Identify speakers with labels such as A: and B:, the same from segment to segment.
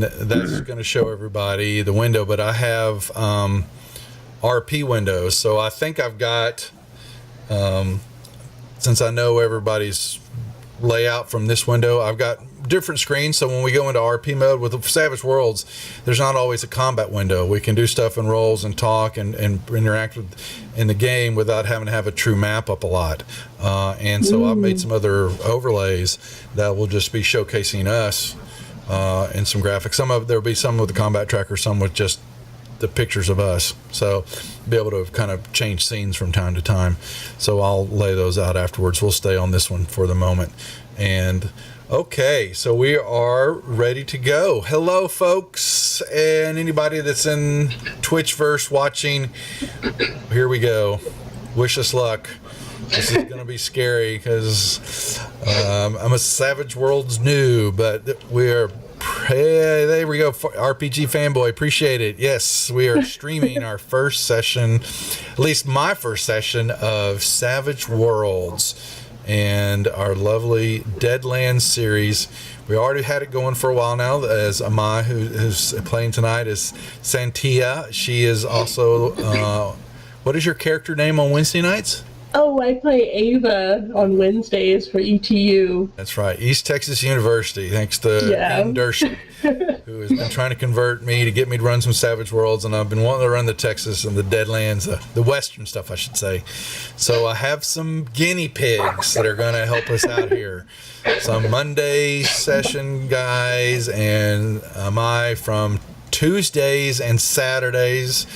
A: and that's going to show everybody the window. But I have RP windows, so I think I've got, since I know everybody's layout from this window, I've got different screens. So when we go into RP mode with the Savage Worlds, there's not always a combat window. We can do stuff in roles and talk and interact in the game without having to have a true map up a lot. And so I've made some other overlays that will just be showcasing us and some graphics. There'll be some with the combat tracker, some with just the pictures of us. So be able to kind of change scenes from time to time. So I'll lay those out afterwards. We'll stay on this one for the moment. And okay, so we are ready to go. Hello, folks, and anybody that's in Twitchverse watching. Here we go. Wish us luck. This is going to be scary because I'm a Savage Worlds noob, but we are. Hey, there we go. RPG fanboy, appreciate it. Yes, we are streaming our first session, at least my first session of Savage Worlds and our lovely Deadlands series. We already had it going for a while now, as Amai, who's playing tonight, is Santia. She is also, what is your character name on Wednesday nights?
B: Oh, I play Ava on Wednesdays for ETU.
A: That's right, East Texas University, thanks to Ian Dersham, who has been trying to convert me to get me to run some Savage Worlds, and I've been wanting to run the Texas and the Deadlands, the Western stuff, I should say. So I have some guinea pigs that are going to help us out here. Some Monday session guys, and I from Tuesdays and Saturdays.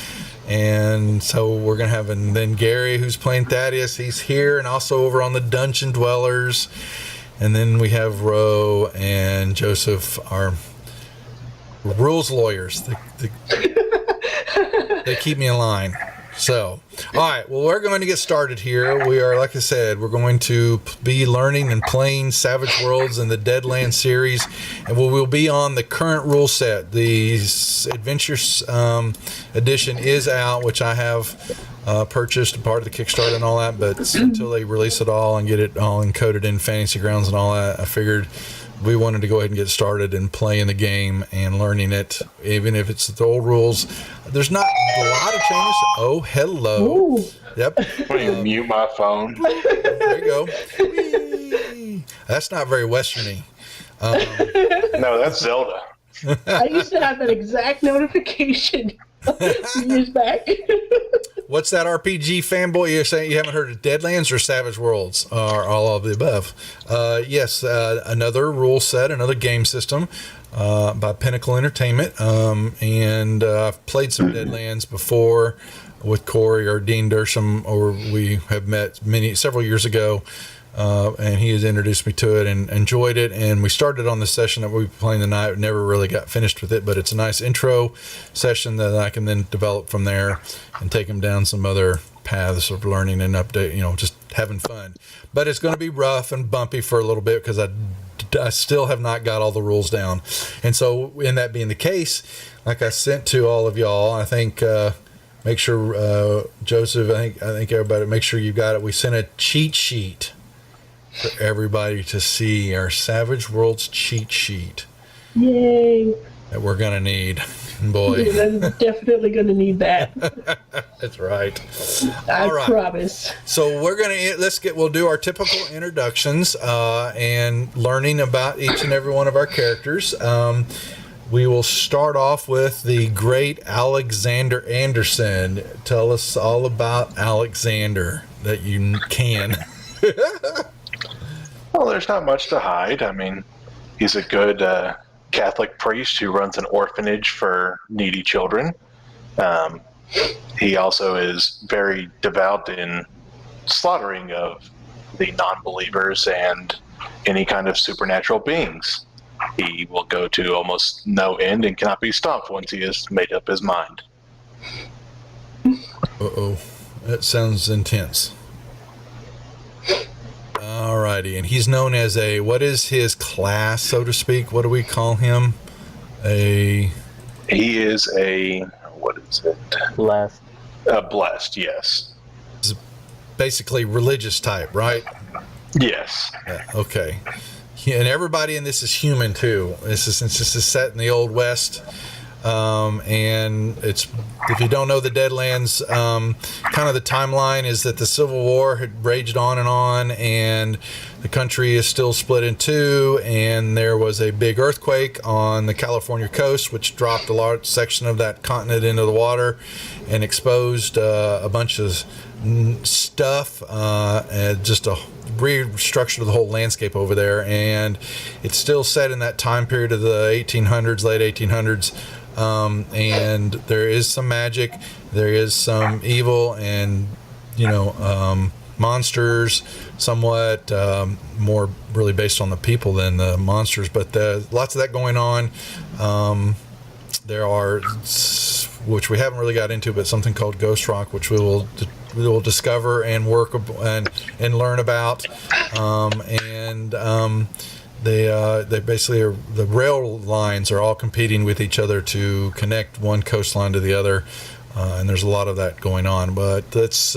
A: And so we're going to have, and then Gary, who's playing Thaddeus, he's here, and also over on the Dungeon Dwellers. And then we have Ro and Joseph, our rules lawyers. They keep me in line. So, all right, well, we're going to get started here. We are, like I said, we're going to be learning and playing Savage Worlds in the Deadlands series, and we'll be on the current rule set. The Adventures edition is out, which I have purchased, part of the Kickstarter and all that, but until they release it all and get it all encoded in Fantasy Grounds and all that, I figured we wanted to go ahead and get started and playing the game and learning it, even if it's the old rules. There's not a lot of changes. Oh, hello.
B: Ooh.
A: Yep.
C: I'm going to mute my phone.
A: There you go. Whee! That's not very Westerny.
C: No, that's Zelda.
B: I used to have that exact notification years back.
A: What's that RPG fanboy? You're saying you haven't heard of Deadlands or Savage Worlds, or all of the above? Yes, another rule set, another game system by Pinnacle Entertainment. And I've played some Deadlands before with Corey or Dean Dersham, or we have met several years ago. And he has introduced me to it and enjoyed it. And we started on the session that we were playing tonight. Never really got finished with it, but it's a nice intro session that I can then develop from there and take them down some other paths of learning and update, just having fun. But it's going to be rough and bumpy for a little bit because I still have not got all the rules down. And so in that being the case, like I sent to all of y'all, I think, make sure, Joseph, I think everybody, make sure you got it. We sent a cheat sheet for everybody to see, our Savage Worlds cheat sheet.
B: Yay.
A: That we're going to need. Boy.
B: I'm definitely going to need that.
A: That's right.
B: I promise.
A: So we'll do our typical introductions and learning about each and every one of our characters. We will start off with the great Alexander Anderson. Tell us all about Alexander that you can.
C: Well, there's not much to hide. I mean, he's a good Catholic priest who runs an orphanage for needy children. He also is very devout in slaughtering of the non-believers and any kind of supernatural beings. He will go to almost no end and cannot be stopped once he has made up his mind.
A: Uh-oh. That sounds intense. Alrighty, and he's known as what is his class, so to speak? What do we call him?
C: He is what is it?
D: Blessed.
C: Blessed, yes.
A: Basically religious type, right?
C: Yes.
A: Yeah, okay. and everybody in this is human too. This is set in the Old West. And it's, if you don't know the Deadlands, kind of the timeline is that the Civil War had raged on, and the country is still split in two, and there was a big earthquake on the California coast, which dropped a large section of that continent into the water and exposed a bunch of stuff, and just a restructured the whole landscape over there. And it's still set in that time period of the 1800s, late 1800s. And there is some magic, there is some evil, and monsters, somewhat more really based on the people than the monsters, but lots of that going on. There are, which we haven't really got into, but something called Ghost Rock, which we will discover and work and learn about, They basically are, the rail lines are all competing with each other to connect one coastline to the other, and there's a lot of that going on. But let's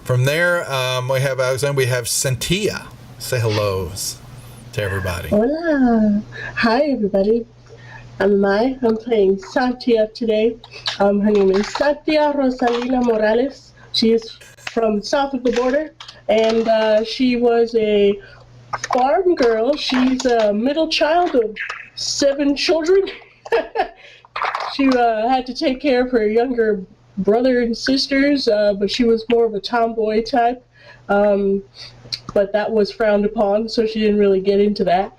A: from there we have Alexander. We have Cynthia. Say hello to everybody.
B: Hola. Hi, everybody. I'm Mai. I'm playing Cynthia today. Her name is Cynthia Rosalina Morales. She is from south of the border, and she was a farm girl. She's a middle child of 7 children. She had to take care of her younger brother and sisters, but she was more of a tomboy type. But that was frowned upon, so she didn't really get into that.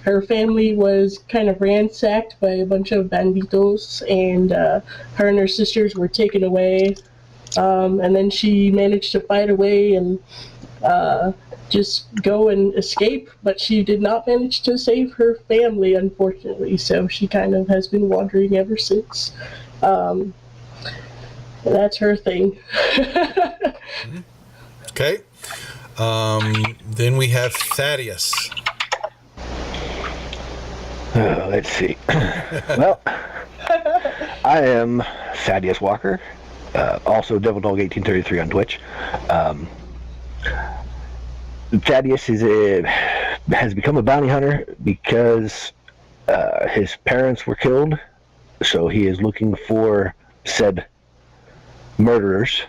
B: Her family was kind of ransacked by a bunch of banditos, and her and her sisters were taken away. And then she managed to fight away and just go and escape, but she did not manage to save her family, unfortunately, so she kind of has been wandering ever since. That's her thing.
A: Okay. Then we have Thaddeus.
D: Let's see. Well, I am Thaddeus Walker, also Devil Dog 1833 on Twitch. Thaddeus has become a bounty hunter because his parents were killed, so he is looking for said murderers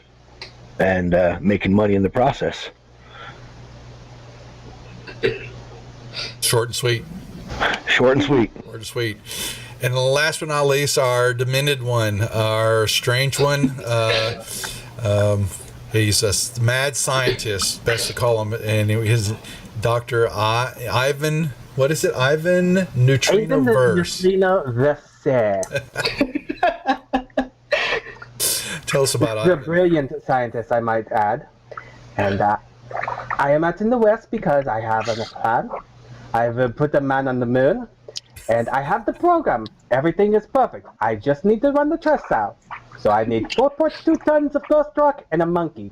D: and making money in the process.
A: Short and sweet.
D: Short and sweet.
A: Short and sweet. And last but not least, our demented one, our strange one. He's a mad scientist, best to call him, and he's Dr. Ivan. What is it? Ivan Neutrinoverse. Tell us about
E: He's a
A: Ivan.
E: brilliant scientist, I might add. And I am out in the West because I have a plan. I've put a man on the moon, and I have the program. Everything is perfect. I just need to run the tests out. So I need 4.2 tons of ghost rock and a monkey,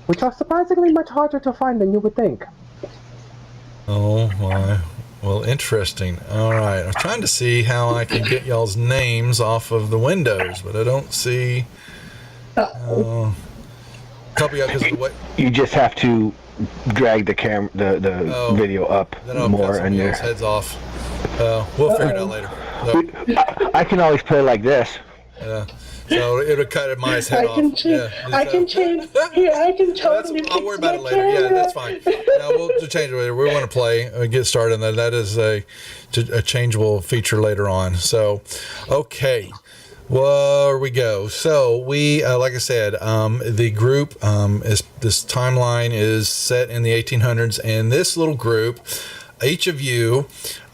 E: which are surprisingly much harder to find than you would think.
A: Oh my. Well, interesting. All right. I'm trying to see how I can get y'all's names off of the windows, but I don't see. Couple y'all because of the way.
D: You just have to drag the video up
A: Then I'll
D: more,
A: cut some
D: and
A: of y'all's heads off. We'll figure it out later. So,
D: I can always play like this.
A: so it'll cut Maya's head
B: I
A: off.
B: can change. I can change. Here, I can totally.
A: I'll worry about it later. Yeah, that's fine. Now we'll change it later. We want to play and get started on that. That is a changeable feature later on. So, okay. Where we go. So we, like I said, the group is this timeline is set in the 1800s, and this little group, each of you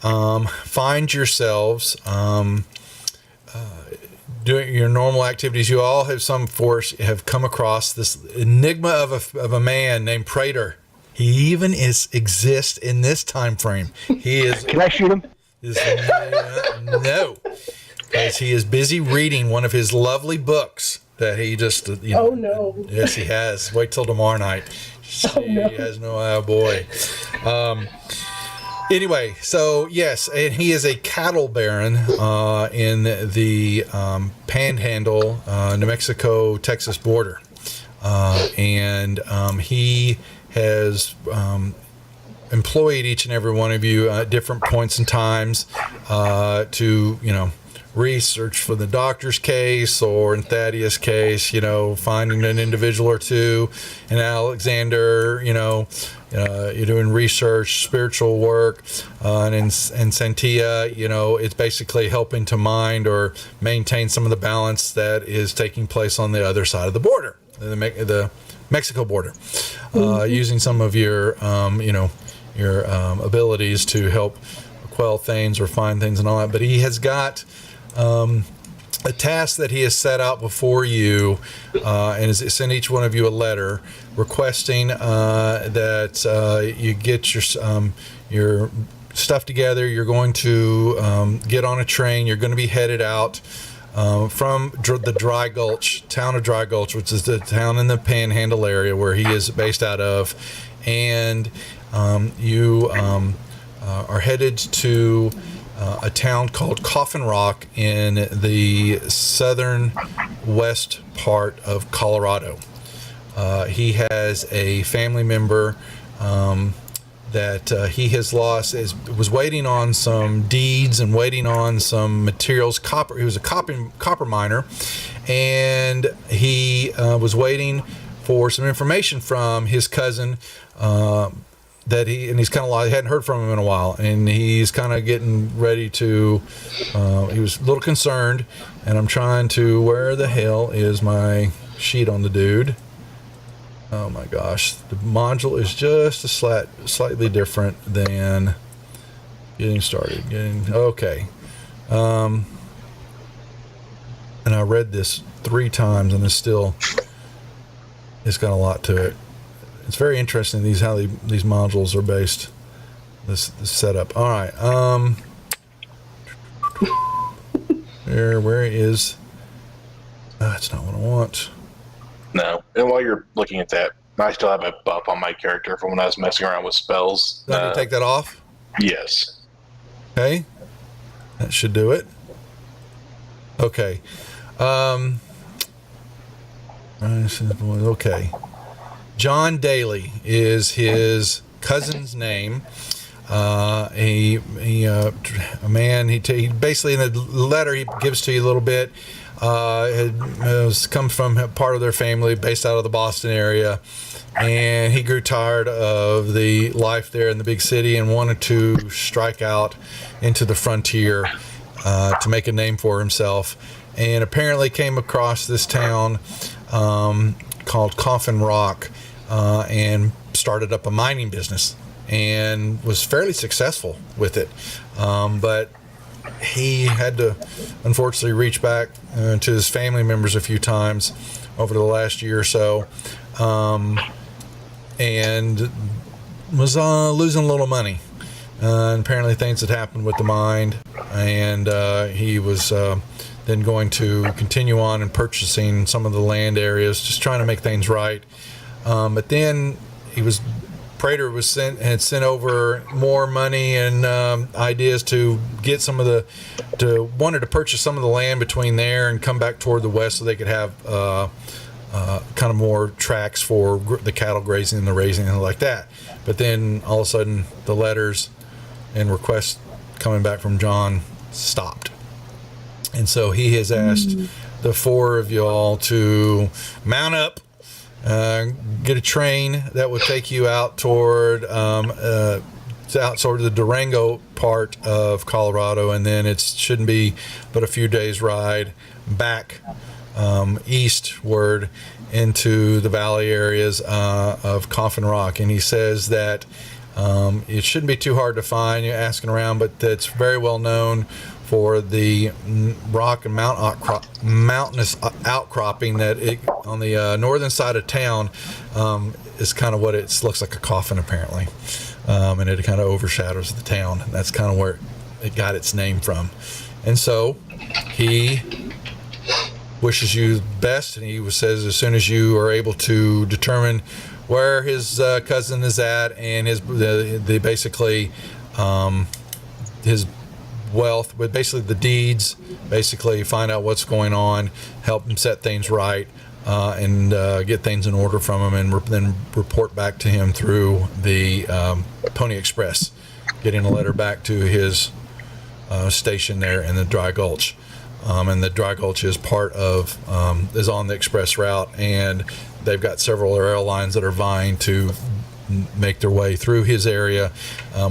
A: find yourselves doing your normal activities. You all have have come across this enigma of a man named Prater. He even exists in this time frame. He is.
D: Can I shoot him?
A: No. Because he is busy reading one of his lovely books that he just,
B: Oh no!
A: Yes, he has. Wait till tomorrow night. He has no. Oh boy. Anyway, so yes, and he is a cattle baron in the Panhandle, New Mexico, Texas border, and he has employed each and every one of you at different points and times to, research for the doctor's case, or in Thaddeus' case, finding an individual or two. And Alexander, you're doing research, spiritual work, and in Santia, it's basically helping to mind or maintain some of the balance that is taking place on the other side of the border, the Mexico border, using some of your, your abilities to help quell things or find things and all that. But he has got a task that he has set out before you, and has sent each one of you a letter requesting that you get your stuff together. You're going to get on a train. You're going to be headed out from the Dry Gulch, town of Dry Gulch, which is the town in the Panhandle area where he is based out of, and you are headed to a town called Coffin Rock in the southern west part of Colorado. He has a family member that he has lost, was waiting on some deeds and waiting on some materials. He was a copper miner, and he was waiting for some information from his cousin he's kind of like, hadn't heard from him in a while, and he's kind of getting ready to, he was a little concerned, and I'm trying to, where the hell is my sheet on the dude? Oh my gosh, the module is just slightly different than getting started. Okay. And I read this 3 times, and it's got a lot to it. It's very interesting how these modules are based, this setup. All right. Where is? That's not what I want.
C: No. And while you're looking at that, I still have a buff on my character from when I was messing around with spells.
A: Did you take that off?
C: Yes.
A: Okay. That should do it. Okay. Okay. John Daly is his cousin's name. A man. He basically, in the letter he gives to you a little bit, comes from part of their family based out of the Boston area, and he grew tired of the life there in the big city and wanted to strike out into the frontier to make a name for himself, and apparently came across this town called Coffin Rock, and started up a mining business and was fairly successful with it, but he had to unfortunately reach back to his family members a few times over the last year or so, and was losing a little money. And apparently things had happened with the mine, and he was then going to continue on and purchasing some of the land areas, just trying to make things right. But then Prater had sent over more money and ideas to get wanted to purchase some of the land between there and come back toward the west so they could have kind of more tracks for the cattle grazing and the raising and like that. But then all of a sudden the letters and requests coming back from John stopped. And so he has asked the 4 of y'all to mount up, get a train that will take you out toward the Durango part of Colorado, and then it shouldn't be but a few days ride back eastward into the valley areas of Coffin Rock. And he says that it shouldn't be too hard to find. You're asking around, but that's very well known for the rock and mountainous outcropping that on the northern side of town is kind of what it looks like, a coffin apparently, and it kind of overshadows the town. And that's kind of where it got its name from. And so he wishes you the best, and he says as soon as you are able to determine where his cousin is at and his wealth, but basically the deeds, basically find out what's going on, help him set things right. and get things in order from him, and then report back to him through the Pony Express, getting a letter back to his station there in the Dry Gulch. And the Dry Gulch is is on the express route, and they've got several airlines that are vying to make their way through his area,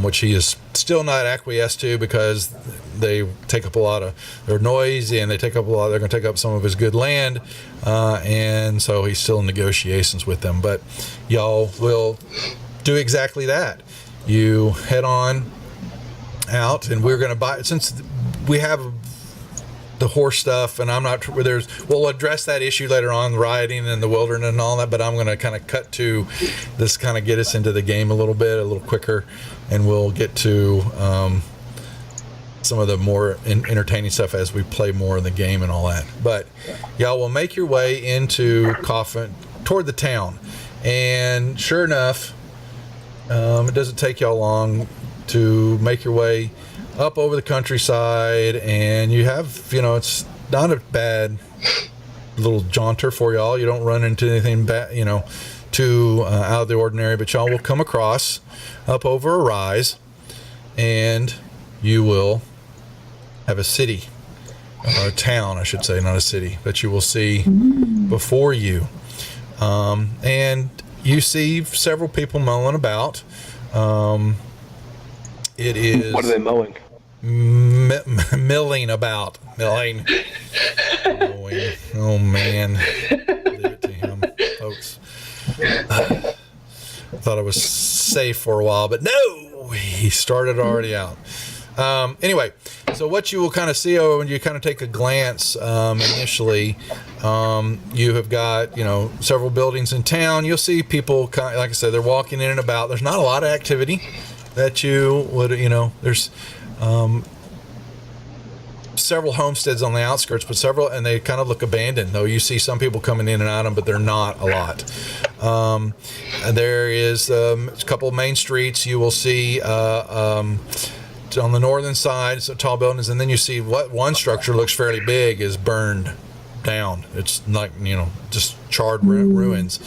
A: which he is still not acquiesced to because they take up a lot of, they're noisy, and they're going to take up some of his good land, and so he's still in negotiations with them. But y'all will do exactly that. You head on out, and we're going to buy, since we have the horse stuff, and we'll address that issue later on, rioting in the wilderness and all that, but I'm going to kind of cut to this, kind of get us into the game a little quicker, and we'll get to some of the more entertaining stuff as we play more in the game and all that. But y'all will make your way into Coffin, toward the town, and sure enough, it doesn't take y'all long to make your way up over the countryside, and you have, it's not a bad little jaunter for y'all. You don't run into anything bad, too out of the ordinary, but y'all will come across up over a rise, and you will have a city, or a town, I should say, not a city, that you will see before you. And you see several people mowing about. It is.
D: What are they mowing?
A: Milling about. Mowing. Oh, man. Leave it to him, folks. I thought I was safe for a while, but no! He started already out. Anyway, so what you will kind of see when you kind of take a glance initially, you have got, several buildings in town. You'll see people, like I said, they're walking in and about. There's not a lot of activity that you would, there's several homesteads on the outskirts, but and they kind of look abandoned, though you see some people coming in and out of them, but they're not a lot. There is a couple of main streets. You will see on the northern side, some tall buildings, and then you see what one structure looks fairly big is burned down. It's like, just charred ruins.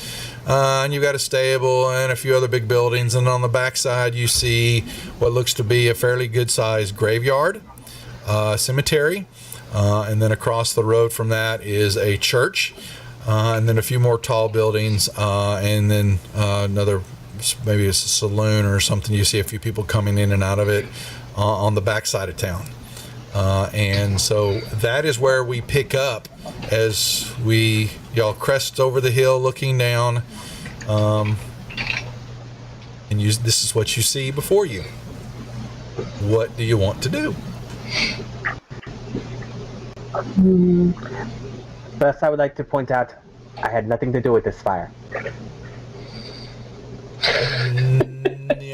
A: And you've got a stable and a few other big buildings. And on the backside, you see what looks to be a fairly good-sized graveyard, cemetery. And then across the road from that is a church. And then a few more tall buildings. And then another, maybe it's a saloon or something. You see a few people coming in and out of it on the backside of town. And so that is where we pick up as y'all crest over the hill looking down, and this is what you see before you. What do you want to do?
E: First, I would like to point out I had nothing to do with this fire.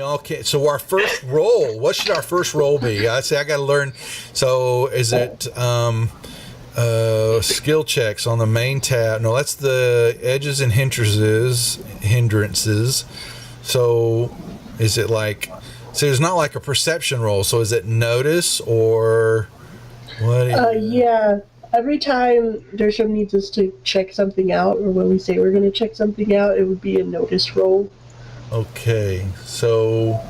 A: Okay, so our first roll, what should our first roll be? I say I got to learn. So is it skill checks on the main tab? No, that's the edges and hindrances. So is it so it's not like a perception roll. So is it notice or what?
B: Yeah. Every time Dersham needs us to check something out, or when we say we're going to check something out, it would be a notice roll.
A: Okay, so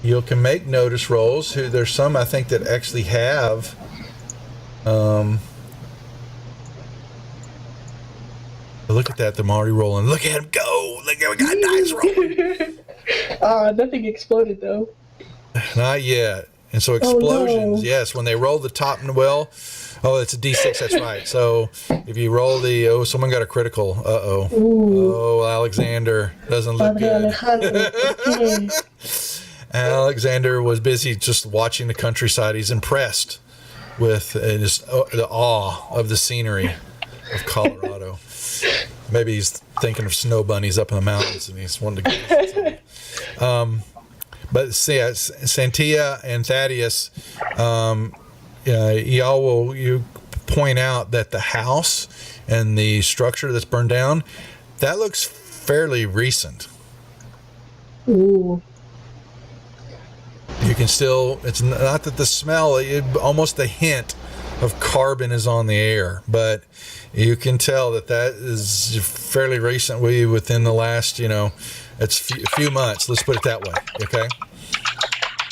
A: you can make notice rolls. There's some, I think, that actually have look at that, they're already rolling. Look at him go! Look at, we got dice rolling.
B: Nothing exploded though.
A: Not yet. And so explosions,
B: no.
A: Yes, when they roll the top, it's a D6, that's right. So if you roll someone got a critical. Uh-oh.
B: Ooh.
A: Oh, Alexander doesn't look good.
B: Okay.
A: Alexander was busy just watching the countryside. He's impressed with just the awe of the scenery of Colorado. Maybe he's thinking of snow bunnies up in the mountains, and he's wanting to get but Santia and Thaddeus, you point out that the house and the structure that's burned down, that looks fairly recent.
B: Ooh.
A: You can still, it's not that the smell, almost the hint of carbon is on the air, but you can tell that is fairly recently within the last, it's a few months. Let's put it that way. Okay.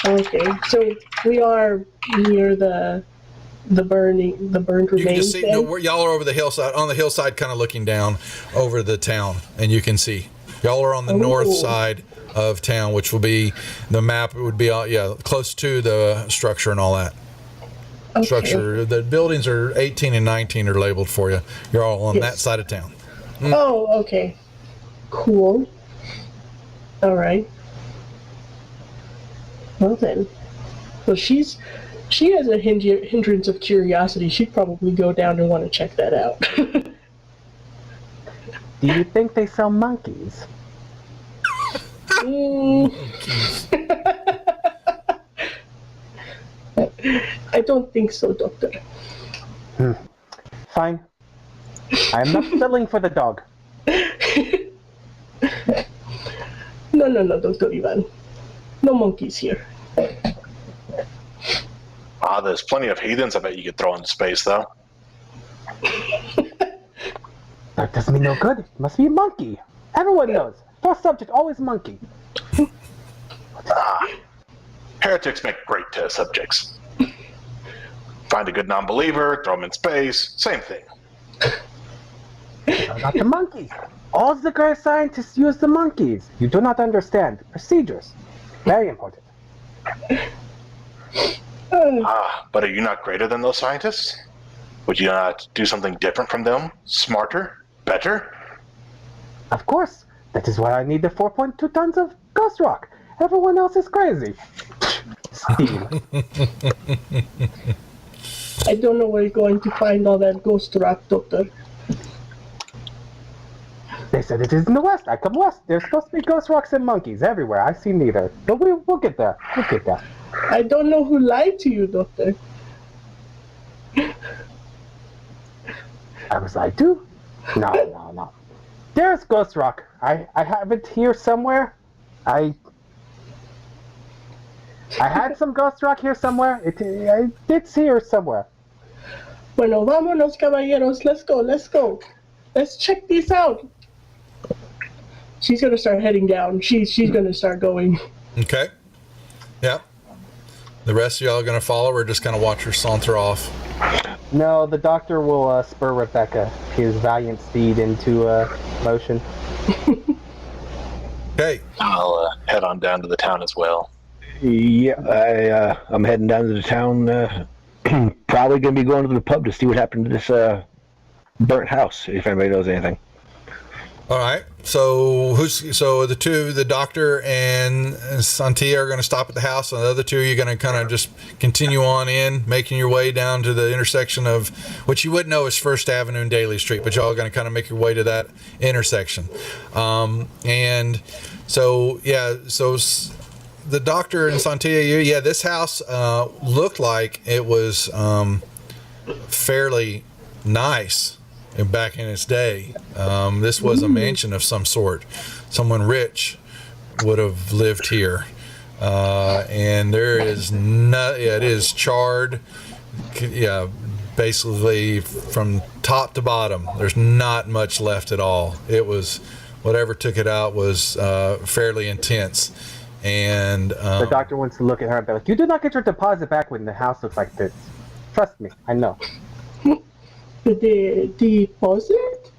B: Okay, so we are near the burned remains.
A: You can just see, y'all are over the hillside, on the hillside, kind of looking down over the town, and you can see y'all are on the north side of town, which will be the map. It would be close to the structure and all that.
B: Okay.
A: Structure. The buildings are 18 and 19 are labeled for you. You're all on that side of town.
B: Oh, okay. Cool. All right. Well then, she has a hindrance of curiosity. She'd probably go down and want to check that out.
E: Do you think they sell monkeys?
B: I don't think so, Doctor.
E: Fine. I am not selling for the dog.
B: No, Dr. Ivan. No monkeys here.
C: There's plenty of heathens I bet you could throw into space, though.
E: That does me no good. It must be a monkey. Everyone knows. First subject, always monkey.
C: Heretics make great test subjects. Find a good non-believer, throw them in space, same thing.
E: Not the monkeys. All the great scientists use the monkeys. You do not understand. Procedures. Very important.
C: But are you not greater than those scientists? Would you not do something different from them? Smarter? Better?
E: Of course. That is why I need the 4.2 tons of ghost rock. Everyone else is crazy. Steam.
B: I don't know where you're going to find all that ghost rock, Doctor.
E: They said it is in the west. I come west. There's supposed to be ghost rocks and monkeys everywhere. I see neither. But we'll get there. We'll get there.
B: I don't know who lied to you, Doctor.
E: I was lied to? No. There's ghost rock. I have it here somewhere. I had some ghost rock here somewhere. It's here somewhere.
B: Bueno, vámonos, caballeros. Let's go. Let's check these out. She's gonna start heading down. She's gonna start going.
A: Okay. Yeah. The rest of y'all are going to follow or just kind of watch her saunter off?
E: No, the doctor will spur Rebecca, his valiant steed, into motion.
A: Okay.
C: I'll head on down to the town as well.
D: Yeah, I'm heading down to the town. Probably going to be going to the pub to see what happened to this burnt house, if anybody knows anything.
A: All right. So the doctor and Santia are going to stop at the house, and the other two, you're going to kind of just continue on in, making your way down to the intersection of what you wouldn't know is First Avenue and Daly Street, but y'all are going to kind of make your way to that intersection. And so the doctor and Santia, this house looked like it was fairly nice. And back in its day, this was a mansion of some sort. Someone rich would have lived here, and there is it is charred. Yeah, basically from top to bottom. There's not much left at all. It was whatever took it out was fairly intense, and
E: the doctor wants to look at her and be like, "You did not get your deposit back when the house looks like this. Trust me, I know."
B: The deposit?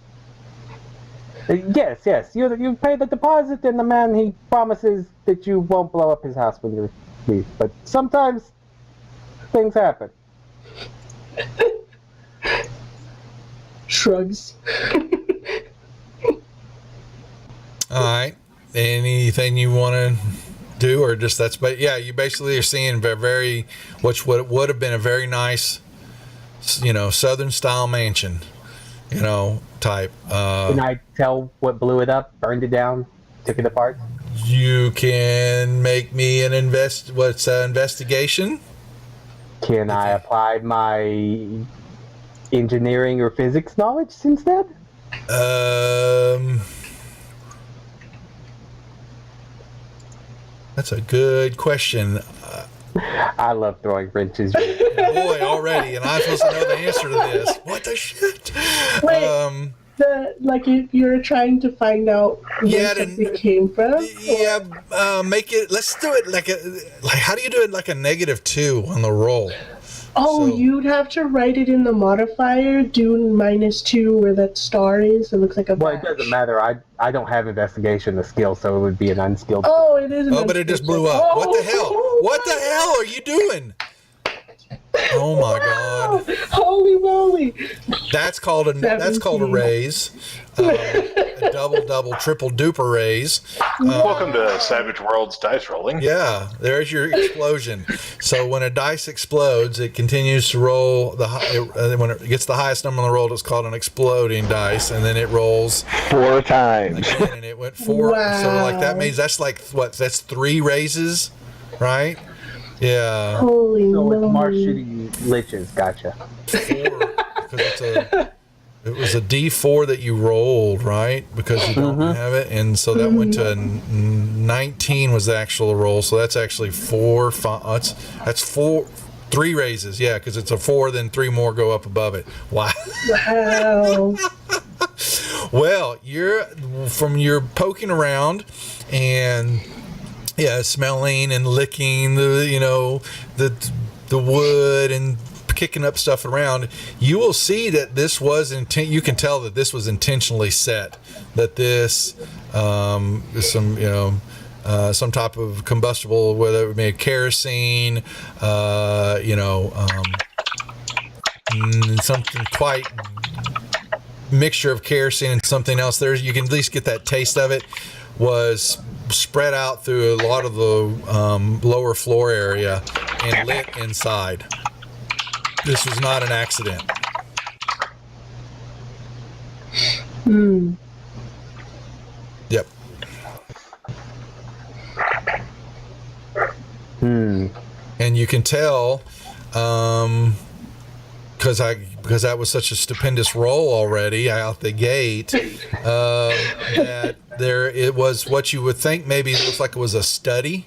E: Yes. You pay the deposit, and the man, he promises that you won't blow up his house when you leave. But sometimes things happen.
B: Shrugs.
A: all right. Anything you want to do, or just you basically are seeing which would have been a very nice, Southern style mansion, type.
E: Can I tell what blew it up, burned it down, took it apart?
A: You can make me an investigation.
E: Can I apply my engineering or physics knowledge instead?
A: That's a good question.
E: I love throwing wrenches.
A: boy, already, and I'm supposed to know the answer to this. What the shit?
B: Wait, you're trying to find out where something came from?
A: Yeah, make it. Let's do it like how do you do it like a -2 on the roll?
B: Oh,
A: So-
B: you'd have to write it in the modifier, do -2 where that star is. It looks like a
E: Well, it
B: badge.
E: doesn't matter. I don't have investigation the skill, so it would be an unskilled.
B: Oh, it is.
A: Oh, but it just blew up. What the hell? What the hell are you doing? Oh my God!
B: Holy moly!
A: That's called a
B: 17.
A: raise. A double, triple duper raise.
C: Welcome to Savage Worlds dice rolling.
A: Yeah, there's your explosion. So when a dice explodes, it continues to roll when it gets the highest number on the roll, it's called an exploding dice, and then it rolls
D: 4 times.
A: again, and it went 4.
B: Wow.
A: So like that means that's like what? That's 3 raises, right? Yeah.
B: Holy
E: So it's more
B: moly!
E: shitty liches. Gotcha.
A: 4 because it was a D4 that you rolled, right? Because you don't have it, and so that went to 19 was the actual roll. So that's actually 4, 5. That's 3 raises, yeah, because it's a 4, then 3 more go up above it. Wow.
B: Wow.
A: Well, you're poking around and smelling and licking the wood and kicking up stuff around. You will see that this was you can tell that this was intentionally set. That this is some type of combustible, whether it be kerosene, something quite mixture of kerosene and something else. There, you can at least get that taste of it. Was spread out through a lot of the lower floor area and lit inside. This was not an accident. Yep. And you can tell, because that was such a stupendous roll already out the gate, that it was what you would think maybe it looked like it was a study,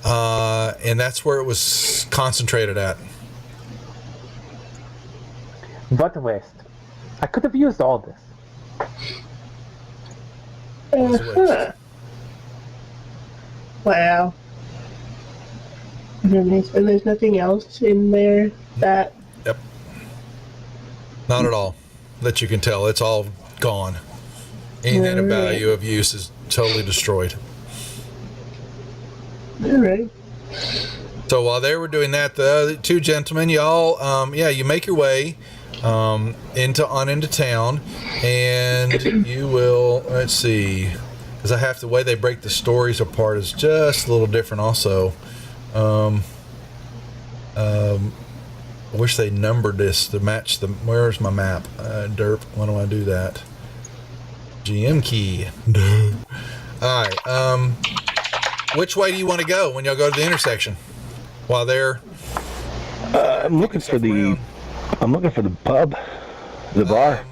A: and that's where it was concentrated at.
E: But West, I could have used all this.
B: Uh-huh. Wow. Very nice. And there's nothing else in there that.
A: Yep. Not at all. That you can tell. It's all gone. Anything of value of use is totally destroyed.
B: All right.
A: So while they were doing that, the other 2 gentlemen, y'all, you make your way into town, and you will, let's see, because the way they break the stories apart is just a little different also. I wish they numbered this to match where's my map? Derp, why do I do that? GM key. All right, which way do you want to go when y'all go to the intersection? While they're
D: I'm looking for the pub, the bar.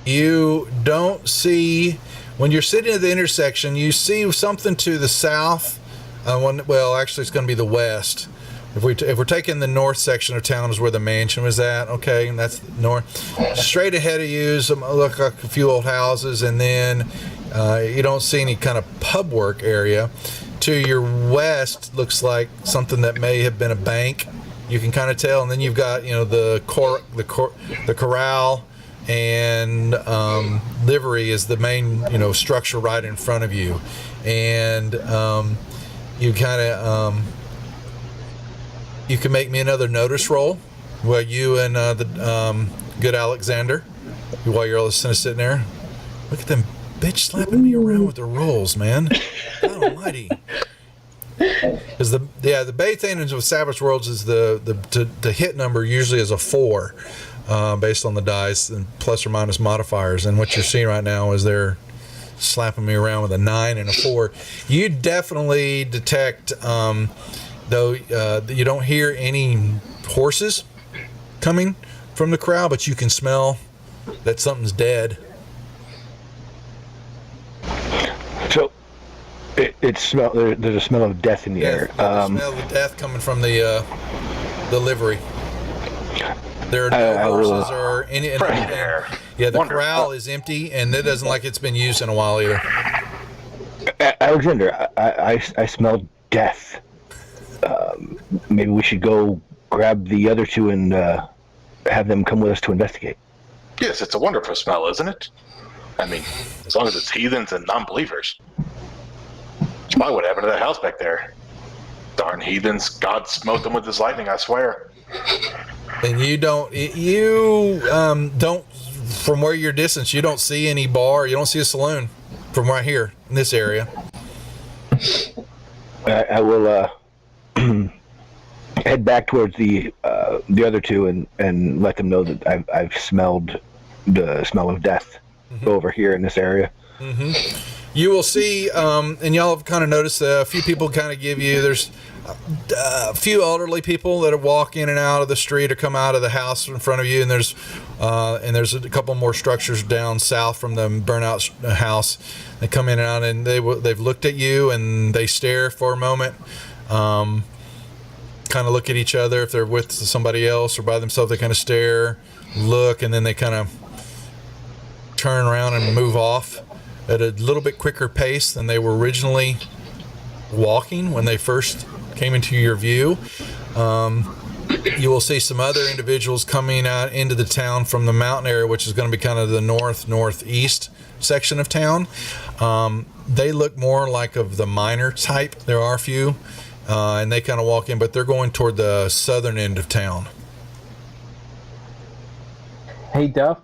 A: You don't see, when you're sitting at the intersection, you see something to the south. Actually, it's going to be the west. If we're taking the north section of town is where the mansion was at, okay, and that's north. Straight ahead of you, look like a few old houses, and then you don't see any kind of pub work area. To your west looks like something that may have been a bank. You can kind of tell, and then you've got the corral and livery is the main structure right in front of you, and you kind of you can make me another notice roll. Well, you and the good Alexander, while you're all sitting there, look at them bitch slapping me around with their rolls, man. God almighty. Because the big thing with Savage Worlds is the hit number usually is a 4, based on the dice and plus or minus modifiers. And what you're seeing right now is they're slapping me around with a 9 and a 4. You definitely detect, though you don't hear any horses coming from the crowd, but you can smell that something's dead.
D: So, It smell. There's a smell of death in the air.
A: The smell of death coming from the livery. There are no horses or anything. Yeah, the corral is empty, and it doesn't like it's been used in a while either.
D: Alexander, I smell death. Maybe we should go grab the other two and have them come with us to investigate.
C: Yes, it's a wonderful smell, isn't it? I mean, as long as it's heathens and non-believers. It's probably what happened to that house back there. Darn heathens. God smote them with his lightning, I swear.
A: And you don't, from where you're distant, you don't see any bar, you don't see a saloon from right here in this area.
D: I will head back towards the other two and let them know that I've smelled the smell of death over here in this area.
A: You will see, and y'all have kind of noticed a few people kind of give you, there's a few elderly people that walk in and out of the street or come out of the house in front of you, and there's a couple more structures down south from the burnout house. They come in and out, and they've looked at you, and they stare for a moment, kind of look at each other. If they're with somebody else or by themselves, they kind of stare, look, and then they kind of turn around and move off at a little bit quicker pace than they were originally walking when they first came into your view. You will see some other individuals coming out into the town from the mountain area, which is going to be kind of the northeast section of town. They look more like of the miner type. There are a few, and they kind of walk in, but they're going toward the southern end of town.
E: Hey, Duff.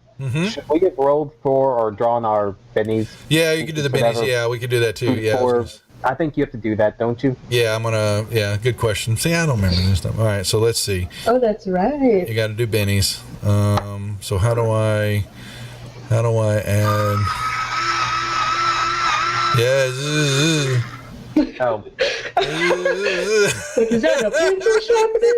E: Should we get rolled for or drawn our bennies?
A: Yeah, you could do the bennies. Yeah, we could do that too. Yeah.
E: I think you have to do that, don't you?
A: Yeah, good question. See, I don't remember this stuff. All right, so let's see.
B: Oh, that's right.
A: You got to do bennies. So how do I add? Yeah.
E: Oh.
B: Is that a pencil sharpener?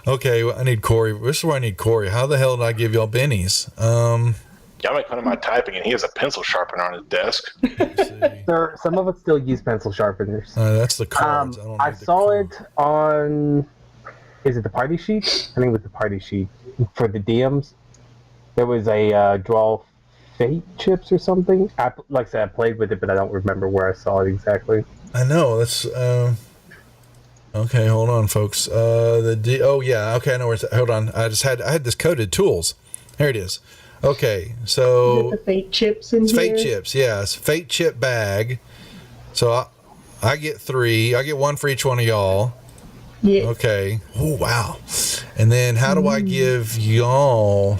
A: Okay, well, I need Corey. This is where I need Corey. How the hell did I give y'all bennies?
C: Y'all make fun of my typing, and he has a pencil sharpener on his desk.
E: Sir, some of us still use pencil sharpeners.
A: That's the cards.
E: I saw it on. Is it the party sheet? I think it was the party sheet for the DMs. There was a draw fate chips or something. Like I said, I played with it, but I don't remember where I saw it exactly.
A: I know that's. Okay, hold on, folks. Oh yeah, okay, I know where it's at. Hold on. I had this coded tools. There it is. Okay, so
B: the fate chips in
A: it's
B: here.
A: fate chips, yes. Fate chip bag. So I get 3. I get 1 for each one of y'all.
B: Yeah.
A: Okay. Oh wow. And then how do I give y'all?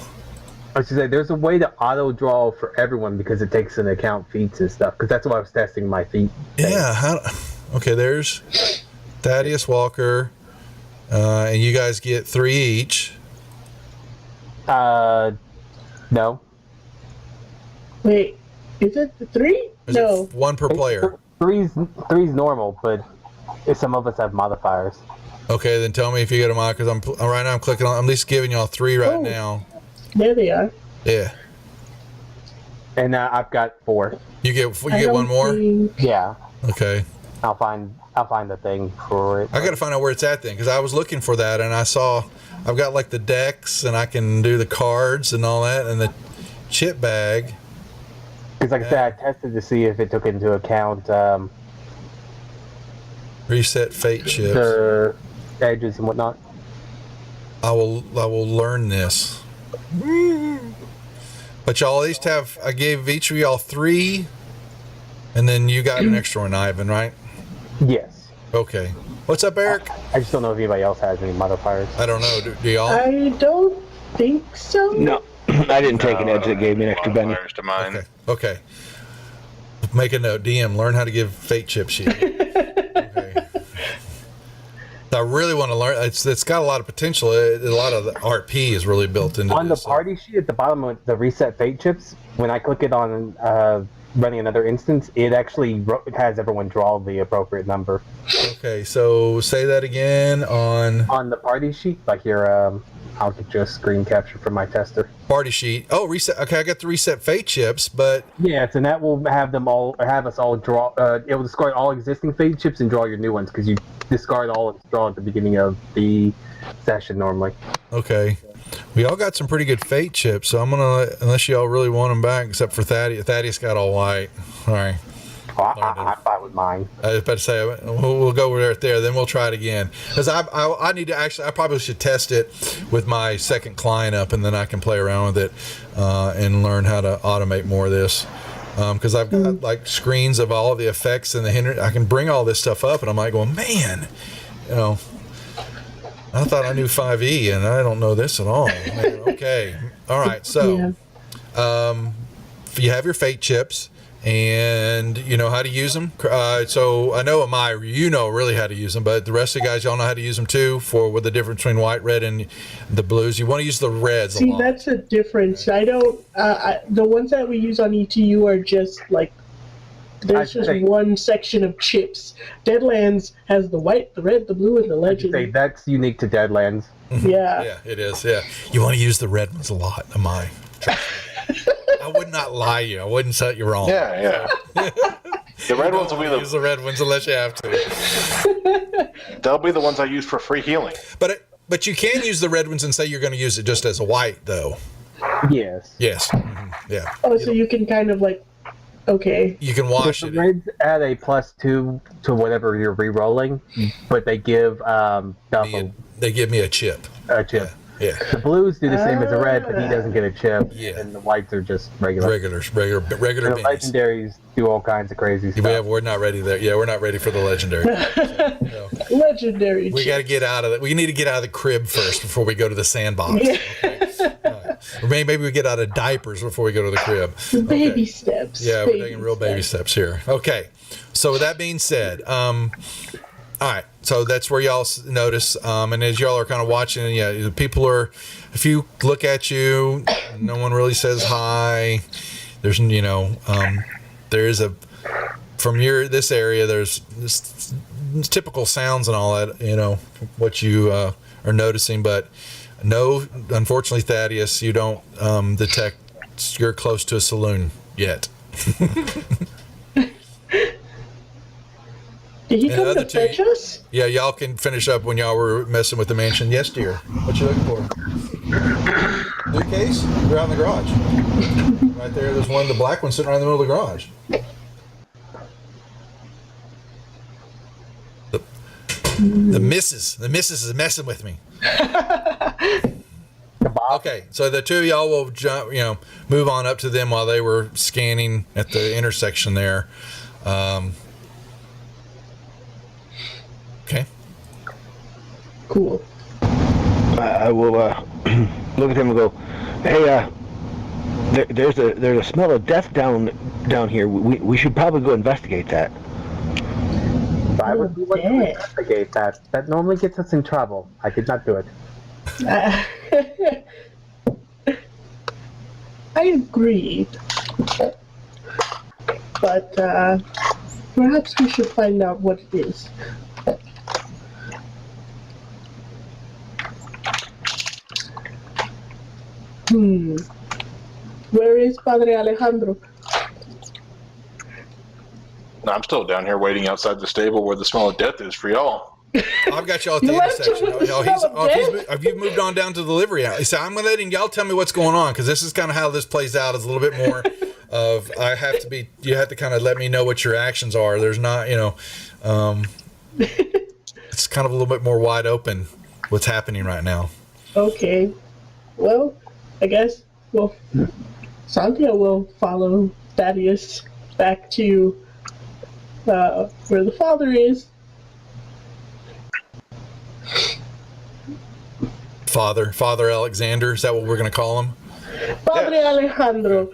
E: I should say there's a way to auto draw for everyone because it takes into account feats and stuff. Because that's why I was testing my feat.
A: Yeah. Okay. There's Thaddeus Walker, and you guys get 3 each.
E: No.
B: Wait, is it 3?
A: Is
B: No.
A: it 1 per player?
E: Three's normal, but if some of us have modifiers.
A: Okay, then tell me if you get a mod, because right now I'm clicking on. I'm at least giving y'all 3 right now.
B: There they are.
A: Yeah.
E: And I've got 4.
A: You get 1 more.
E: Yeah.
A: Okay.
E: I'll find the thing for it.
A: I got to find out where it's at then, because I was looking for that, and I saw I've got like the decks, and I can do the cards and all that, and the chip bag.
E: Because like I said, I tested to see if it took into account
A: Reset fate chips.
E: the edges and whatnot.
A: I will learn this. But y'all at least have. I gave each of y'all 3, and then you got an extra one, Ivan, right?
E: Yes.
A: Okay. What's up, Eric?
E: I just don't know if anybody else has any modifiers.
A: I don't know. Do y'all?
B: I don't think so.
D: No, I didn't take an edge that gave me an extra benny.
C: To mine.
A: Okay. Make a note. DM, learn how to give fate chip sheet. Okay. I really want to learn. It's got a lot of potential. A lot of the RP is really built into
E: On the
A: this,
E: party sheet at the bottom of the reset fate chips, when I click it on running another instance, it actually has everyone draw the appropriate number.
A: Okay, so say that again on
E: On the party sheet, like your I'll get you a screen capture from my tester.
A: Party sheet. Oh, reset. Okay, I got the reset fate chips, but
E: Yes, and that will have us all draw. It will discard all existing fate chips and draw your new ones because you discard all and draw at the beginning of the session normally.
A: okay. We all got some pretty good fate chips, so I'm gonna unless y'all really want them back, except for Thaddeus. Thaddeus got all white. All right.
E: I'm fine with mine.
A: I was about to say we'll go right there, then we'll try it again because I need to actually I probably should test it with my second client up, and then I can play around with it and learn how to automate more of this because I've got like screens of all of the effects and I can bring all this stuff up, and I'm like going, man, you know, I thought I knew 5e and I don't know this at all. Man, okay, all right, so you have your fate chips. And you know how to use them. So I know Amai, you know really how to use them, but the rest of the guys, y'all know how to use them too. For with the difference between white, red, and the blues, you want to use the reds.
B: See, that's a difference. I don't. The ones that we use on ETU are just like there's just one section of chips. Deadlands has the white, the red, the blue, and the legend.
E: I'd say that's unique to Deadlands.
B: Yeah.
A: Yeah, it is. Yeah, you want to use the red ones a lot, Amai. I would not lie you. I wouldn't set you wrong.
C: Yeah. The red ones will be
A: use the red ones unless you have to.
C: They'll be the ones I use for free healing.
A: But you can use the red ones and say you're going to use it just as a white, though.
E: Yes.
A: Yes. Mm-hmm. Yeah.
B: Oh, so you can kind of like, okay.
A: You can wash it.
E: The reds add a +2 to whatever you're re-rolling, but they give
A: They give me a chip.
E: A chip.
A: Yeah.
E: The blues do the same as the red, but he doesn't get a chip.
A: Yeah.
E: And the whites are just regular.
A: Regular
E: And the
A: beanies.
E: legendaries do all kinds of crazy stuff.
A: Yeah, we're not ready there. Yeah, we're not ready for the legendary. So,
B: Legendary.
A: we got to get out of it. We need to get out of the crib first before we go to the sandbox. Okay. All right. Or maybe we get out of diapers before we go to the crib.
B: Baby steps.
A: Yeah, we're taking real baby steps here. Okay. So with that being said, all right, so that's where y'all notice, and as y'all are kind of watching, yeah, people are, if you look at you, no one really says hi. There's, there is from this area, there's this typical sounds and all that, what you are noticing, but no, unfortunately, Thaddeus, you don't detect you're close to a saloon yet.
B: Did he come to fetch us?
A: Yeah, y'all can finish up when y'all were messing with the mansion. Yes, dear. What you looking for? Suitcase? They're out in the garage. Right there. There's one, the black one, sitting right in the middle of the garage. The missus is messing with me. Okay, so the two of y'all will jump, move on up to them while they were scanning at the intersection there. Okay.
B: Cool.
D: I will look at him and go, "Hey, there's a smell of death down here. We should probably go investigate that."
E: Why would we want to investigate that? That normally gets us in trouble. I did not do it.
B: I agree. But perhaps we should find out what it is. Where is Padre Alejandro?
C: No, I'm still down here waiting outside the stable where the smell of death is for y'all.
A: I've got y'all at the intersection. Have you moved on down to the livery house? So I'm letting y'all tell me what's going on, because this is kind of how this plays out. Is a little bit more of you have to kind of let me know what your actions are. There's not, it's kind of a little bit more wide open what's happening right now.
B: Okay. Well, I guess Santia will follow Thaddeus back to where the father is.
A: Father Alexander, is that what we're going to call him?
B: Padre Alejandro.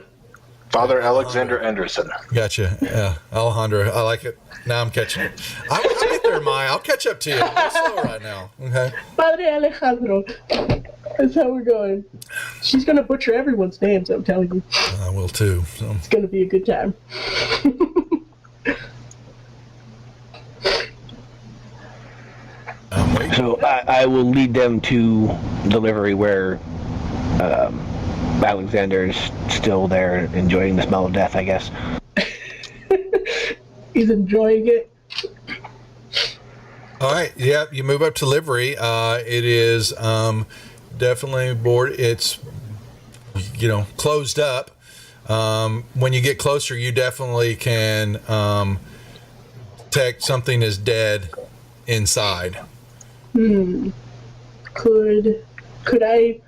C: Father Alexander Anderson.
A: Gotcha. Yeah, Alejandro. I like it. Now I'm catching it. I'll get there, Maya. I'll catch up to you. I'm slow right now. Okay.
B: Padre Alejandro. That's how we're going. She's going to butcher everyone's names, I'm telling you.
A: I will too. So.
B: It's going to be a good time.
A: Wait.
D: So I will lead them to delivery where Alexander's still there enjoying the smell of death, I guess.
B: He's enjoying it.
A: All right. Yeah, you move up to livery. It is definitely board. It's closed up. When you get closer, you definitely can detect something is dead inside.
B: Could I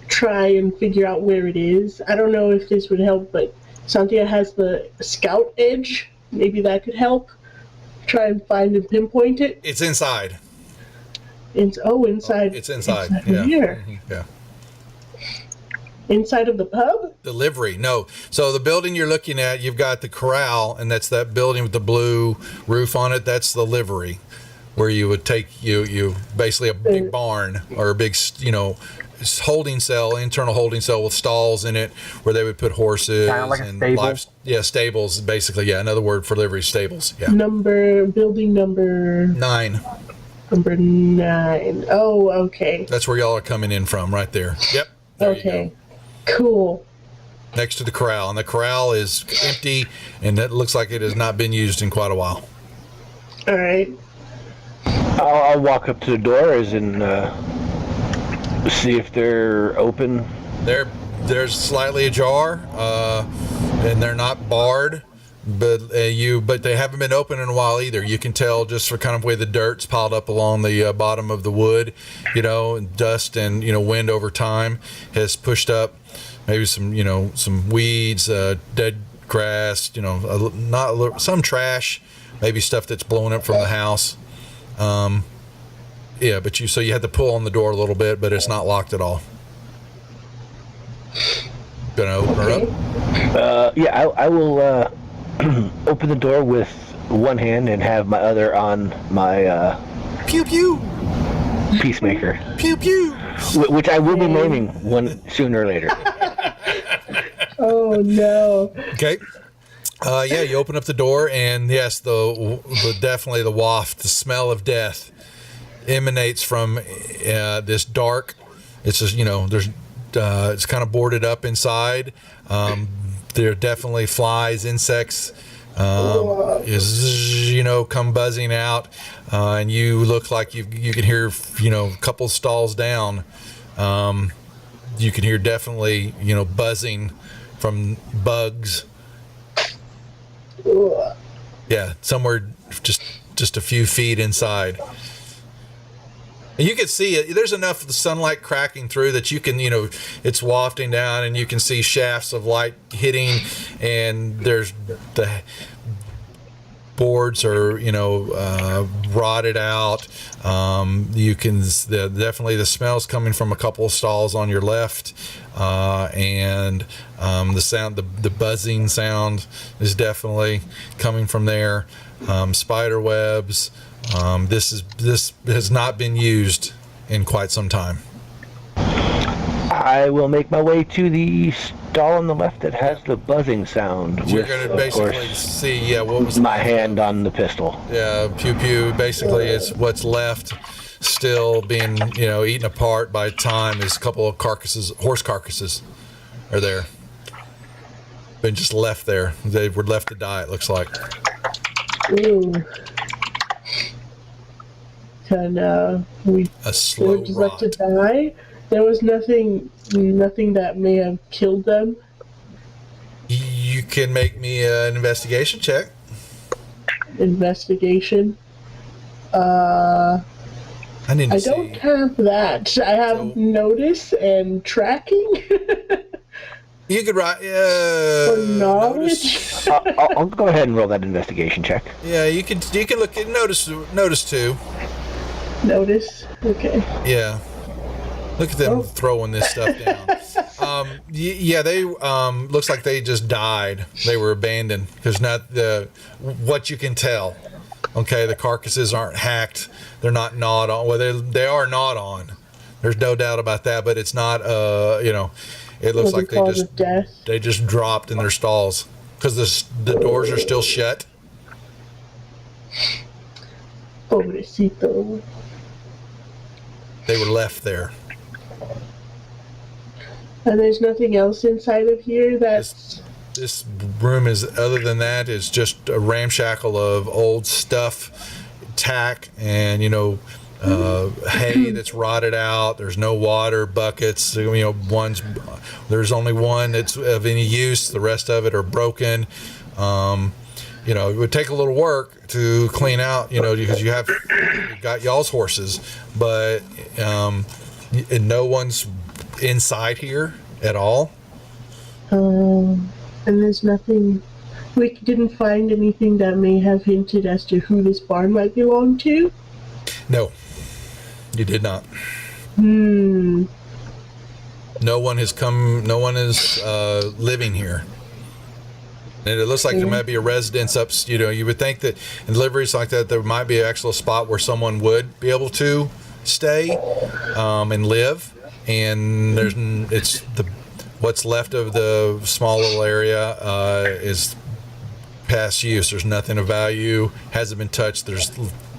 B: try and figure out where it is? I don't know if this would help, but Santia has the scout edge. Maybe that could help. Try and find and pinpoint it.
A: It's inside.
B: Inside.
A: It's inside.
B: Inside here.
A: Yeah.
B: Inside of the pub?
A: The livery. No. So the building you're looking at, you've got the corral, and that's that building with the blue roof on it. That's the livery, where you would take you basically a big barn or a big holding cell, internal holding cell with stalls in it, where they would put horses
E: Kind of like a
A: and
E: stable.
A: Stables basically. Yeah, another word for livery, stables. Yeah.
B: Building number
A: 9.
B: Number 9. Oh, okay.
A: That's where y'all are coming in from, right there. Yep. There
B: Okay.
A: You go.
B: Cool.
A: Next to the corral, and the corral is empty, and it looks like it has not been used in quite a while.
B: All right.
D: I'll walk up to the doors and see if they're open.
A: There's slightly ajar, and they're not barred, but they haven't been open in a while either. You can tell just for kind of way the dirt's piled up along the bottom of the wood, and dust and wind over time has pushed up maybe some weeds, dead grass, some trash, maybe stuff that's blown up from the house. Yeah, but you had to pull on the door a little bit, but it's not locked at all. Gonna open her up?
D: Yeah, I will open the door with one hand and have my other on my
A: Pew pew,
D: peacemaker,
A: pew pew.
D: which I will be naming one sooner or later.
B: Oh no.
A: Okay. Yeah, you open up the door, and yes, definitely the waft, the smell of death emanates from this dark. It's just there's it's kind of boarded up inside. There are definitely flies, insects, come buzzing out, and you look like you can hear a couple stalls down. You can hear definitely buzzing from bugs. Yeah, somewhere just a few feet inside. And you can see it. There's enough sunlight cracking through that you can, it's wafting down, and you can see shafts of light hitting, and there's the boards are, rotted out. You can definitely the smell's coming from a couple of stalls on your left, and the sound, the buzzing sound is definitely coming from there. Spider webs. This has not been used in quite some time.
D: I will make my way to the stall on the left that has the buzzing sound.
A: You're
D: with,
A: going to
D: of
A: basically
D: course,
A: see, what was
D: my hand on the pistol.
A: Yeah, pew pew. Basically, it's what's left, still being eaten apart by time. Is a couple of carcasses, horse carcasses, are there. Been just left there. They were left to die. It looks like.
B: Ooh. Can we
A: A slow
B: just like to
A: rot.
B: die? There was nothing that may have killed them.
A: You can make me an investigation check.
B: Investigation.
A: I need to
B: I
A: see.
B: don't have that. I have
A: So-
B: notice and tracking.
A: You could write.
B: For
A: Notice.
B: knowledge.
D: I'll go ahead and roll that investigation check.
A: Yeah, you can look at notice too.
B: Notice. Okay.
A: Yeah. Look at them
B: Oh.
A: throwing this stuff down. Yeah, they looks like they just died. They were abandoned. There's not what you can tell. Okay, the carcasses aren't hacked. They're not gnawed on. Well, they are gnawed on. There's no doubt about that. But it's not. It looks like
B: Cause of death.
A: they just dropped in their stalls because the doors are still shut.
B: Pobrecito.
A: they were left there.
B: And there's nothing else inside of here that's...
A: This room is, other than that, is just a ramshackle of old stuff, tack, and hay that's rotted out. There's no water, buckets. There's only one that's of any use. The rest of it are broken. It would take a little work to clean out, because you've got y'all's horses, but and no one's inside here at all.
B: And there's nothing, we didn't find anything that may have hinted as to who this barn might belong to?
A: No, you did not. No one is living here. And it looks like there might be a residence up, you would think that in deliveries like that, there might be an actual spot where someone would be able to stay and live. And what's left of the small little area is past use. There's nothing of value, hasn't been touched. There's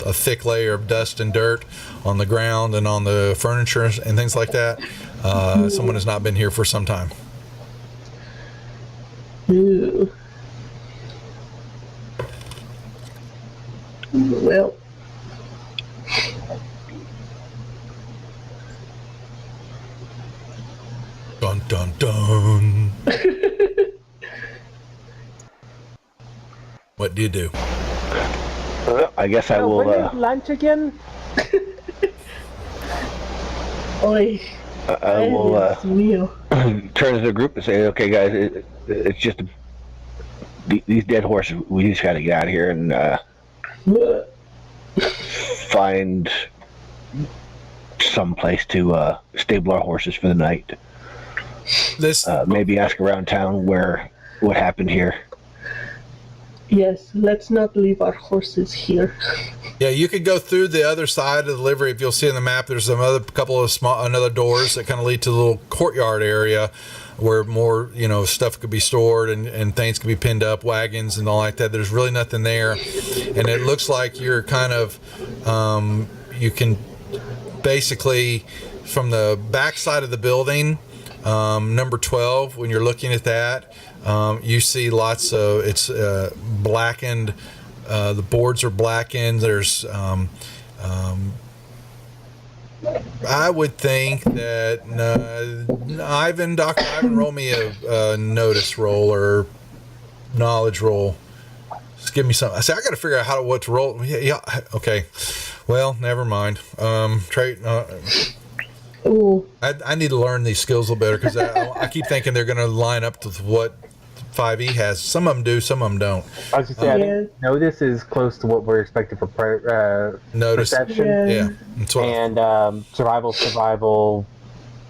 A: a thick layer of dust and dirt on the ground and on the furniture and things like that. Someone has not been here for some time.
B: Ooh. Well.
A: Dun dun dun. What do you do?
D: I guess I will.
E: When is lunch again?
B: Oi.
D: I will
B: meal.
D: turn to the group and say, "Okay, guys, it's just these dead horses. We just got to get out of here and find some place to stable our horses for the night. Maybe ask around town what happened here."
B: Yes, let's not leave our horses here.
A: Yeah, you could go through the other side of the livery. If you'll see on the map, there's couple of another doors that kind of lead to the little courtyard area where more, stuff could be stored and things could be pinned up, wagons and all like that. There's really nothing there. And it looks like you're kind of, you can basically, from the back side of the building, number 12, when you're looking at that, you see lots of, it's blackened, the boards are blackened. There's, I would think that Dr. Ivan, roll me a notice roll or knowledge roll. Just give me something. I say I got to figure out what to roll. Yeah. Okay. Well, never mind. Trait. I need to learn these skills a little better because I keep thinking they're going to line up to what 5e has. Some of them do, some of them don't.
E: I was just saying, I think notice is close to what we're expecting for
A: notice.
E: Perception.
A: Yeah.
E: And survival.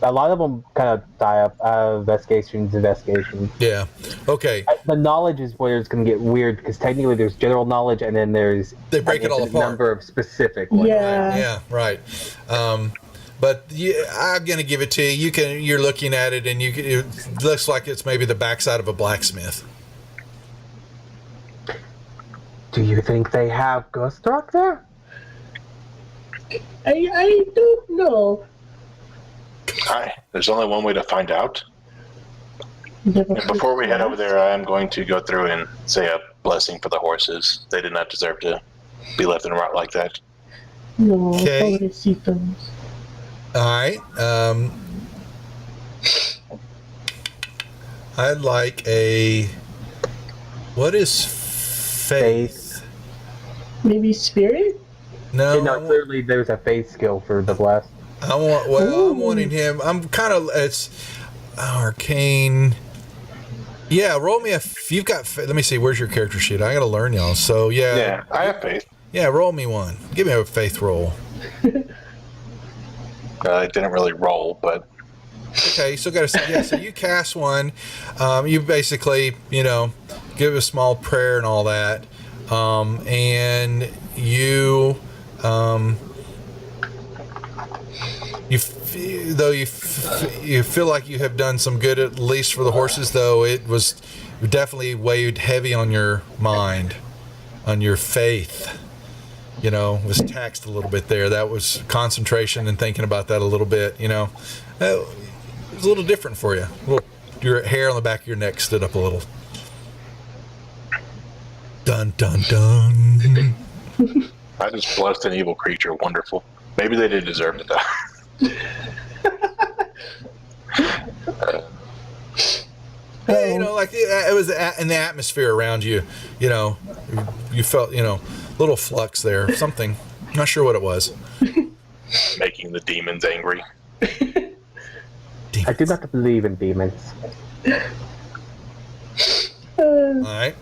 E: A lot of them kind of die up. Investigation.
A: Yeah. Okay.
E: The knowledge is where it's going to get weird because technically there's general knowledge and then there's
A: they break it all apart.
E: Number of specific ones.
B: Yeah.
A: Yeah. Right. But I'm going to give it to you. You're looking at it, and it looks like it's maybe the backside of a blacksmith.
E: Do you think they have ghost rock there?
B: I don't know.
C: Hi. There's only one way to find out.
B: Never
C: And before we head over there, I am going to go through and say a blessing for the horses. They did not deserve to be left in a rot like that.
B: No,
A: Okay.
B: pobrecitos.
A: All right. I'd like what is faith?
B: Maybe spirit?
A: No.
E: Clearly there's a faith skill for the blast.
A: I'm wanting him. I'm kind of, it's arcane. Yeah, roll me you've got, let me see, where's your character sheet? I got to learn y'all. So, yeah.
C: Yeah, I have faith.
A: Yeah, roll me one. Give me a faith roll.
C: I didn't really roll, but...
A: Okay, you still got to, yeah, so you cast one. You basically, give a small prayer and all that. And you, you feel like you have done some good, at least for the horses, though it was definitely weighed heavy on your mind, on your faith. was taxed a little bit there. That was concentration and thinking about that a little bit. It was a little different for you. Your hair on the back of your neck stood up a little. Dun dun dun.
C: I just blessed an evil creature. Wonderful. Maybe they did deserve to die.
A: Like it was in the atmosphere around you. You felt little flux there. Something. Not sure what it was.
C: Making the demons angry.
E: I do not believe in demons.
A: All right.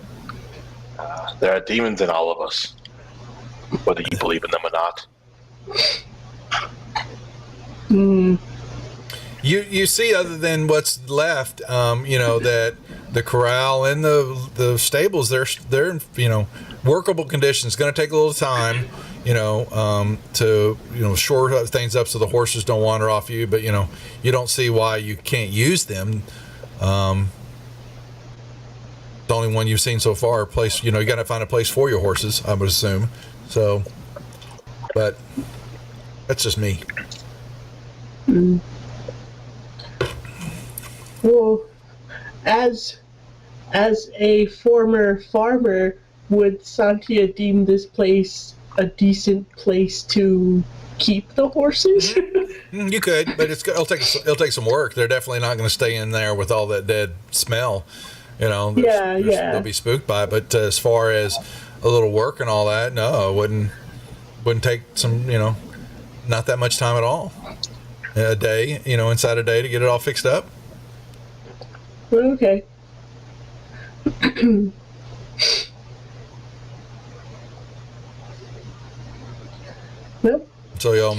C: There are demons in all of us, whether you believe in them or not.
A: You see, other than what's left, that the corral and the stables, they're in workable conditions. It's going to take a little time, to shore things up so the horses don't wander off you. But you don't see why you can't use them. The only one you've seen so far, you got to find a place for your horses, I would assume. So, but that's just me.
B: Well, as a former farmer, would Santia deem this place a decent place to keep the horses?
A: You could, but it'll take some work. They're definitely not going to stay in there with all that dead smell. They'll be spooked by it. But as far as a little work and all that, no, it wouldn't take some, not that much time at all. A day, inside a day to get it all fixed up.
B: Okay. Well,
A: So,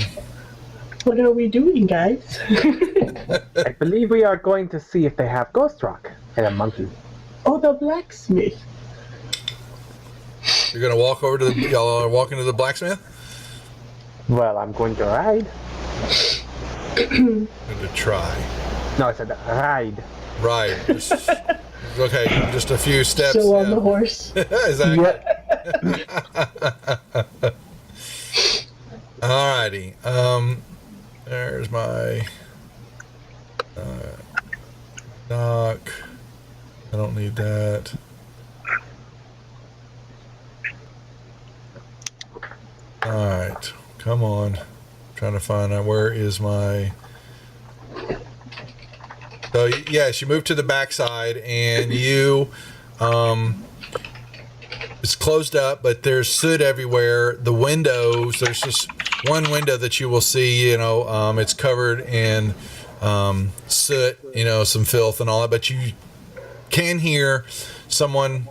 B: what are we doing, guys?
E: I believe we are going to see if they have ghost rock and a monkey.
B: Oh, the blacksmith.
A: you're going to walk over to y'all are walking to the blacksmith?
E: Well, I'm going to ride.
A: Going to try.
E: No, I said ride.
A: Right. Okay, just a few steps.
B: So on the horse.
A: Exactly. Alrighty. There's my dock. I don't need that. Alright. Come on. Trying to find out where is my. So yes, you move to the backside, and it's closed up, but there's soot everywhere. The windows, there's just one window that you will see. It's covered in soot, some filth and all that. But you can hear someone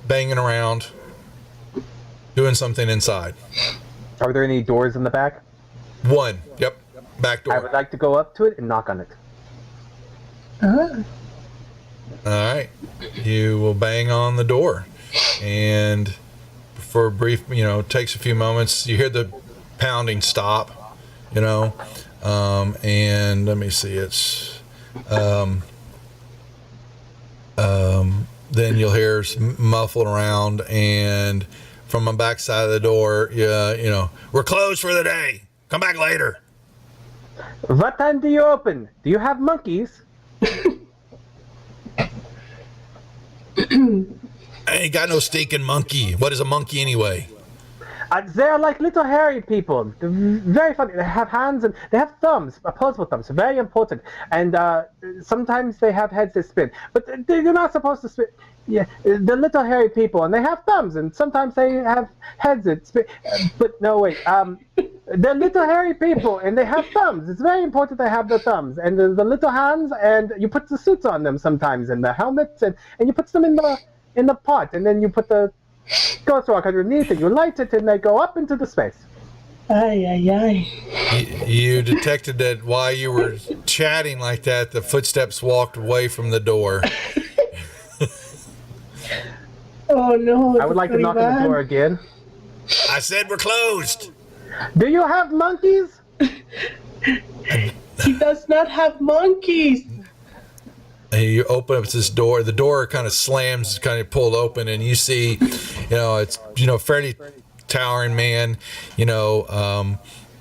A: banging around, doing something inside.
E: Are there any doors in the back?
A: One, yep, back door.
E: I would like to go up to it and knock on it.
B: Ah.
A: All right. You will bang on the door. And for a brief, takes a few moments. You hear the pounding stop, and let me see, it's, then you'll hear muffled around, and from the back side of the door, we're closed for the day. Come back later.
E: What time do you open? Do you have monkeys?
A: I ain't got no stinking monkey. What is a monkey anyway?
E: They're like little hairy people. They're very funny. They have hands and they have thumbs, opposable thumbs. Very important. And sometimes they have heads that spin. But they're not supposed to spin. Yeah, they're little hairy people, and they have thumbs, and sometimes they have heads that spin. But no, wait. They're little hairy people, and they have thumbs. It's very important they have the thumbs. And the little hands, and you put the suits on them sometimes, and the helmets, and you put them in the pot, and then you put the ghost rock underneath it, you light it, and they go up into the space.
B: Ay, ay, ay.
A: You detected that while you were chatting like that, the footsteps walked away from the door.
B: Oh no.
E: I would like to knock on the door again.
A: I said we're closed.
E: Do you have monkeys?
B: He does not have monkeys.
A: And you open up this door. The door kind of slams, kind of pulled open, and you see, it's fairly towering man,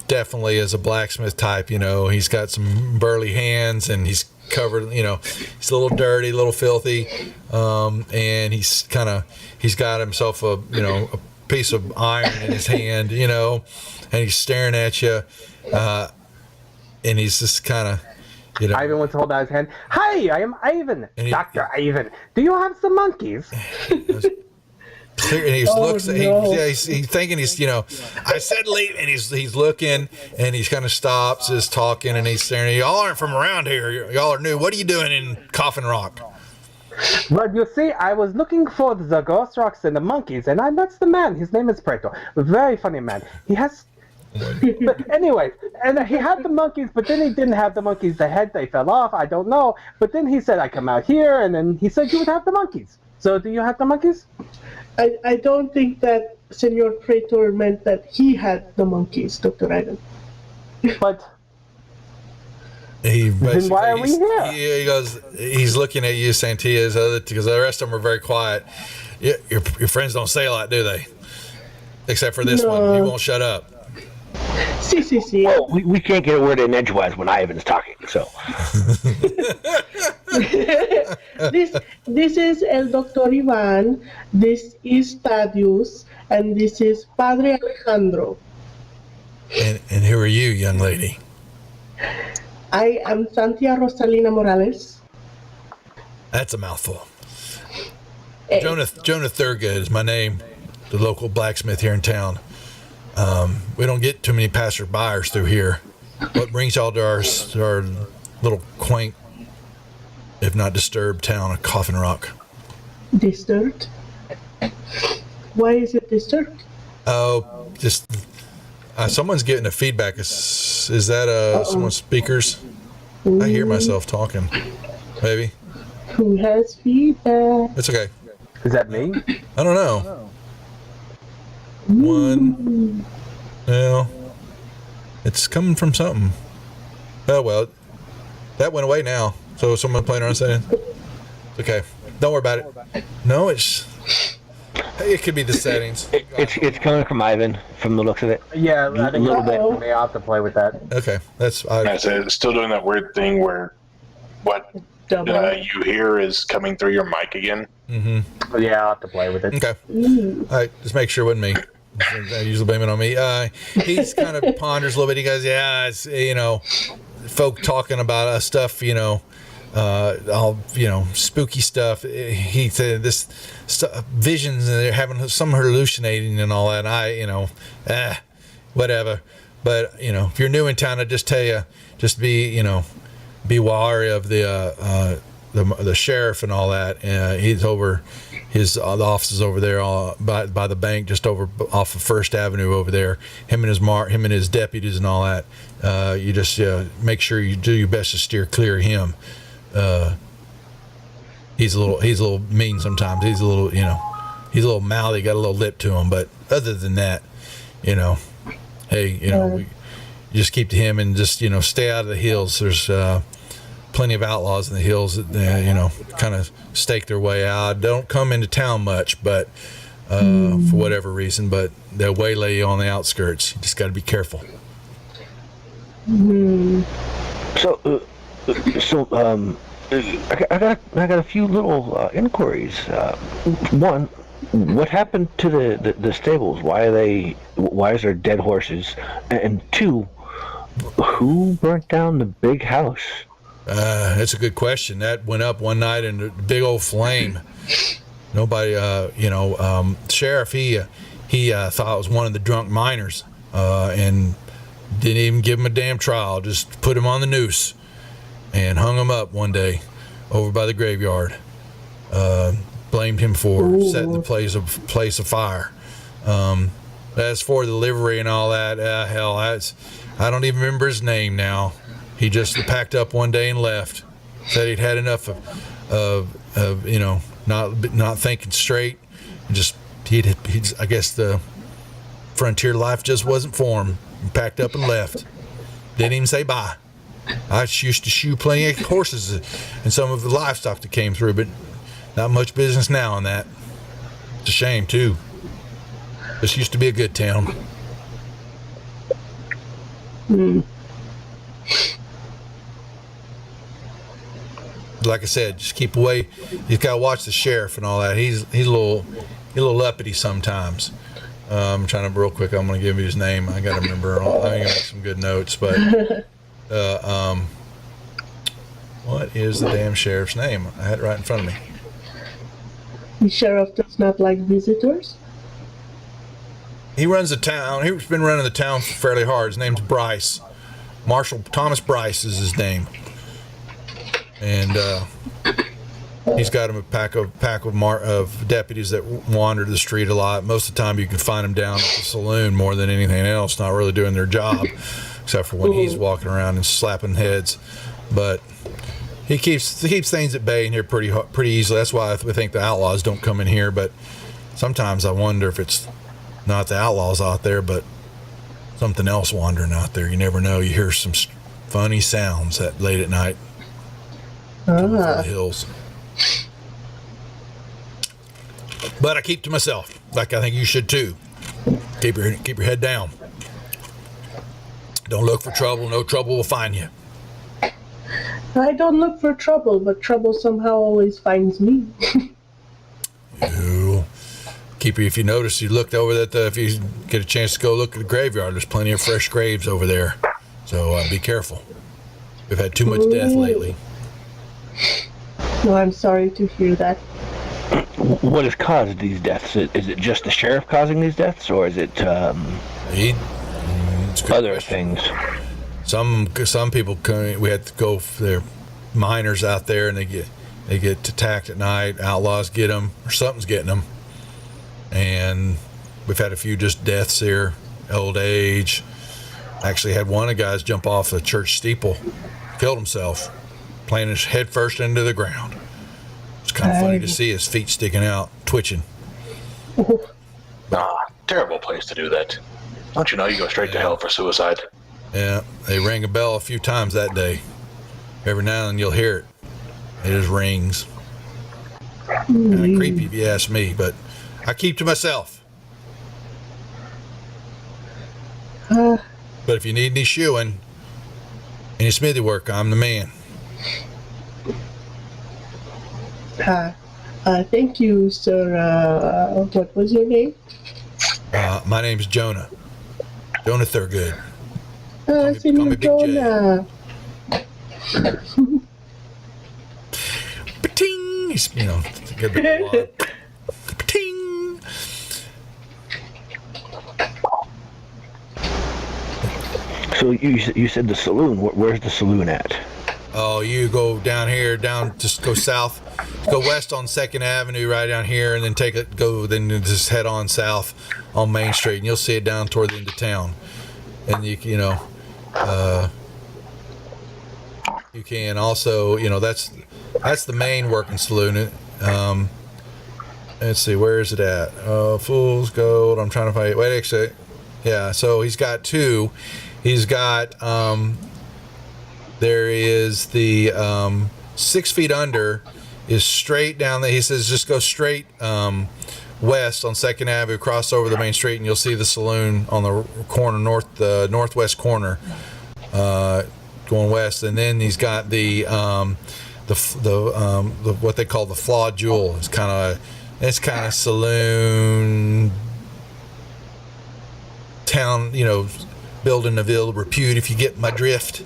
A: definitely is a blacksmith type. He's got some burly hands, and he's covered. He's a little dirty, a little filthy, and he's got himself a piece of iron in his hand, and he's staring at you, and he's just kind of.
E: Ivan wants to hold out his hand. Hi, I am Ivan. Dr. Ivan. Do you have some monkeys?
A: Clear, and he's thinking I said leave, and he's looking, and he kind of stops, is talking, and he's staring. Y'all aren't from around here. Y'all are new. What are you doing in Coffin Rock?
E: Well, you see, I was looking for the ghost rocks and the monkeys, and I met the man. His name is Preto. A very funny man. He has. But anyway, and he had the monkeys, but then he didn't have the monkeys. They fell off. I don't know. But then he said, I come out here, and then he said you would have the monkeys. So do you have the monkeys?
B: I don't think that Senor Praetor meant that he had the monkeys, Dr. Ivan.
E: But
A: then
E: why are we here?
A: He goes, he's looking at you, Santia's, because the rest of them are very quiet. Your friends don't say a lot, do they? Except for this one. He won't shut up.
B: Sí.
D: Well, we can't get a word in edgewise when Ivan's talking, so.
B: This is El Doctor Ivan, this is Thaddeus, and this is Padre Alejandro.
A: And who are you, young lady?
B: I am Santia Rosalina Morales.
A: That's a mouthful.
B: Hey.
A: Jonah Thurgood is my name, the local blacksmith here in town. We don't get too many passerbyers through here. What brings y'all to our little quaint, if not disturbed, town of Coffin Rock?
B: Disturbed? Why is it disturbed?
A: Oh, just someone's getting a feedback. Is that someone's speakers? I hear myself talking. Maybe.
B: Who has feedback?
A: It's okay.
E: Is that me?
A: I don't know. One. Well, it's coming from something. Oh, well, that went away now. So someone playing around saying, it's okay. Don't worry about it. No, it could be the settings.
D: It's coming from Ivan, from the looks of it.
E: Yeah, I think
D: a little bit.
E: We may have to play with that.
A: Okay,
C: It's still doing that weird thing where what you hear is coming through your mic again.
A: Mm-hmm.
E: Yeah, I'll have to play with it.
A: Okay. All right, just make sure it wasn't me. I usually blame it on me. He's kind of ponders a little bit. He goes, yeah, it's, folk talking about stuff, all, spooky stuff. He said this visions, and they're having some hallucinating and all that. And whatever. But, if you're new in town, I just tell you, just be wary of the sheriff and all that. He's over the office is over there by the bank, just over off of First Avenue over there. Him and his deputies and all that. You just make sure you do your best to steer clear of him. He's a little mean sometimes. He's a little mouthy, got a little lip to him. But other than that, we just keep to him and just stay out of the hills. There's plenty of outlaws in the hills that kind of stake their way out. Don't come into town much, but for whatever reason, but they'll waylay you on the outskirts. You just got to be careful.
D: I got a few little inquiries. One, what happened to the stables? Why is there dead horses? And two, who burnt down the big house?
A: That's a good question. That went up one night in a big old flame. Nobody, sheriff, he thought it was one of the drunk miners, and didn't even give him a damn trial. Just put him on the noose and hung him up one day over by the graveyard. Blamed him for setting the place afire. As for the livery and all that, I don't even remember his name now. He just packed up one day and left. Said he'd had enough of not thinking straight. And I guess the frontier life just wasn't for him. He packed up and left. Didn't even say bye. I used to shoe plenty of horses and some of the livestock that came through, but not much business now on that. It's a shame too. This used to be a good town. Like I said, just keep away. You got to watch the sheriff and all that. He's a little uppity sometimes. I'm trying to real quick. I'm going to give you his name. I got to remember. I'm going to make some good notes. But what is the damn sheriff's name? I had it right in front of me.
B: The sheriff does not like visitors?
A: He runs the town. He's been running the town fairly hard. His name's Bryce. Marshal Thomas Bryce is his name. And he's got him a pack of deputies that wander the street a lot. Most of the time you can find them down at the saloon more than anything else, not really doing their job, except for when he's walking around and slapping heads. But he keeps things at bay in here pretty easily. That's why we think the outlaws don't come in here. But sometimes I wonder if it's not the outlaws out there, but something else wandering out there. You never know. You hear some funny sounds late at night. From the hills. But I keep to myself, like I think you should too. Keep your head down. Don't look for trouble. No trouble will find you.
B: I don't look for trouble, but trouble somehow always finds me.
A: If you notice, you looked over that. If you get a chance to go look at the graveyard, there's plenty of fresh graves over there. So be careful. We've had too much death lately.
B: No, I'm sorry to hear that.
D: What has caused these deaths? Is it just the sheriff causing these deaths, or is it other things?
A: Some people we had to go. They're miners out there, and they get attacked at night. Outlaws get them, or something's getting them. And we've had a few just deaths here, old age. Actually had one of the guys jump off a church steeple, killed himself, planted his head first into the ground. It's kind of funny to see his feet sticking out, twitching.
C: Terrible place to do that. Don't you know you go straight to hell for suicide?
A: Yeah, they rang a bell a few times that day. Every now and then you'll hear it. It just rings. Kind of creepy if you ask me, but I keep to myself. But if you need any shoeing, any smithy work, I'm the man.
B: Thank you, sir. What was your name?
A: My name's Jonah. Jonah Thurgood.
B: Call me Jonah.
A: Ba-ting! Get a bit of a Ba-ting!
D: So you said the saloon. Where's the saloon at?
A: Oh, you go down here, just go south, go west on 2nd Avenue, right down here, and then then just head on south on Main Street, and you'll see it down toward the end of town. And you can also, that's the main working saloon. Let's see, where is it at? Fool's Gold. I'm trying to find it. Wait, actually, yeah. So he's got two. He's got there is the 6 feet under is straight down there. He says just go straight west on 2nd Avenue, cross over the main street, and you'll see the saloon on the corner, northwest corner, going west. And then he's got the what they call the Flawed Jewel. It's kind of saloon town, building of ill repute, if you get my drift.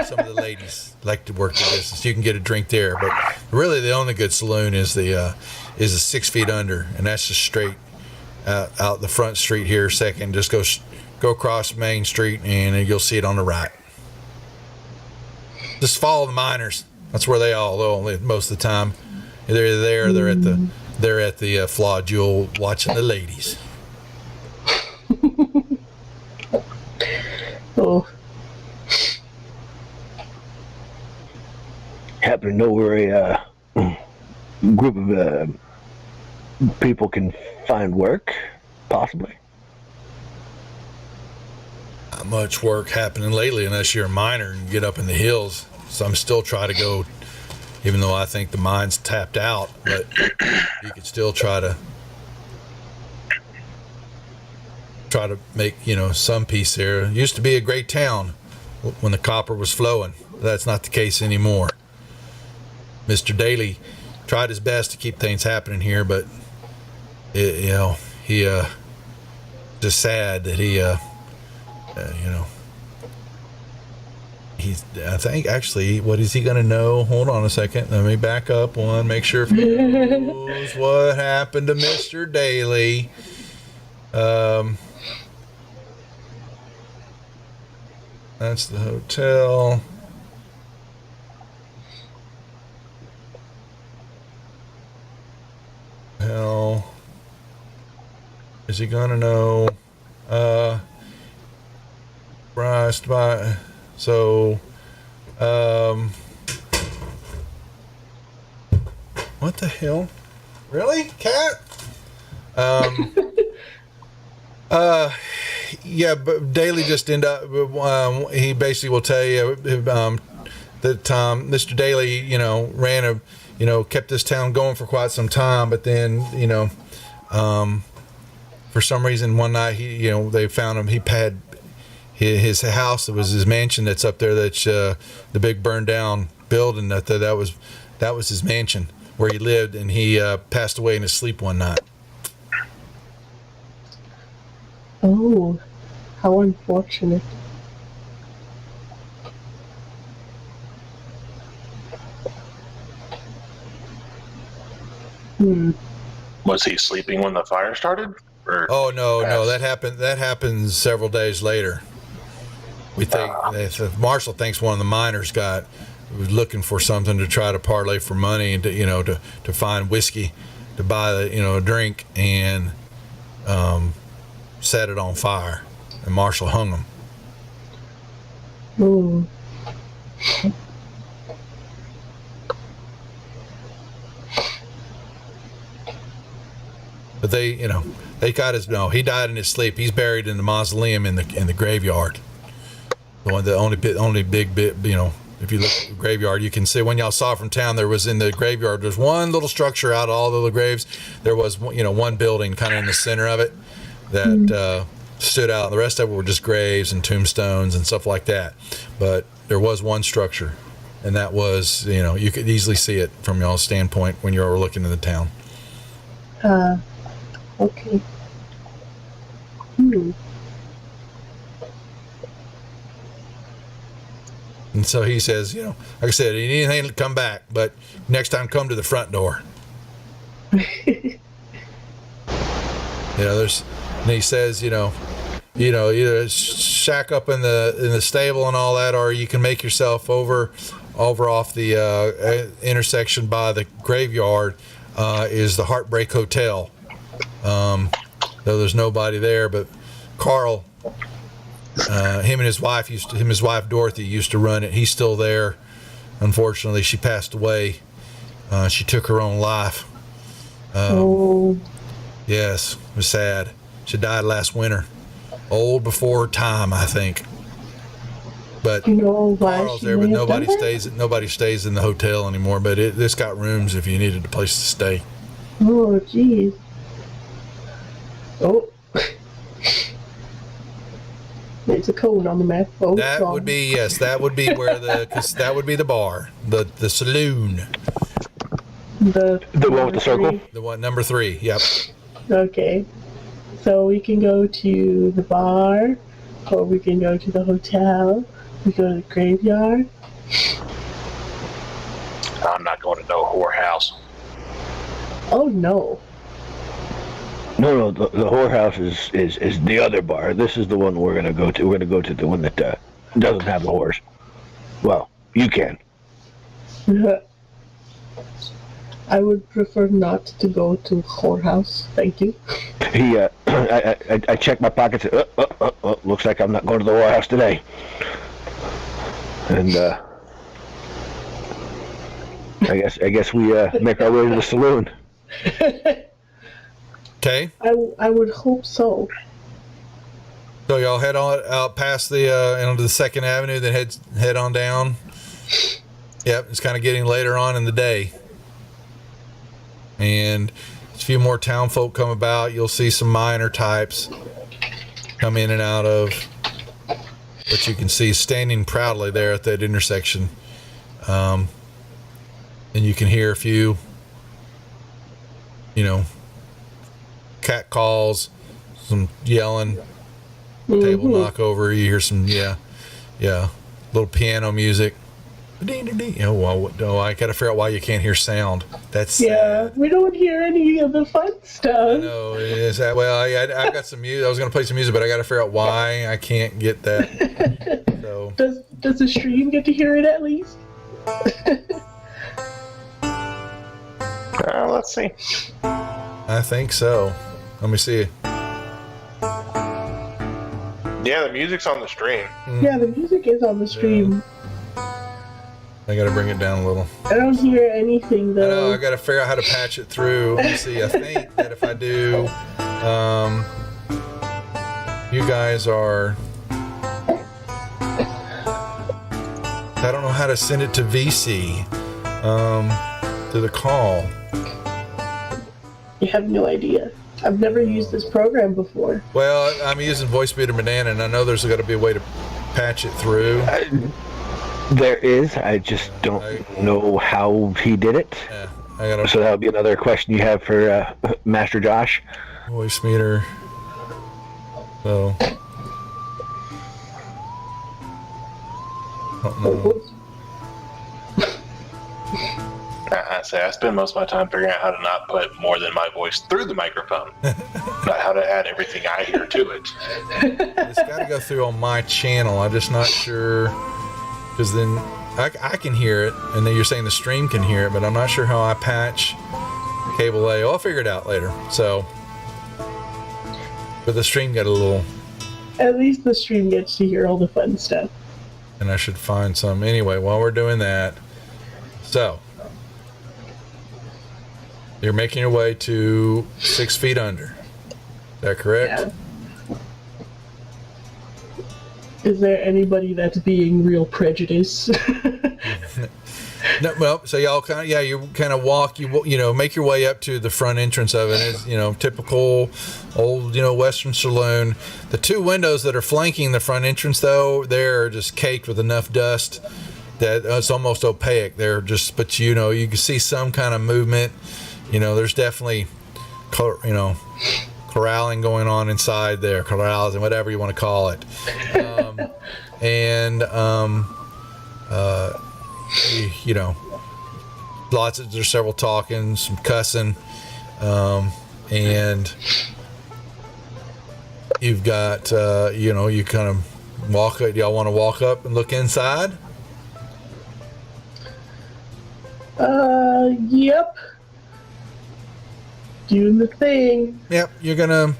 A: Some of the ladies like to work the business. You can get a drink there, but really the only good saloon is the 6 feet under, and that's just straight out the front street here. Second, just go across Main Street, and you'll see it on the right. Just follow the miners. That's where they all live most of the time. They're either there, or they're at the Flawed Jewel watching the ladies.
B: Oh.
D: Happen to know where a group of people can find work, possibly?
A: Not much work happening lately unless you're a miner and get up in the hills. So I'm still trying to go, even though I think the mine's tapped out, but you could still try to try to make, some peace there. It used to be a great town when the copper was flowing. That's not the case anymore. Mr. Daly tried his best to keep things happening here, but he just sad that I think actually, what is he going to know? Hold on a second. Let me back up one, make sure if he knows what happened to Mr. Daly. That's the hotel. Hell, is he going to know? Priced by... So, what the hell? Really, Cat? Yeah, but Daly just end up. He basically will tell you that Mr. Daly, ran kept this town going for quite some time, but then, for some reason one night they found him. He had his house. It was his mansion that's up there. That's the big burned down building. That was his mansion where he lived, and he passed away in his sleep one night.
B: Oh, how unfortunate.
C: Was he sleeping when the fire started? Or
A: Oh no, that happened. That happened several days later. We think Marshall thinks one of the miners was looking for something to try to parlay for money and to find whiskey to buy a drink, and set it on fire, and Marshall hung him.
B: Oh.
A: But they got he died in his sleep. He's buried in the mausoleum in the graveyard. The only big bit, if you look at the graveyard, you can see when y'all saw from town, there was in the graveyard, there's one little structure out of all the little graves. There was, one building kind of in the center of it that stood out. The rest of it were just graves and tombstones and stuff like that. But there was one structure, and that was, you could easily see it from y'all's standpoint when you were looking at the town.
B: Okay.
A: And so he says, like I said, you need anything to come back, but next time come to the front door. And he says, either shack up in the stable and all that, or you can make yourself over off the intersection by the graveyard is the Heartbreak Hotel. Though there's nobody there, but Carl, him and his wife Dorothy used to run it. He's still there. Unfortunately, she passed away. She took her own life. Yes, it was sad. She died last winter, old before her time, I think. But Carl's there, but nobody stays in the hotel anymore. But this got rooms if you needed a place to stay.
B: Oh, geez. Oh. It's a code on the map. Oh,
A: that would be where that would be the bar, the saloon.
B: The
D: one with the circle?
A: The one, number 3, yep.
B: Okay. So we can go to the bar, or we can go to the hotel. We go to the graveyard.
C: I'm not going to no whorehouse.
B: Oh, no.
D: No, the whorehouse is the other bar. This is the one we're gonna go to. We're gonna go to the one that doesn't have the whores. Well, you can.
B: I would prefer not to go to whorehouse. Thank you.
D: I checked my pockets. Looks like I'm not going to the whorehouse today. And I guess we make our way to the saloon.
A: Okay.
B: I would hope so.
A: So y'all head on out past the onto the 2nd Avenue, then head on down. Yep, it's kind of getting later on in the day, and a few more town folk come about. You'll see some miner types. come in and out of. But you can see standing proudly there at that intersection. And you can hear a few, cat calls, some yelling, table knock over. You hear some, little piano music. I gotta figure out why you can't hear sound. That's sad.
B: we don't hear any of the fun stuff.
A: No, is that well? I got some music. I was gonna play some music, but I gotta figure out why I can't get that. So
B: Does the stream get to hear it at least?
C: Let's see.
A: I think so. Let me see.
C: Yeah, the music's on the stream.
B: Yeah, the music is on the stream.
A: I gotta bring it down a little.
B: I don't hear anything
A: I
B: though.
A: know, I gotta figure out how to patch it through. Let me see. I think that if I do, you guys are. I don't know how to send it to VC, to the call.
B: You have no idea. I've never used this program before.
A: Well, I'm using VoiceBeater Banana, and I know there's got to be a way to patch it through.
D: There is. I just don't know how he did it.
A: Yeah, I gotta.
D: So that would be another question you have for Master Josh.
A: Voice meter. So.
C: I spend most of my time figuring out how to not put more than my voice through the microphone, not how to add everything I hear to it.
A: It's got to go through on my channel. I'm just not sure, because then I can hear it, and then you're saying the stream can hear it, but I'm not sure how I patch cable A. I'll figure it out later. So, but the stream got a little.
B: At least the stream gets to hear all the fun stuff.
A: And I should find some anyway while we're doing that. So, you're making your way to 6 feet under. Is that correct?
B: Yeah. Is there anybody that's being real prejudiced?
A: No, well, so y'all kind of, you kind of walk, make your way up to the front entrance of it. It's, typical old, Western saloon. The two windows that are flanking the front entrance, though, they're just caked with enough dust that it's almost opaque. They're just, but you can see some kind of movement. There's definitely, corralling going on inside there, corrals and whatever you want to call it. There's several talking, some cussing, and you've got, you kind of walk up. Y'all want to walk up and look inside?
B: Yep. Doing the thing.
A: Yep, you're gonna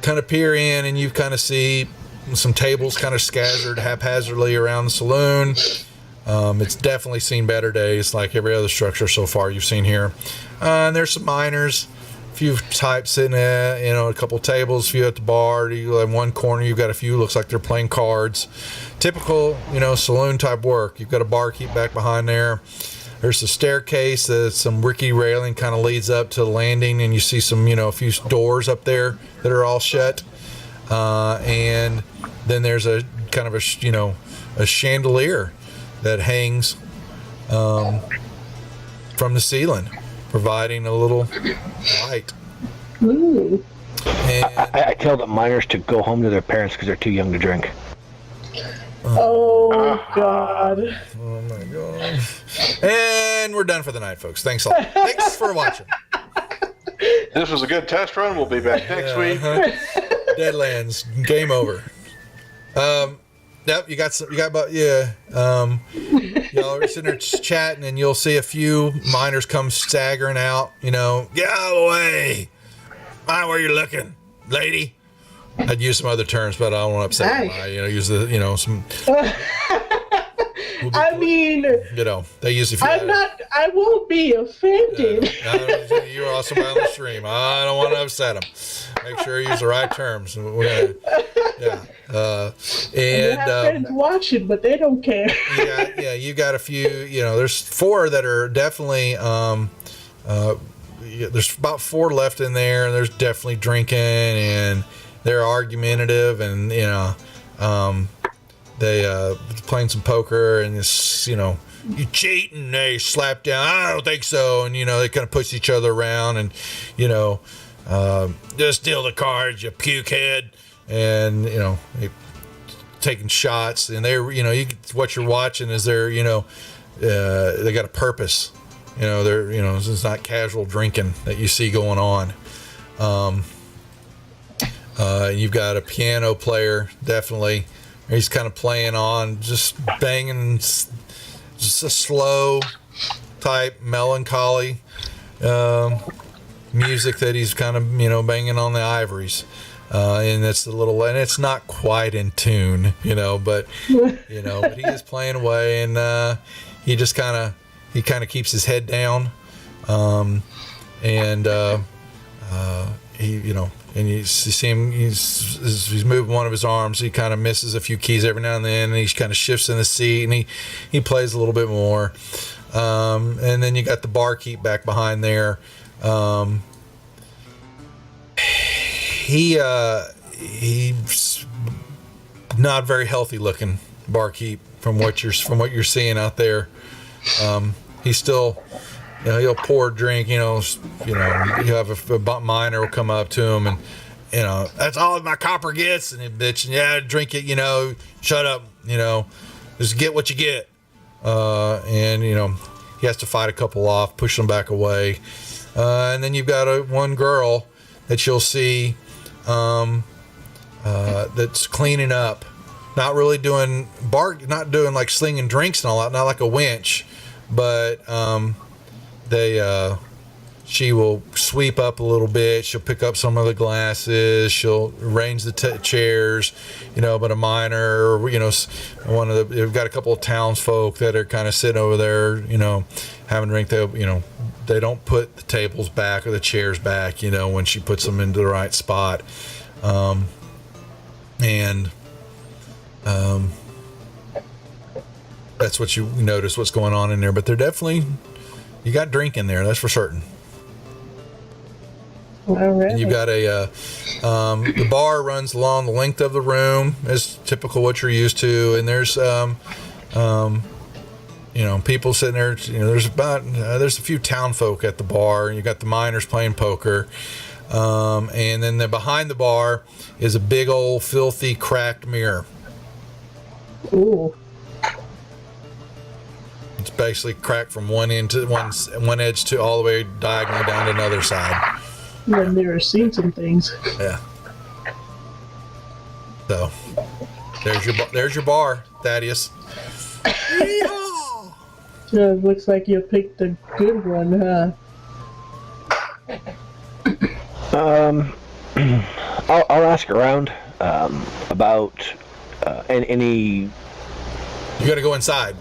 A: kind of peer in, and you kind of see some tables kind of scattered haphazardly around the saloon. It's definitely seen better days, like every other structure so far you've seen here. And there's some minors, a few types sitting at, a couple tables, a few at the bar. You in one corner, you've got a few, looks like they're playing cards. Typical, saloon type work. You've got a barkeep back behind there. There's a staircase that some rickety railing kind of leads up to the landing, and you see some, a few doors up there that are all shut. And then there's a kind of a chandelier that hangs from the ceiling, providing a little light.
B: Ooh.
A: And
D: I tell the minors to go home to their parents because they're too young to drink.
B: Oh, God.
A: Oh my God. And we're done for the night, folks. Thanks a lot. Thanks for watching.
C: This was a good test run. We'll be back next week.
A: Deadlands, game over. Yep, y'all are sitting there chatting, and you'll see a few miners come staggering out, get out of the way. Mind where you're looking, lady. I'd use some other terms, but I don't want to upset them. Use the, some.
B: I mean,
A: they use a few.
B: I won't be offended.
A: You're also on the stream. I don't want to upset them. Make sure you use the right terms. And
B: I have friends watching, but they don't care.
A: You got a few. There's 4 that are definitely. There's about 4 left in there, and there's definitely drinking, and they're argumentative, and they playing some poker, and it's you cheating, they slap down, I don't think so, and they kind of push each other around, and just deal the cards, you puke head, and they taking shots, and they're what you're watching is they're they got a purpose. They're it's not casual drinking that you see going on. You've got a piano player, definitely. He's kind of playing on, just banging, just a slow type melancholy music that he's kind of banging on the ivories. And it's not quite in tune, but but he is playing away, and he just kind of keeps his head down, and he and you see him, he's moving one of his arms, he kind of misses a few keys every now and then, and he kind of shifts in the seat, and he plays a little bit more, and then you got the barkeep back behind there. He's not very healthy looking barkeep from what you're seeing out there. He's still, he'll pour a drink. You have a miner will come up to him, and that's all my copper gets, and he bitch, yeah, drink it. Shut up. Just get what you get. And he has to fight a couple off, push them back away, and then you've got one girl that you'll see. That's cleaning up, not really doing not doing like slinging drinks and all that, not like a winch, but she will sweep up a little bit. She'll pick up some of the glasses. She'll arrange the chairs, but a miner, or we've got a couple of townsfolk that are kind of sitting over there, having a drink. They don't put the tables back or the chairs back, when she puts them into the right spot. That's what you notice what's going on in there, but they're definitely, you got drink in there, that's for certain.
B: All right.
A: And you've got the bar runs along the length of the room, as typical what you're used to, and there's people sitting there. There's a few town folk at the bar, and you got the miners playing poker, and then behind the bar is a big old filthy cracked mirror.
B: Ooh.
A: It's basically cracked from one end to one edge to all the way diagonally down to another side.
B: I've never seen some things.
A: Yeah. So there's your bar, Thaddeus.
B: So it looks like you picked a good one, huh?
D: I'll ask around about any.
A: You got to go inside.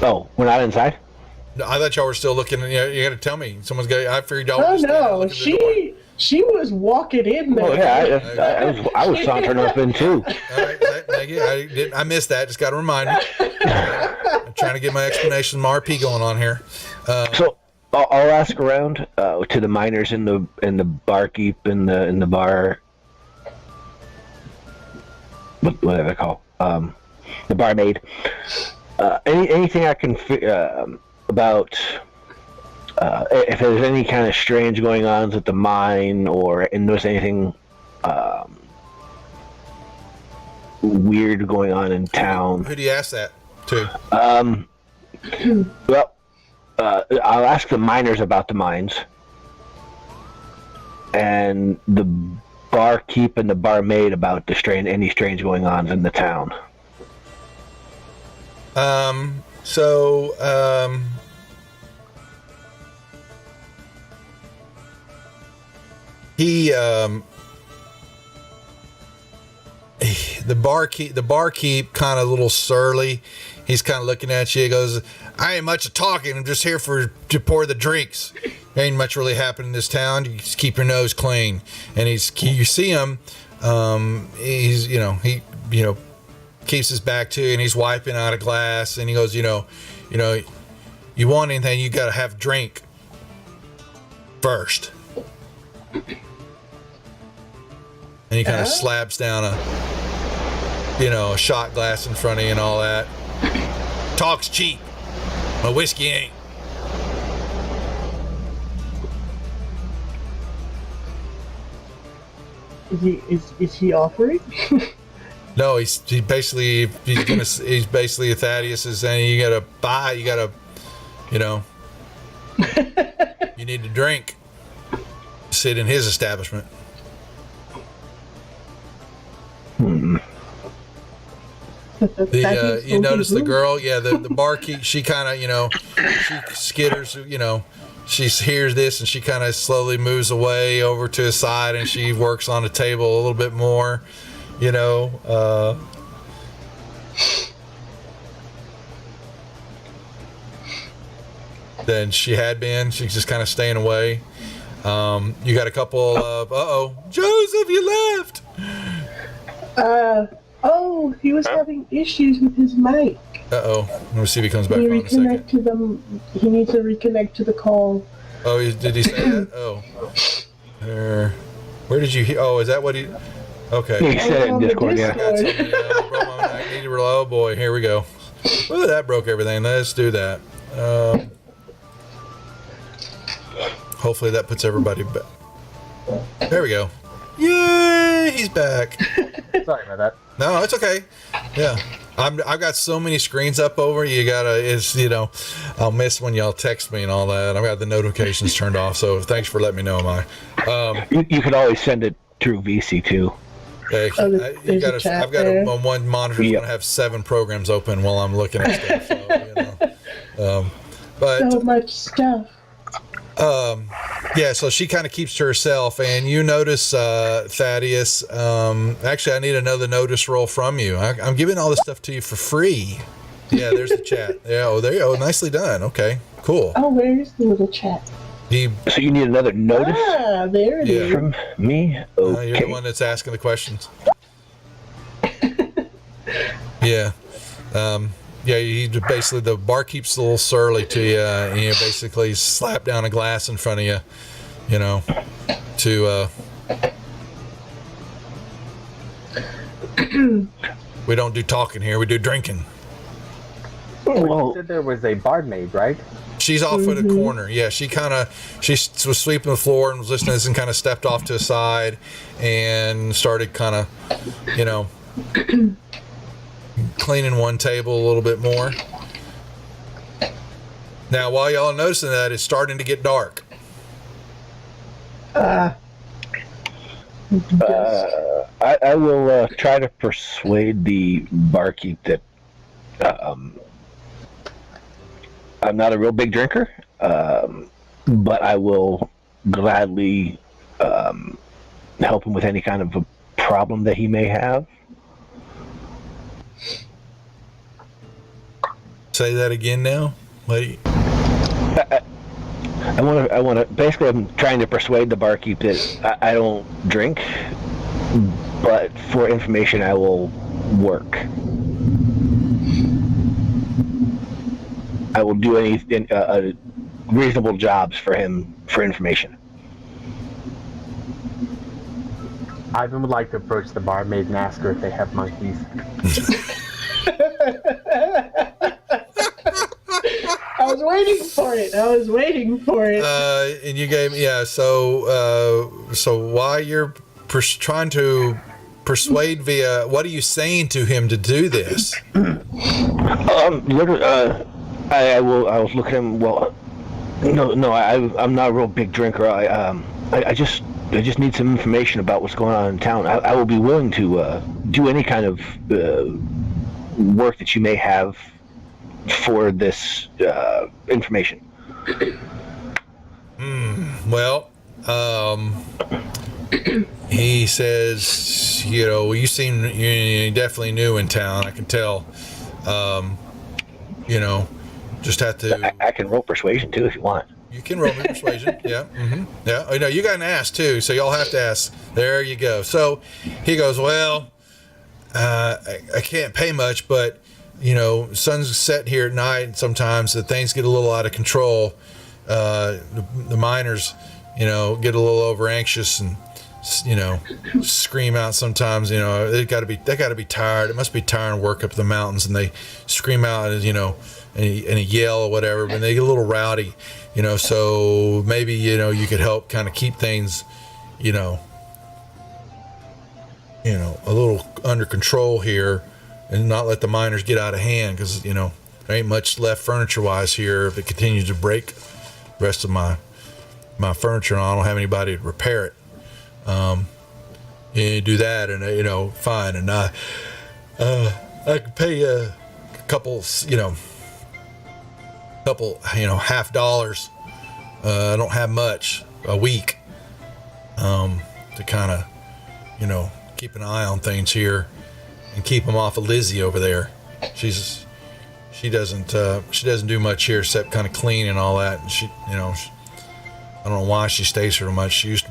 D: Oh, we're not inside?
A: I thought y'all were still looking. You got to tell me. Someone's got. I figured y'all.
B: Oh no, she was walking in there.
D: Oh yeah, I was sauntering up in too.
A: All right, thank you. I missed that. Just got to remind me. I'm trying to get my explanation, RP going on here.
D: So I'll ask around to the miners in the barkeep in the bar. What do they call? The barmaid. Anything I can about if there's any kind of strange going on at the mine, or there's anything weird going on in town.
A: Who do you ask that to?
D: Well, I'll ask the miners about the mines, and the barkeep and the barmaid about any strange going on in the town.
A: The barkeep kind of a little surly. He's kind of looking at you. He goes, "I ain't much of talking. I'm just here to pour the drinks. Ain't much really happening in this town. You just keep your nose clean." And you see him. He's he keeps his back to you, and he's wiping out a glass, and he goes, you want anything, you got to have a drink first. And he kind of slaps down a shot glass in front of you and all that. Talk's cheap. My whiskey ain't.
B: Is he offering?
A: No, he's basically Thaddeus is saying you gotta you need to drink. Sit in his establishment. You notice the girl, the barkeep, she kind of, she skitters, she hears this and she kind of slowly moves away over to his side and she works on the table a little bit more, than she had been. She's just kind of staying away. You got a couple of, Joseph, you left.
B: He was having issues with his mic.
A: Let me see if he comes back on in a second.
B: He needs to reconnect to the call.
A: Oh, did he say that? Oh. Where did you hear? Oh, is that what he... Okay.
D: He said it in Discord, yeah.
A: Oh, boy, here we go. Well, that broke everything. Let's do that. Hopefully that puts everybody back. There we go. Yay, he's back.
E: Sorry about that.
A: No, it's okay. Yeah. I've got so many screens up over. I'll miss when y'all text me and all that. I've got the notifications turned off, so thanks for letting me know,
D: You can always send it through VC too.
A: I've got on one monitor. Yep. Gonna have 7 programs open while I'm looking at stuff. So, but
B: so much stuff.
A: So she kind of keeps to herself, and you notice, Thaddeus, actually I need another notice roll from you. I'm giving all this stuff to you for free. Yeah, there's the chat. Yeah, there you go. Nicely done. Okay, cool.
B: Oh, where's the little chat?
D: So you need another notice?
B: There it is.
D: From me? Okay.
A: You're the one that's asking the questions. Yeah. He basically, the barkeep's a little surly to you, and you basically slap down a glass in front of you, we don't do talking here, we do drinking.
E: You said there was a barmaid, right?
A: She's off in the corner. Yeah, she was sweeping the floor and was listening to this and kind of stepped off to the side and started kind of, cleaning one table a little bit more. Now, while y'all are noticing that, it's starting to get dark.
D: I will try to persuade the barkeep that I'm not a real big drinker, but I will gladly help him with any kind of a problem that he may have.
A: Say that again now. Wait.
D: I want to. Basically, I'm trying to persuade the barkeep that I don't drink, but for information, I will work. I will do any reasonable jobs for him for information.
E: Ivan would like to approach the barmaid and ask her if they have monkeys.
B: I was waiting for it.
A: And you gave me, so while you're trying to persuade via, what are you saying to him to do this? I was looking at him. Well, I'm not a real big drinker. I just need some information about what's going on in town. I will be willing to do any kind of work that you may have for this information. He says, you seem you're definitely new in town. I can tell. Just have to.
D: I can roll persuasion too if you want.
A: You can roll me persuasion. Yeah. Mm-hmm. Yeah. Oh, no, you got an ask too, so y'all have to ask. There you go. So he goes, well, I can't pay much, but sun's set here at night, and sometimes the things get a little out of control. The miners, get a little over anxious, and scream out sometimes. They got to be tired. It must be tiring work up the mountains, and they scream out, and a yell or whatever. But they get a little rowdy, So maybe you could help kind of keep things, a little under control here, and not let the miners get out of hand, because there ain't much left furniture wise here. If it continues to break the rest of my furniture, and I don't have anybody to repair it. You do that, and fine, and I could pay a couple $50. I don't have much a week to kind of keep an eye on things here and keep them off of Lizzie over there. She doesn't do much here except kind of clean and all that, and I don't know why she stays here so much. She's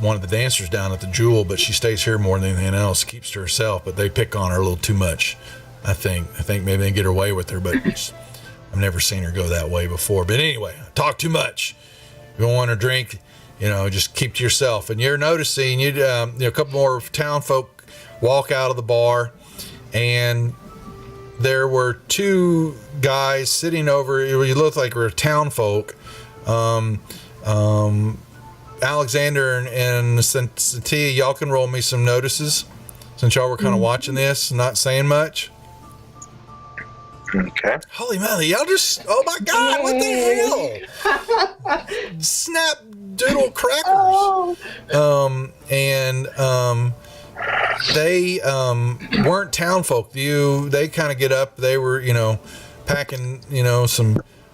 A: one of the dancers down at the Jewel, but she stays here more than anything else. Keeps to herself, but they pick on her a little too much. I think maybe they get away with her, but I've never seen her go that way before. But anyway, I talk too much. If you don't want to drink, just keep to yourself. And you're noticing a couple more town folk walk out of the bar, and there were two guys sitting over. You look like we're town folk. Alexander and Cynthia, y'all can roll me some notices since y'all were kind of watching this, not saying much.
C: Okay.
A: Holy moly, y'all just, oh my God, what the hell? Snap doodle crackers. They weren't town folk. They kind of get up, they were, packing,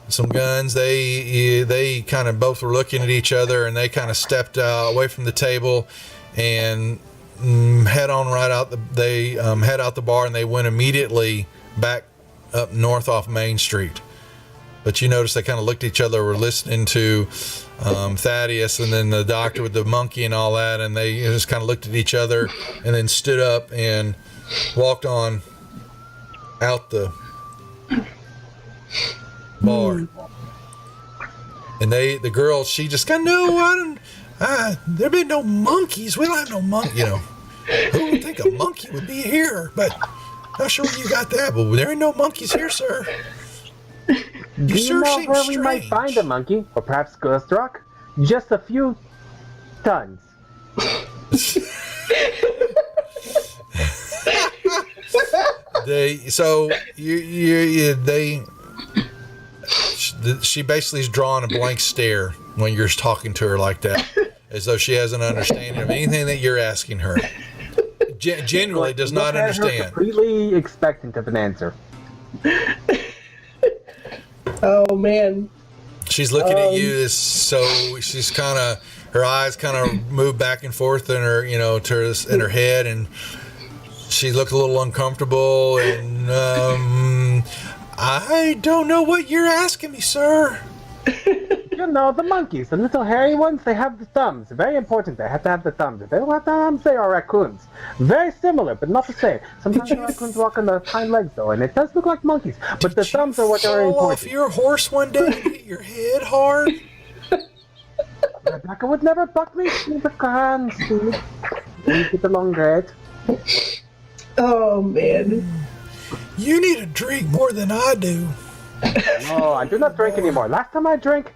A: some guns. They kind of both were looking at each other, and they kind of stepped away from the table and head out the bar, and they went immediately back up north off Main Street. But you notice they kind of looked at each other, were listening to Thaddeus and then the doctor with the monkey and all that, and they just kind of looked at each other and then stood up and walked on out the bar. And the girl, she just kind of, there been no monkeys. We don't have no monkey, Who would think a monkey would be here? But not sure where you got that, but there ain't no monkeys here, sir.
E: Do you know where we might find a monkey? Or perhaps Ghost Rock? Just a few tons.
A: She basically is drawing a blank stare when you're talking to her like that, as though she has an understanding of anything that you're asking her. Genuinely does not understand.
E: Completely expectant of an answer.
B: Oh man.
A: She's looking at you, so she's kind of, her eyes kind of move back and forth in her, in her head, and she looked a little uncomfortable, and I don't know what you're asking me, sir.
E: The monkeys, the little hairy ones, they have the thumbs. Very important, they have to have the thumbs. If they don't have thumbs, they are raccoons. Very similar, but not the same. Sometimes the raccoons walk on the hind legs, though, and it does look like monkeys. But the thumbs are what are important.
A: Fall off your horse one day and hit your head hard?
E: Rebecca would never buck me. She's a can, Steve. You get along great.
B: Oh, man.
A: You need a drink more than I do.
E: No, I do not drink anymore. Last time I drank,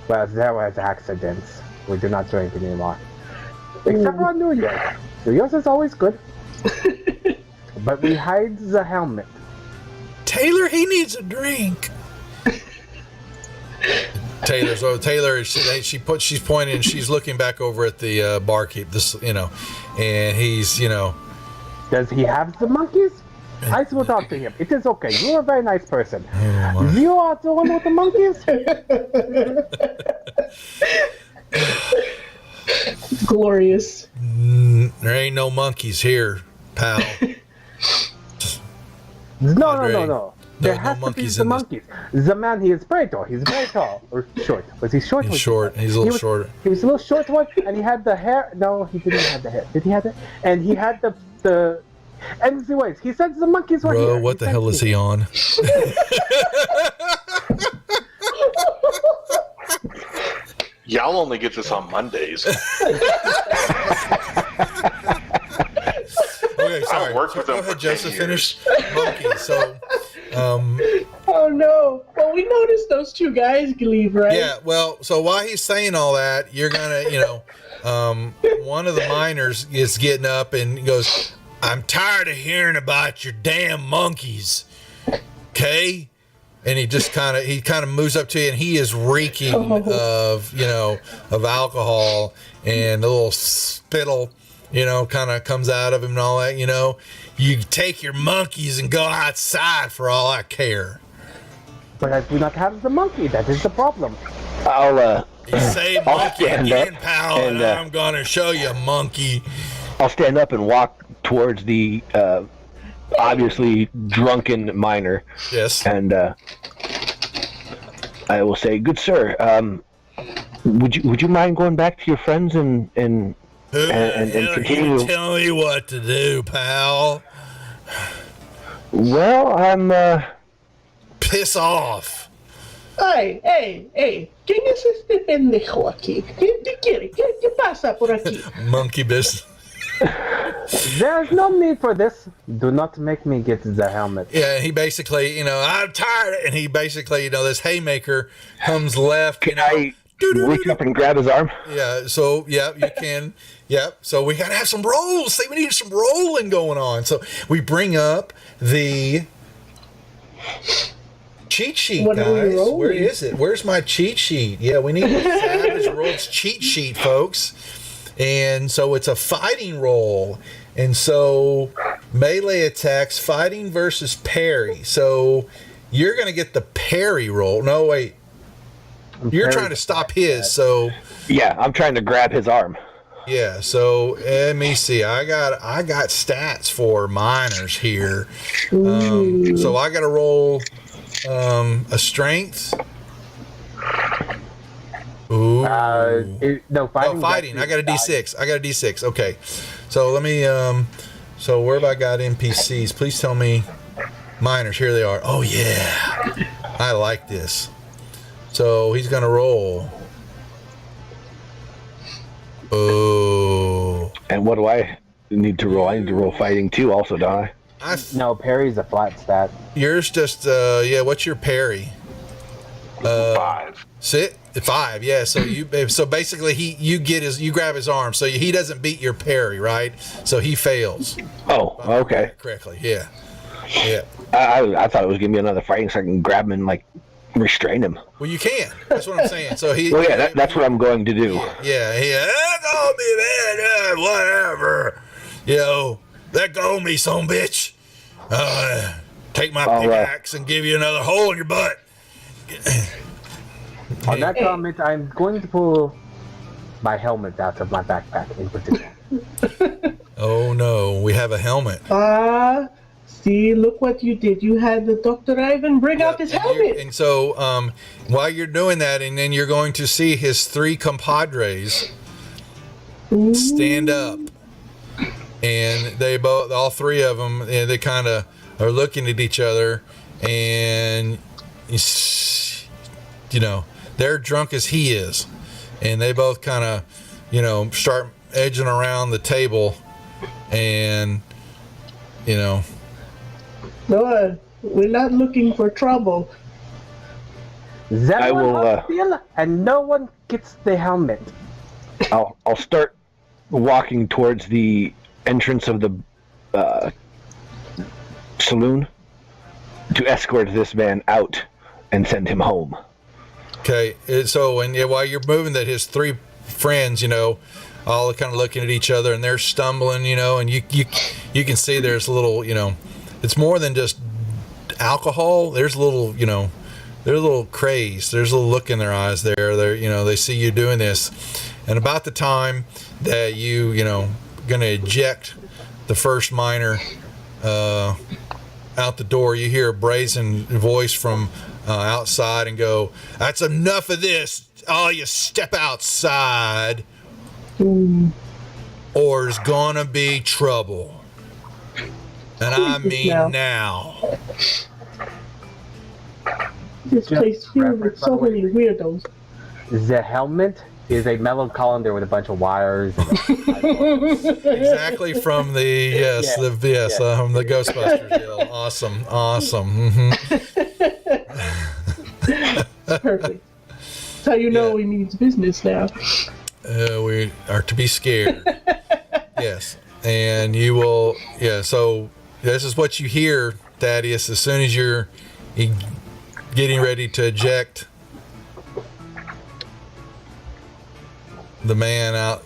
E: well, there was accidents. We do not drink anymore. Except for on New Year's. New Year's is always good. But we hide the helmet.
A: Taylor, he needs a drink. Taylor, she's pointing, and she's looking back over at the barkeep, and he's,
E: Does he have the monkeys? I will talk to him. It is okay. You are a very nice person. Oh, you are the one with the monkeys?
B: Glorious.
A: There ain't no monkeys here, pal.
E: No. There has to be the monkeys. The man, he is very tall. He's very tall. Or short. Was he short?
A: He's short. He's a little shorter.
E: He was a little short one, and he had the hair. No, he didn't have the hair. Did he have it? And he had the anyways, he said the monkeys were here.
A: Bro, what the hell is he on?
C: Y'all only get this on Mondays.
A: Okay, sorry.
C: worked with
A: Go
C: them for
A: ahead,
C: 10
A: Joseph.
C: years.
A: Finish monkey. So,
B: Oh no! Well, we noticed those two guys leave, right?
A: yeah. Well, so while he's saying all that, you're gonna, one of the miners is getting up and goes, "I'm tired of hearing about your damn monkeys." Okay. And he just kind of moves up to you, and he is reeking of alcohol, and the little spittle, kind of comes out of him and all that. You take your monkeys and go outside for all I care.
E: But I do not have the monkey. That is the problem.
A: You say
D: I'll
A: monkey
D: stand
A: again,
D: up
A: pal, and I'm gonna show you, monkey.
D: I'll stand up and walk towards the obviously drunken miner.
A: Yes.
D: And I will say, "Good sir, would you mind going back to your friends and continue?"
A: You tell me what to do, pal.
D: Well, I'm
A: Piss off.
B: Ay, hey, ¿quién es este pendejo aquí? ¿Qué quiere? ¿Qué pasa por aquí?
A: Monkey business.
E: There's no need for this. Do not make me get the helmet.
A: Yeah, he basically, I'm tired. And he basically, this haymaker comes left.
D: Can I reach up and grab his arm?
A: Yeah, so, yeah, you can. Yep. So we got to have some rolls. See, we need some rolling going on. So we bring up the cheat sheet,
B: What are we
A: guys.
B: rolling?
A: Where is it? Where's my cheat sheet? Yeah, we need the Savage Worlds cheat sheet, folks. And so it's a fighting roll. And so melee attacks, fighting versus parry. So you're going to get the parry roll. No, wait. You're trying to stop his. So
D: Yeah, I'm trying to grab his arm.
A: yeah. So let me see. I got stats for miners here. So I got to roll a strength. Ooh.
E: No, fighting.
A: Oh, fighting. I got a D6. Okay. So let me, so where have I got NPCs? Please tell me. Miners, here they are. Oh, yeah. I like this. So he's going to roll. Oh.
D: And what do I need to roll? I need to roll fighting too, also, don't I?
E: No, parry's a flat stat.
A: Yours just, what's your parry?
C: 5.
A: 5, yeah. So basically you grab his arm, so he doesn't beat your parry, right? So he fails.
D: Oh, okay.
A: Correctly, yeah. Yeah.
D: I thought it was giving me another fighting so I can grab him and restrain him.
A: Well, you can. That's what I'm saying. So he.
D: Well, yeah, that's what I'm going to do.
A: Yeah. Let go me, man. Whatever. Let go me, son bitch. Take my pickaxe and give you another hole in your butt.
E: On that comment, I'm going to pull my helmet out of my backpack in position.
A: Oh no, we have a helmet.
B: See, look what you did. You had the Dr. Ivan bring out his helmet.
A: And so, while you're doing that, and then you're going to see his 3 compadres stand up, and all 3 of them, and they kind of are looking at each other, and they're drunk as he is, and they both kind of, start edging around the table, and
B: No, we're not looking for trouble.
D: I will,
E: and no one gets the helmet.
D: I'll start walking towards the entrance of the saloon to escort this man out and send him home.
A: Okay, so while you're moving, that his 3 friends, all kind of looking at each other, and they're stumbling, and you can see there's a little, it's more than just alcohol. There's a little, they're a little crazed. There's a little look in their eyes there. They see you doing this, and about the time that you going to eject the first miner out the door, you hear a brazen voice from outside and go, "That's enough of this. All you step outside, or there's gonna be trouble." And I mean now.
B: This place filled with so many weirdos.
E: The helmet is a metal colander with a bunch of wires. And
A: Exactly from the the Ghostbusters deal. Awesome.
B: Perfect. So you know we mean business now.
A: We are to be scared. Yes, and you will. Yeah. So this is what you hear, Thaddeus. As soon as you're getting ready to eject the man out.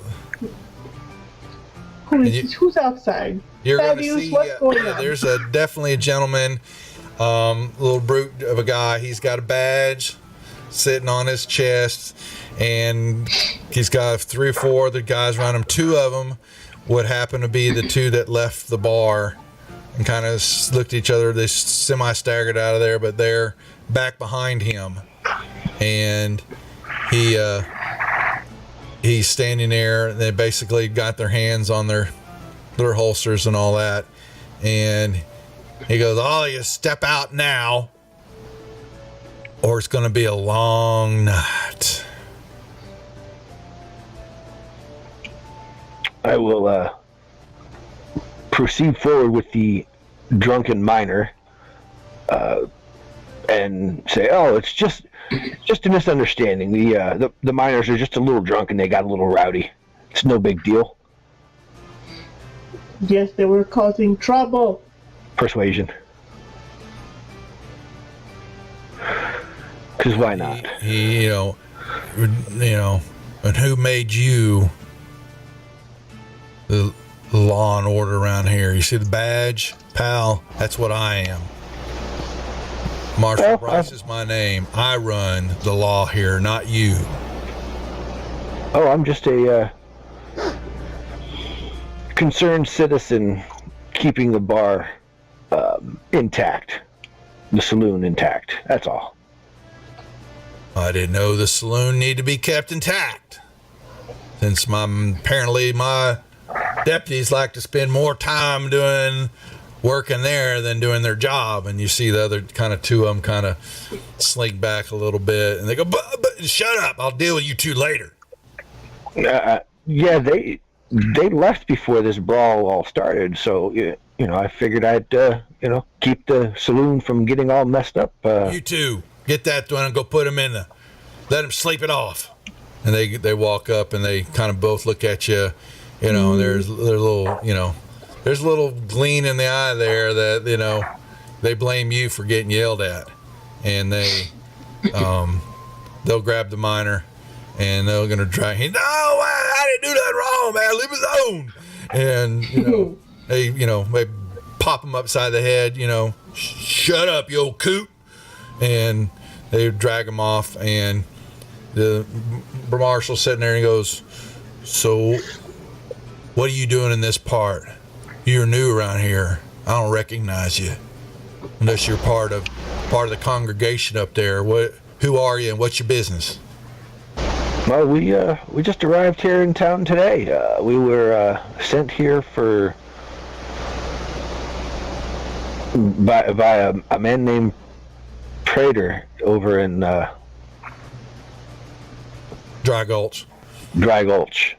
B: Who's outside?
A: You're going to
B: Thaddeus,
A: see.
B: what's going on?
A: There's definitely a gentleman, little brute of a guy. He's got a badge sitting on his chest, and he's got 3 or 4 other guys around him. 2 of them would happen to be the 2 that left the bar and kind of looked at each other. They semi-staggered out of there, but they're back behind him, and he's standing there. And they basically got their hands on their holsters and all that, and he goes, "Oh, you step out now, or it's going to be a long night."
D: I will proceed forward with the drunken miner and say, "Oh, it's just a misunderstanding. The miners are just a little drunk and they got a little rowdy. It's no big deal."
B: Yes, they were causing trouble.
D: Persuasion. Because why not?
A: He, you know, and who made you the law and order around here? You see the badge, pal? That's what I am. Marshall Bryce is my name. I run the law here, not you.
D: Oh, I'm just a concerned citizen keeping the bar intact, the saloon intact. That's all.
A: I didn't know the saloon needed to be kept intact, since apparently my deputies like to spend more time working there than doing their job. And you see the other kind of 2 of them kind of slink back a little bit, and they go, but shut up, I'll deal with you 2 later.
D: Yeah, they left before this brawl all started, so I figured I'd keep the saloon from getting all messed up.
A: You 2, get that one and go put him let him sleep it off. And they walk up and they kind of both look at you, and there's a little gleam in the eye there that they blame you for getting yelled at, and they'll grab the miner and they're gonna drag him. No, I didn't do nothing wrong, man. Leave us alone. And they pop him upside the head. Shut up, you old coot. And they drag him off, and the marshal's sitting there and he goes, "So, what are you doing in this part? You're new around here. I don't recognize you unless you're part of the congregation up there. Who are you and what's your business?"
D: Well, we just arrived here in town today. We were sent here by a man named Prater over in
A: Dry Gulch.
D: Dry Gulch.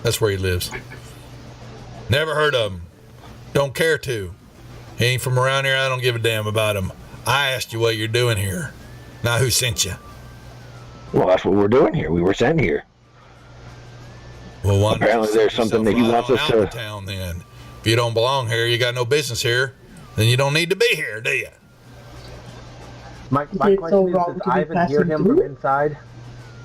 A: That's where he lives. Never heard of him. Don't care to. He ain't from around here. I don't give a damn about him. I asked you what you're doing here, not who sent you.
D: Well, that's what we're doing here. We were sent here.
A: Well,
D: apparently there's something that he wants us to.
A: Town, then. If you don't belong here, you got no business here. Then you don't need to be here, do you?
E: My question is, does Ivan hear him from inside?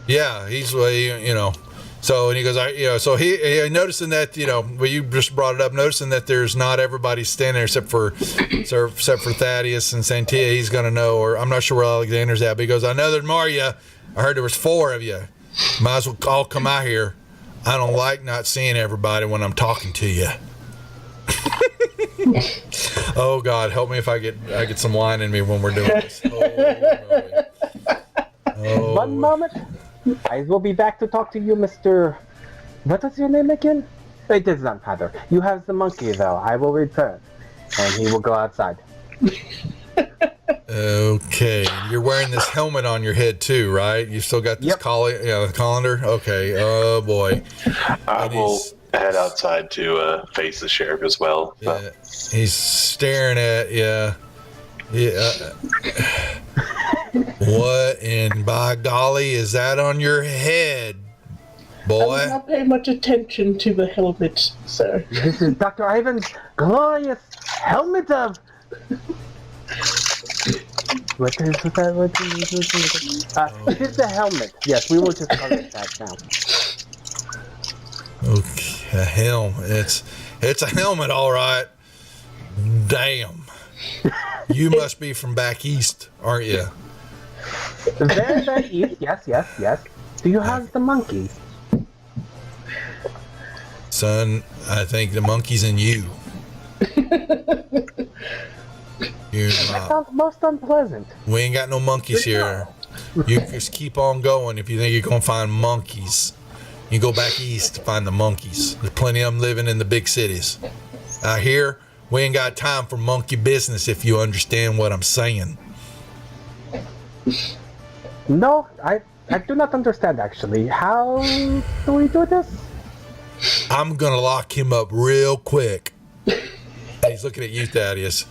A: Yeah, he's So, and he goes, so he noticing that, well, you just brought it up, noticing that there's not everybody standing there except for Thaddeus and Santia. He's going to know, or I'm not sure where Alexander's at, but he goes, I know there's more of you. I heard there was 4 of you. Might as well all come out here. I don't like not seeing everybody when I'm talking to you. Oh God, help me if I get some wine in me when we're doing this. Oh.
E: One moment. I will be back to talk to you, Mr. What was your name again? It does not matter. You have the monkey, though. I will return. And he will go outside.
A: Okay, you're wearing this helmet on your head too, right? You still got this
E: Yep.
A: colander. Okay. Oh boy.
C: I
A: And
C: will
A: he's-
C: head outside to face the sheriff as well. So.
A: Yeah, he's staring at you. Yeah. What in by golly is that on your head,
B: I will
A: boy?
B: not pay much attention to the helmet, sir.
E: This is Dr. Ivan's glorious helmet of. What is that? It is the helmet. Yes, we will just call it that now.
A: Okay, a helm. It's a helmet, all right. Damn. You must be from back east, aren't you?
E: Very east. Yes. Do you have the monkey?
A: Son, I think the monkey's in you. You're
E: That
A: not.
E: sounds most unpleasant.
A: We ain't got no monkeys here. You just keep on going if you think you're going to find monkeys. You go back east to find the monkeys. There's plenty of them living in the big cities. Out here, we ain't got time for monkey business if you understand what I'm saying.
E: No, I do not understand actually. How do we do this?
A: I'm going to lock him up real quick. He's looking at you, Thaddeus.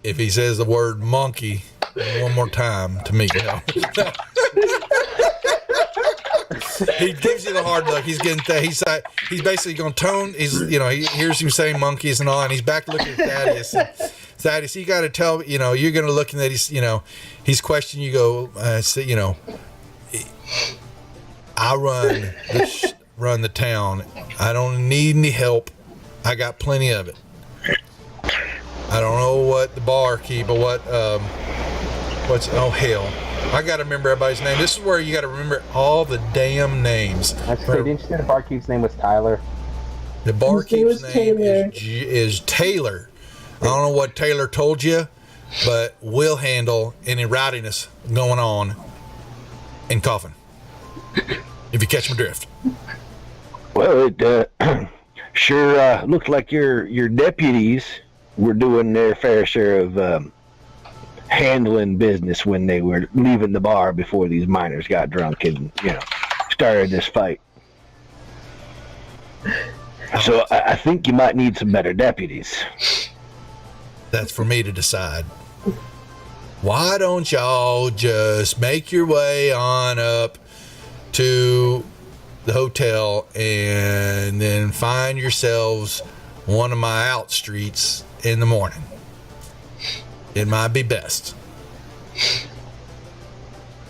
A: If he says the word monkey one more time to me, no. He gives you the hard look. He's getting he's basically going to tone. He hears you saying monkeys and all, and he's back looking at Thaddeus. And Thaddeus, you got to tell you're going to look and that he's questioning you. Go, I run the town. I don't need any help. I got plenty of it. I don't know what the barkeep or hell. I got to remember everybody's name. This is where you got to remember all the damn names.
E: Actually, the interesting barkeep's name was Tyler.
A: The barkeep's
B: was
A: name
B: Taylor.
A: is Taylor. I don't know what Taylor told you, but we'll handle any rowdiness going on in Coffin. If you catch my drift.
D: Well, it sure looked like your deputies were doing their fair share of handling business when they were leaving the bar before these miners got drunk and started this fight. So I think you might need some better deputies.
A: That's for me to decide. Why don't y'all just make your way on up to the hotel and then find yourselves one of my out streets in the morning? It might be best.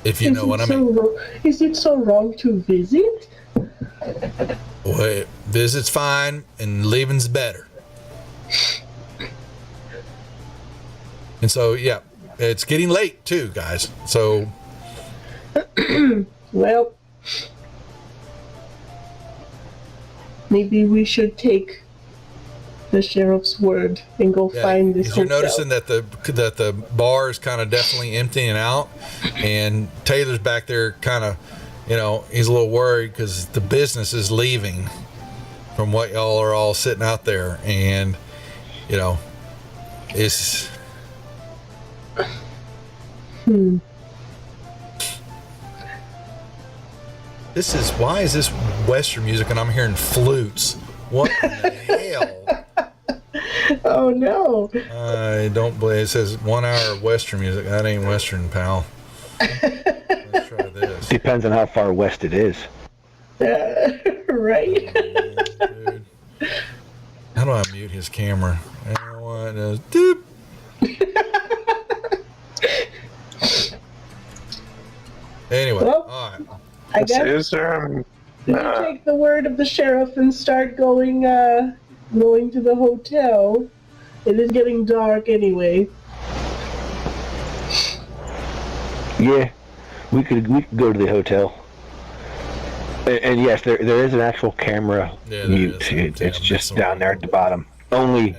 A: If you know what I mean.
B: Is it so wrong to visit?
A: Well, visit's fine and leaving's better. And so, yeah, it's getting late too, guys. So,
B: Well, maybe we should take the sheriff's word and go
A: yeah,
B: find this
A: 'cause you're
B: hotel.
A: noticing that the bar is kind of definitely emptying out, and Taylor's back there kind of, he's a little worried because the business is leaving from what y'all are all sitting out there, and it's. Why is this Western music and I'm hearing flutes? What in the hell?
B: Oh no!
A: I don't believe it says 1 hour of Western music. That ain't Western, pal. Let's try this.
D: Depends on how far west it is.
B: Right.
A: Dude. How do I mute his camera? Everyone is doop. Anyway,
B: Well,
A: all right.
B: I guess
C: Is there?
B: we take the word of the sheriff and start going to the hotel. It is getting dark anyway.
D: Yeah, we could go to the hotel. And yes, there is an actual camera
A: Yeah, there
D: mute.
A: is.
D: It's
A: Yeah,
D: just
A: that's
D: down there at the bottom. Only,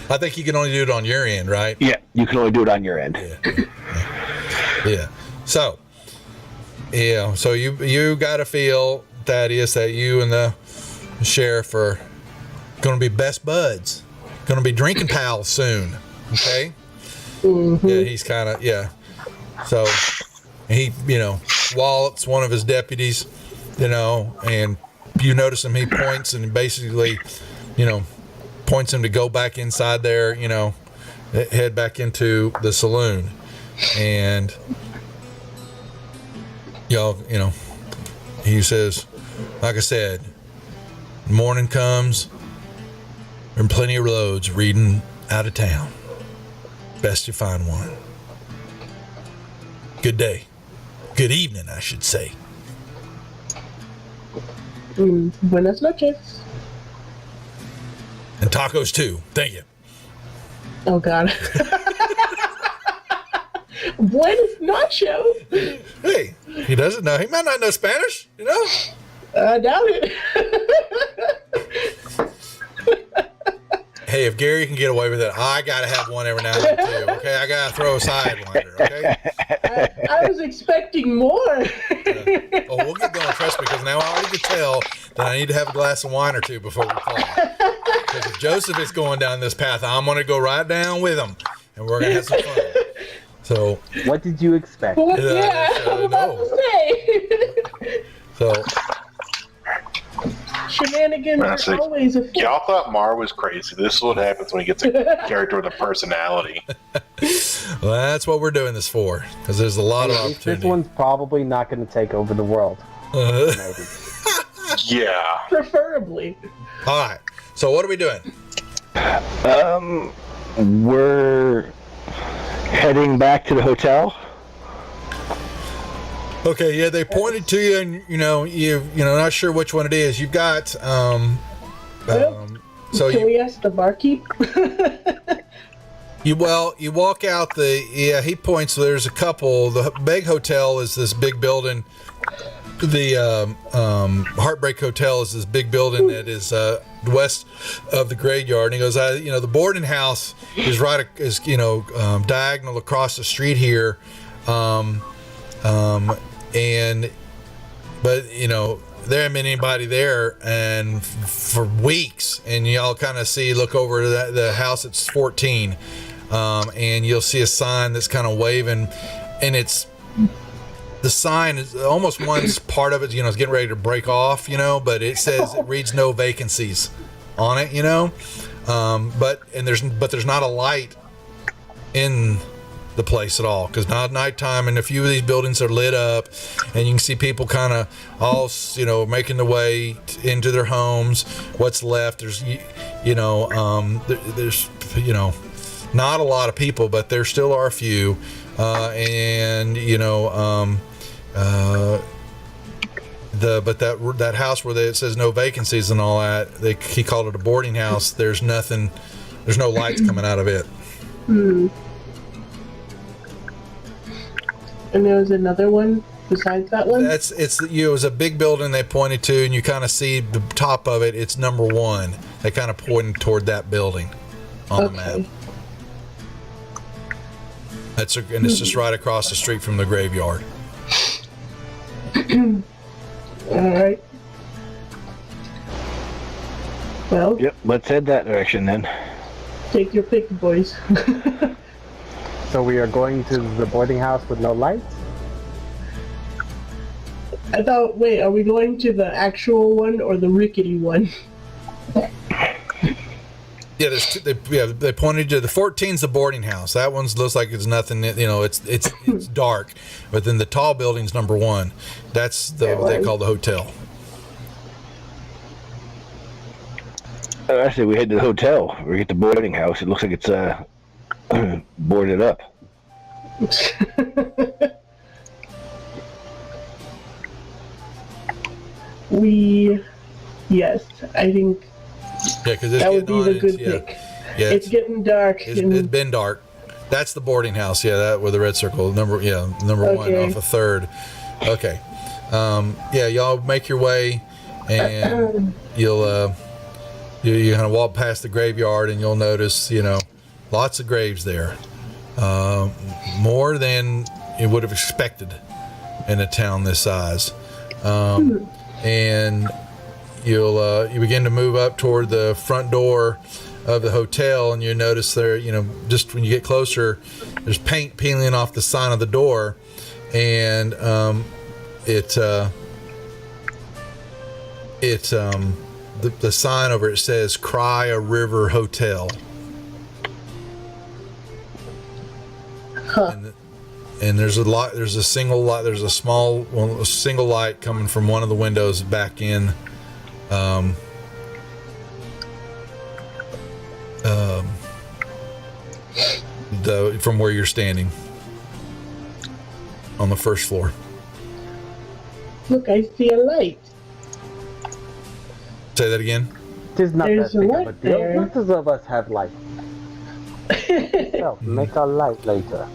A: I think you can only do it on your end, right?
D: yeah, you can only do it on your end.
A: Yeah. So, so you got to feel, Thaddeus, that you and the sheriff are going to be best buds. Going to be drinking pals soon. Okay.
B: Mm-hmm.
A: Yeah, he's kind of, yeah. So he, wallops one of his deputies, and you notice him, he points and basically, points him to go back inside there, head back into the saloon. And, he says, like I said, morning comes, and plenty of roads leading out of town. Best you find one. Good day. Good evening, I should say.
B: Buenas noches.
A: And tacos too. Thank you.
B: Oh, God. Buenas noches.
A: Hey, he doesn't know. He might not know Spanish,
B: I doubt it.
A: Hey, if Gary can get away with it, I gotta have one every now and then too. Okay, I gotta throw a sidewinder. Okay.
B: I was expecting more.
A: Oh, we'll get going. Trust me, because now I already can tell that I need to have a glass of wine or two before we call. Because if Joseph is going down this path, I'm gonna go right down with him, and we're gonna have some fun. So,
E: What did you expect?
B: Yeah, I was about to say.
A: so
B: Shenanigans are always a
C: Y'all thought Mar was crazy. This is what happens when he gets a character with a personality.
A: well, that's what we're doing this for, because there's a lot of
E: This
A: opportunity.
E: one's probably not going to take over the world. Maybe.
C: Yeah.
B: preferably.
A: All right. So what are we doing?
D: We're heading back to the hotel.
A: Okay, yeah, they pointed to you, and you're not sure which one it is. You've got so
B: Can we ask the barkeep?
A: you walk out he points. There's a couple. The big hotel is this big building. The Heartbreak Hotel is this big building that is west of the graveyard. And he goes, the boarding house is diagonal across the street here. But there hasn't been anybody there and for weeks, and y'all kind of look over the house. It's 14, and you'll see a sign that's kind of waving, and the sign is almost one part of it, is getting ready to break off, but it reads no vacancies on it, but there's not a light in the place at all, because not nighttime, and a few of these buildings are lit up, and you can see people kind of all making their way into their homes. What's left, there's not a lot of people, but there still are a few, that house where it says no vacancies and all that, he called it a boarding house. There's no lights coming out of it.
B: And there was another one besides that one?
A: It was a big building they pointed to, and you kind of see the top of it. It's number 1. They kind of pointed toward that building on the map. And it's just right across the street from the graveyard.
B: All right. Well,
D: Yep, let's head that direction then.
B: take your pick, boys.
E: So we are going to the boarding house with no lights?
B: Wait, are we going to the actual one or the rickety one?
A: Yeah, they pointed to the 14's the boarding house. That one looks like it's nothing. It's dark, but then the tall building's number 1. That's what they call the hotel.
D: Actually, we head to the hotel. We get the boarding house. It looks like it's boarded up.
B: Yes, I think
A: Yeah, because
B: that would be the good pick.
A: Yeah,
B: It's getting dark.
A: it's been dark. That's the boarding house. Yeah, that with the red circle. Number 1 off a 3rd. Okay. Y'all make your way, and you'll you kind of walk past the graveyard, and you'll notice lots of graves there, more than you would have expected in a town this size, and you begin to move up toward the front door of the hotel, and you notice there, just when you get closer, there's paint peeling off the sign of the door, and the sign over it says Cry a River Hotel.
B: Huh.
A: And there's a single light coming from one of the windows back in from where you're standing on the first floor.
B: Look, I see a light.
A: Say that again.
E: It is not
B: There's
E: that big
B: a
E: of a
B: light
E: deal.
B: there.
E: Lots of us have light. So, make a light later.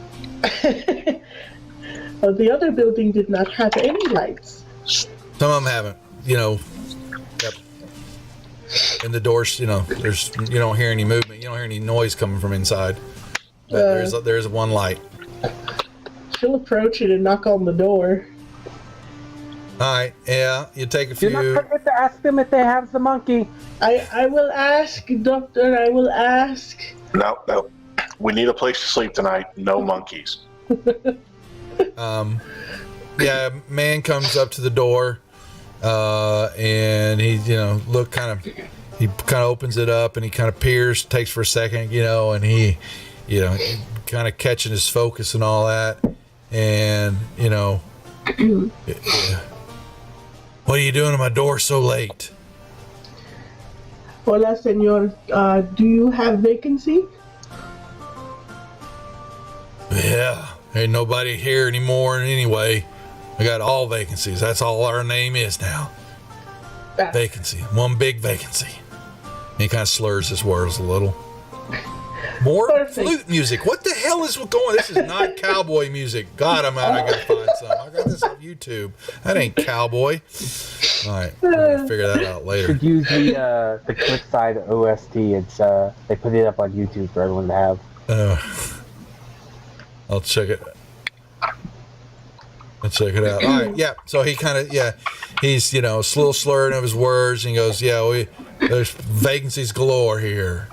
B: Well, the other building did not have any lights.
A: Some of them haven't. Yep. And the doors, there's you don't hear any movement. You don't hear any noise coming from inside. But there's one light.
B: She'll approach it and knock on the door.
A: All right. Yeah. You take a
E: Do
A: few.
E: not forget to ask them if they have the monkey.
B: I will ask, Doctor. I will ask.
C: No. We need a place to sleep tonight. No monkeys.
A: Yeah, man comes up to the door, and he, he kind of opens it up and he kind of peers, takes for a second, and he, kind of catching his focus and all that, and what are you doing at my door so late?
B: Hola, senor. Do you have vacancy?
A: Yeah, ain't nobody here anymore anyway. I got all vacancies. That's all our name is now. Vacancy. One big vacancy. And he kind of slurs his words a little. More
B: Perfect.
A: flute music. What the hell is going? This is not cowboy music. God, I gotta find some. I got this on YouTube. That ain't cowboy. All right, I'm gonna figure that out later.
E: Should use the Cliffside OST. It's they put it up on YouTube for everyone to have.
A: I'll check it. I'll check it out. All right, yeah. So he kind of, he's a little slurring of his words, and he goes, there's vacancies galore here.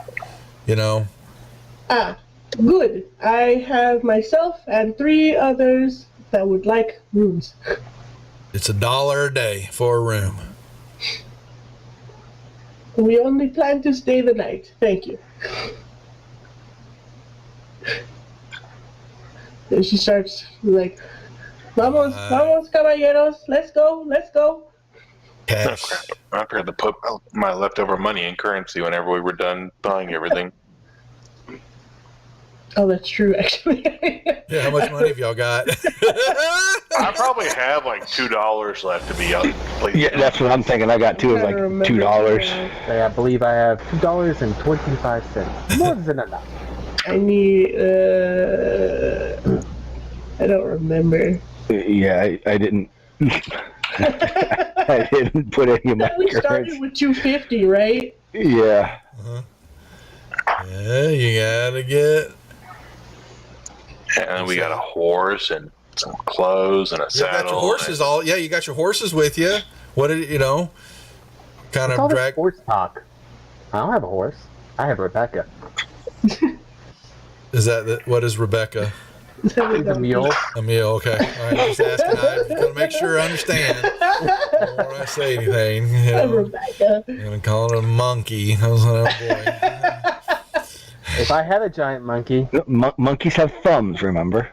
B: Good. I have myself and 3 others that would like rooms.
A: It's $1 a day for a room.
B: We only plan to stay the night. Thank you. And she starts like, vamos, caballeros. Let's go.
A: Cash.
C: I forgot to put my leftover money in currency whenever we were done buying everything.
B: Oh, that's true, actually.
A: Yeah, how much money have y'all got?
C: I probably have like $2 left to be up.
D: Yeah, that's what I'm thinking. I got two of like $2.
E: I believe I have $2.25. More than enough.
B: I need, I don't remember.
D: Yeah, I didn't. I didn't put any of my
B: We started
D: currency.
B: with 250, right?
D: Yeah.
A: Yeah, you gotta get.
C: And we got a horse and some clothes and a
A: You
C: saddle.
A: got your horses you got your horses with you. What did kind
E: It's all
A: of
E: this
A: drag?
E: horse talk. I don't have a horse. I have Rebecca.
A: Is what is Rebecca?
E: She's a mule.
A: A mule, okay. All right, just asking. I gotta make sure I understand before I say anything.
B: Rebecca.
A: I'm gonna call it a monkey. I was like, oh boy.
E: If I had a giant monkey,
D: Monkeys have thumbs, remember?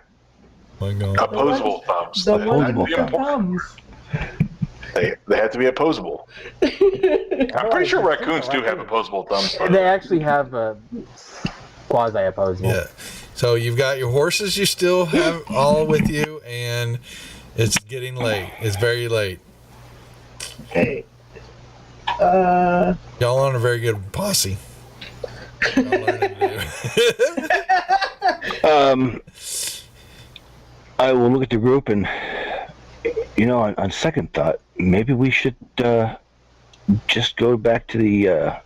A: My God.
C: Opposable thumbs.
B: The
C: They
B: one
C: have to be
B: with
C: oppo-
B: thumbs.
C: They have to be opposable. I'm pretty sure raccoons do have opposable thumbs.
E: they actually have quasi-opposable.
A: Yeah. So you've got your horses you still have all with you, and it's getting late. It's very late.
B: Okay.
A: Y'all aren't a very good posse. Y'all learning to do.
D: I will look at the group and, on second thought, maybe we should just go back to the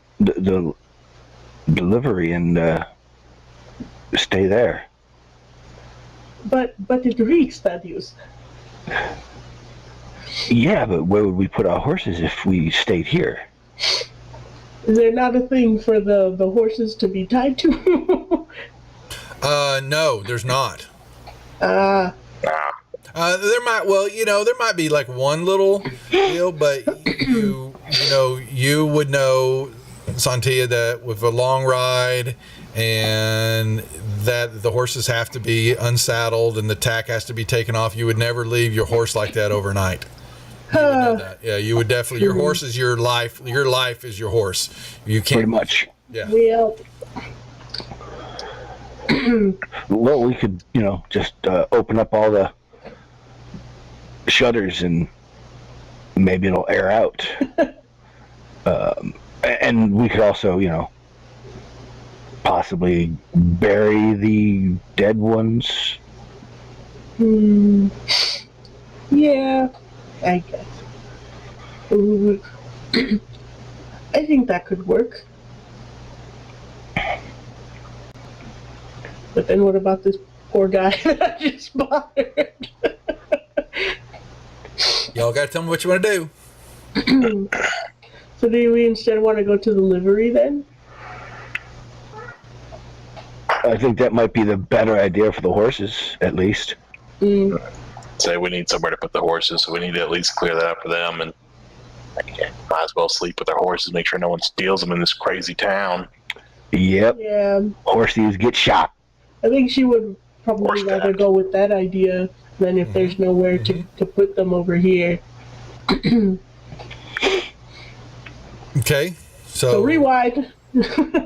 D: delivery and stay there.
B: But it reeks, Thaddeus.
D: Yeah, but where would we put our horses if we stayed here?
B: Is there not a thing for the horses to be tied to?
A: No, there's not.
B: Ah,
A: There might be like one little deal, but you would know, Santia, that with a long ride and that the horses have to be unsaddled and the tack has to be taken off, you would never leave your horse like that overnight. You would know that. Yeah, you would definitely. Your horse is your life. Your life is your horse. You can't.
D: Pretty much.
A: Yeah.
B: well,
D: Well, we could, just open up all the shutters and maybe it'll air out. And we could also, possibly bury the dead ones.
B: yeah, I guess. Ooh. I think that could work. But then what about this poor guy that I just bothered?
A: Y'all got to tell me what you want to do.
B: So do we instead want to go to the livery then?
D: I think that might be the better idea for the horses, at least.
C: Say we need somewhere to put the horses, so we need to at least clear that up for them, and might as well sleep with our horses, make sure no one steals them in this crazy town.
D: Yep.
B: Yeah,
D: Horse thieves get shot.
B: I think she would probably
C: Horse
B: rather
C: back.
B: go with that idea than if there's nowhere to put them over here.
A: Okay.
B: So rewind.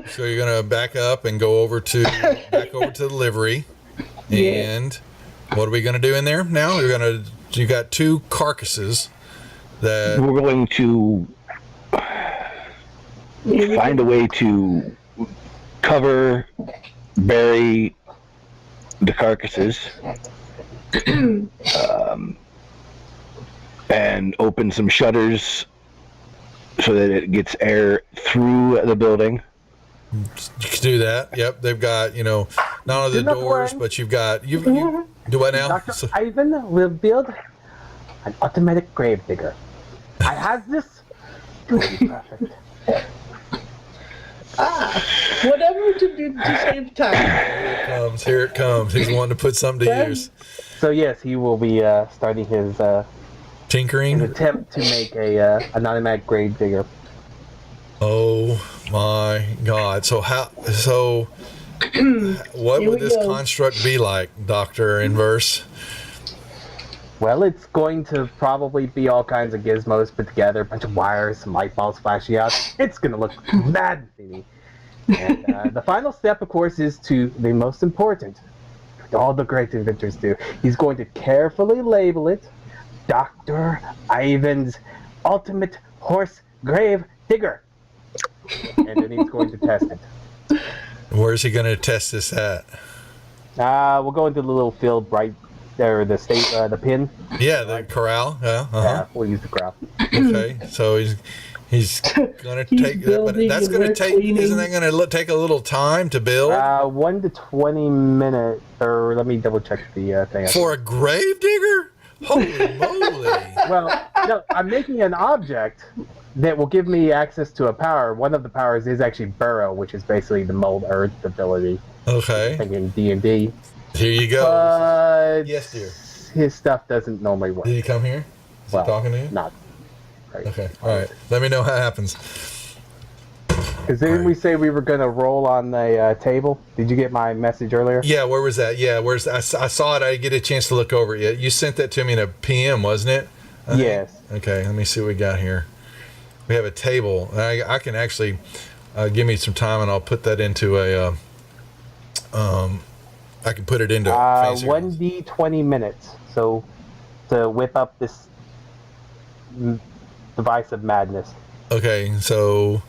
A: So you're gonna back up and go over to the livery, and what are we gonna do in there now? You got two carcasses that
D: We're going to find a way to cover, bury the carcasses, and open some shutters so that it gets air through the building.
A: you can do that. Yep, they've got not only the
E: Enough
A: doors,
E: worry.
A: but you do what now?
E: Dr. Ivan will build an automatic grave digger. I have this. It will be perfect.
B: Whatever to do to save time.
A: Here it comes. He's wanting to put something to use.
E: So yes, he will be starting his
A: Tinkering.
E: attempt to make an automatic grave digger.
A: Oh my God! So what
B: Here
A: would
B: we
A: this
B: go.
A: construct be like, Doctor Inverse?
E: Well, it's going to probably be all kinds of gizmos put together, a bunch of wires, some light bulbs flashing out. It's going to look mad thingy. And the final step, of course, is to the most important. All the great inventors do. He's going to carefully label it Dr. Ivan's Ultimate Horse Grave Digger. And then he's going to test it.
A: Where's he going to test this at?
E: We'll go into the little field right there, the pin.
A: Yeah, the corral. Yeah.
E: Yeah, we'll use the crowd.
A: Okay, so he's gonna take that, but
B: building
A: that's
B: and
A: gonna
B: we're
A: take.
B: cleaning.
A: Isn't that gonna take a little time to build
E: 1 to 20 minutes, or let me double check the thing.
A: for a grave digger? Holy moly!
E: Well, no, I'm making an object that will give me access to a power. One of the powers is actually burrow, which is basically the mold earth ability.
A: Okay,
E: Thinking D&D.
A: here you go.
E: But
A: Yes, dear.
E: his stuff doesn't normally work.
A: Did he come here? Is
E: Well,
A: he talking to you?
E: Not. Right.
A: Okay, all right. Let me know how it happens.
E: Because didn't we say we were going to roll on the table? Did you get my message earlier?
A: Yeah, where was that? Yeah, I saw it. I didn't get a chance to look over it yet. You sent that to me in a PM, wasn't it? I think?
E: Yes.
A: Okay, let me see what we got here. We have a table. I can actually give me some time, and I'll put that into a. I can put it into fancy
E: 1d 20 minutes. So to whip up this device of madness.
A: Okay, so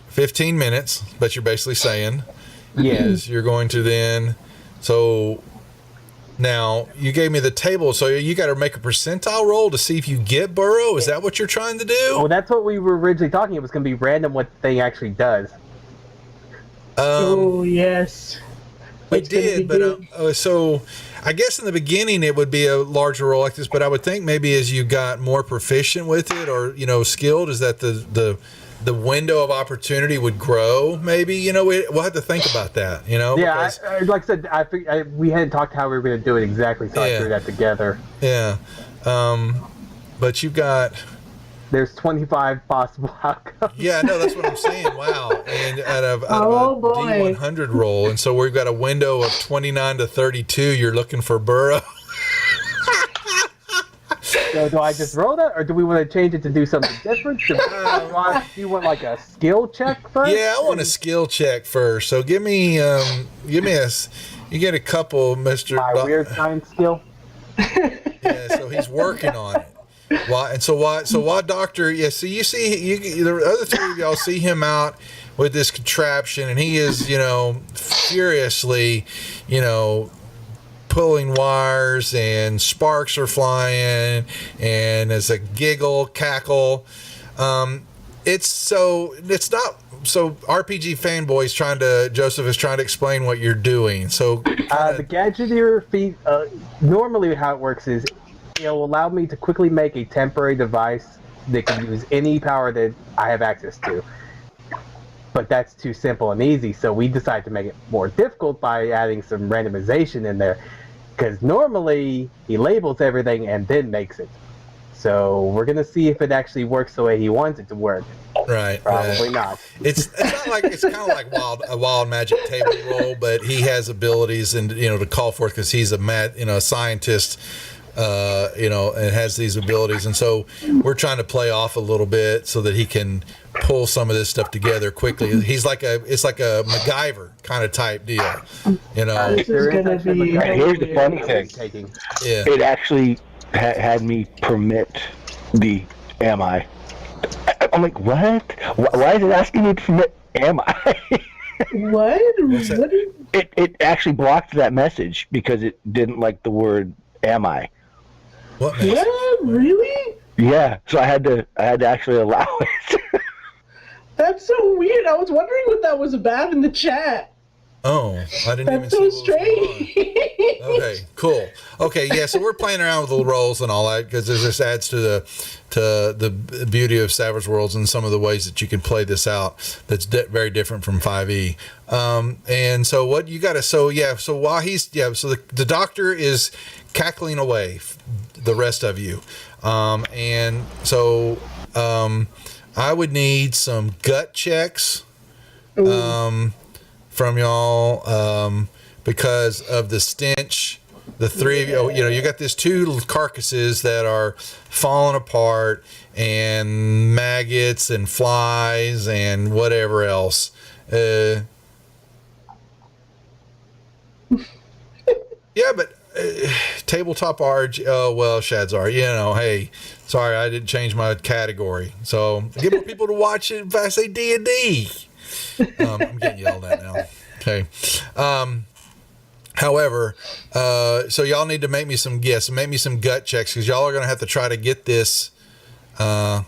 A: 15 minutes, but you're basically saying is you're going to then. So now you gave me the table, so you got to make a percentile roll to see if you get burrow. Is that what you're trying to do?
E: Well, that's what we were originally talking. It was going to be random what the thing actually does.
B: Oh, yes.
A: We
B: It's gonna
A: did,
B: be
A: but
B: good.
A: so I guess in the beginning it would be a larger role like this. But I would think maybe as you got more proficient with it, or skilled, is that the the window of opportunity would grow. Maybe we'll have to think about that.
E: Yeah,
A: because-
E: like I said, we hadn't talked how we were going to do it exactly, so I threw that together.
A: Yeah. But you've got.
E: There's 25 possible outcomes.
A: Yeah, no, that's what I'm saying. Wow. And out of
B: Oh,
A: a
B: boy.
A: D100 roll. And so we've got a window of 29 to 32. You're looking for Burrow.
E: So do I just roll that, or do we want to change it to do something different? Do you want like a skill check first?
A: Yeah, I want a skill check first. So give me you get a couple, Mr.
E: My weird science skill.
A: Yeah, so he's working on it. Why Doctor, yeah, so you see the other three of y'all see him out with this contraption, and he is, furiously, pulling wires, and sparks are flying, and there's a giggle, cackle. It's not so RPG fanboys Joseph is trying to explain what you're doing. So
E: the Gadgeteer feat, normally how it works is it'll allow me to quickly make a temporary device that can use any power that I have access to. But that's too simple and easy, so we decided to make it more difficult by adding some randomization in there. Because normally he labels everything and then makes it. So we're gonna see if it actually works the way he wants it to work.
A: Right.
E: Probably not.
A: It's not like it's kind of like a wild magic table roll, but he has abilities and to call for it because he's a scientist. And has these abilities, and so we're trying to play off a little bit so that he can pull some of this stuff together quickly. It's like a MacGyver kind of type deal,
B: This is gonna be.
D: Here's the funny thing.
A: Yeah.
D: It actually had me permit the am I. I'm like, what? Why is it asking me to permit am I?
B: What? What?
D: It actually blocked that message because it didn't like the word am I.
A: What?
B: Yeah, really?
D: Yeah, so I had to actually allow it.
B: That's so weird. I was wondering what that was about in the chat.
A: Oh, I didn't even
B: That's
A: see
B: so
A: what was going on.
B: strange.
A: Okay, cool. Okay, yeah, so we're playing around with the rolls and all that because this adds to the beauty of Savage Worlds and some of the ways that you can play this out. That's very different from 5e. And so what you got to so while so the doctor is cackling away, the rest of you, and so I would need some gut checks. From y'all, because of the stench. The three of you, you got these two carcasses that are falling apart, and maggots and flies and whatever else. Yeah, but tabletop RG. Oh well, Shadzar. Hey, sorry, I didn't change my category. So get more people to watch it if I say D&D. I'm getting yelled at now. Okay. However, so y'all need to make me some gut checks because y'all are going to have to try to get this.
B: Oh,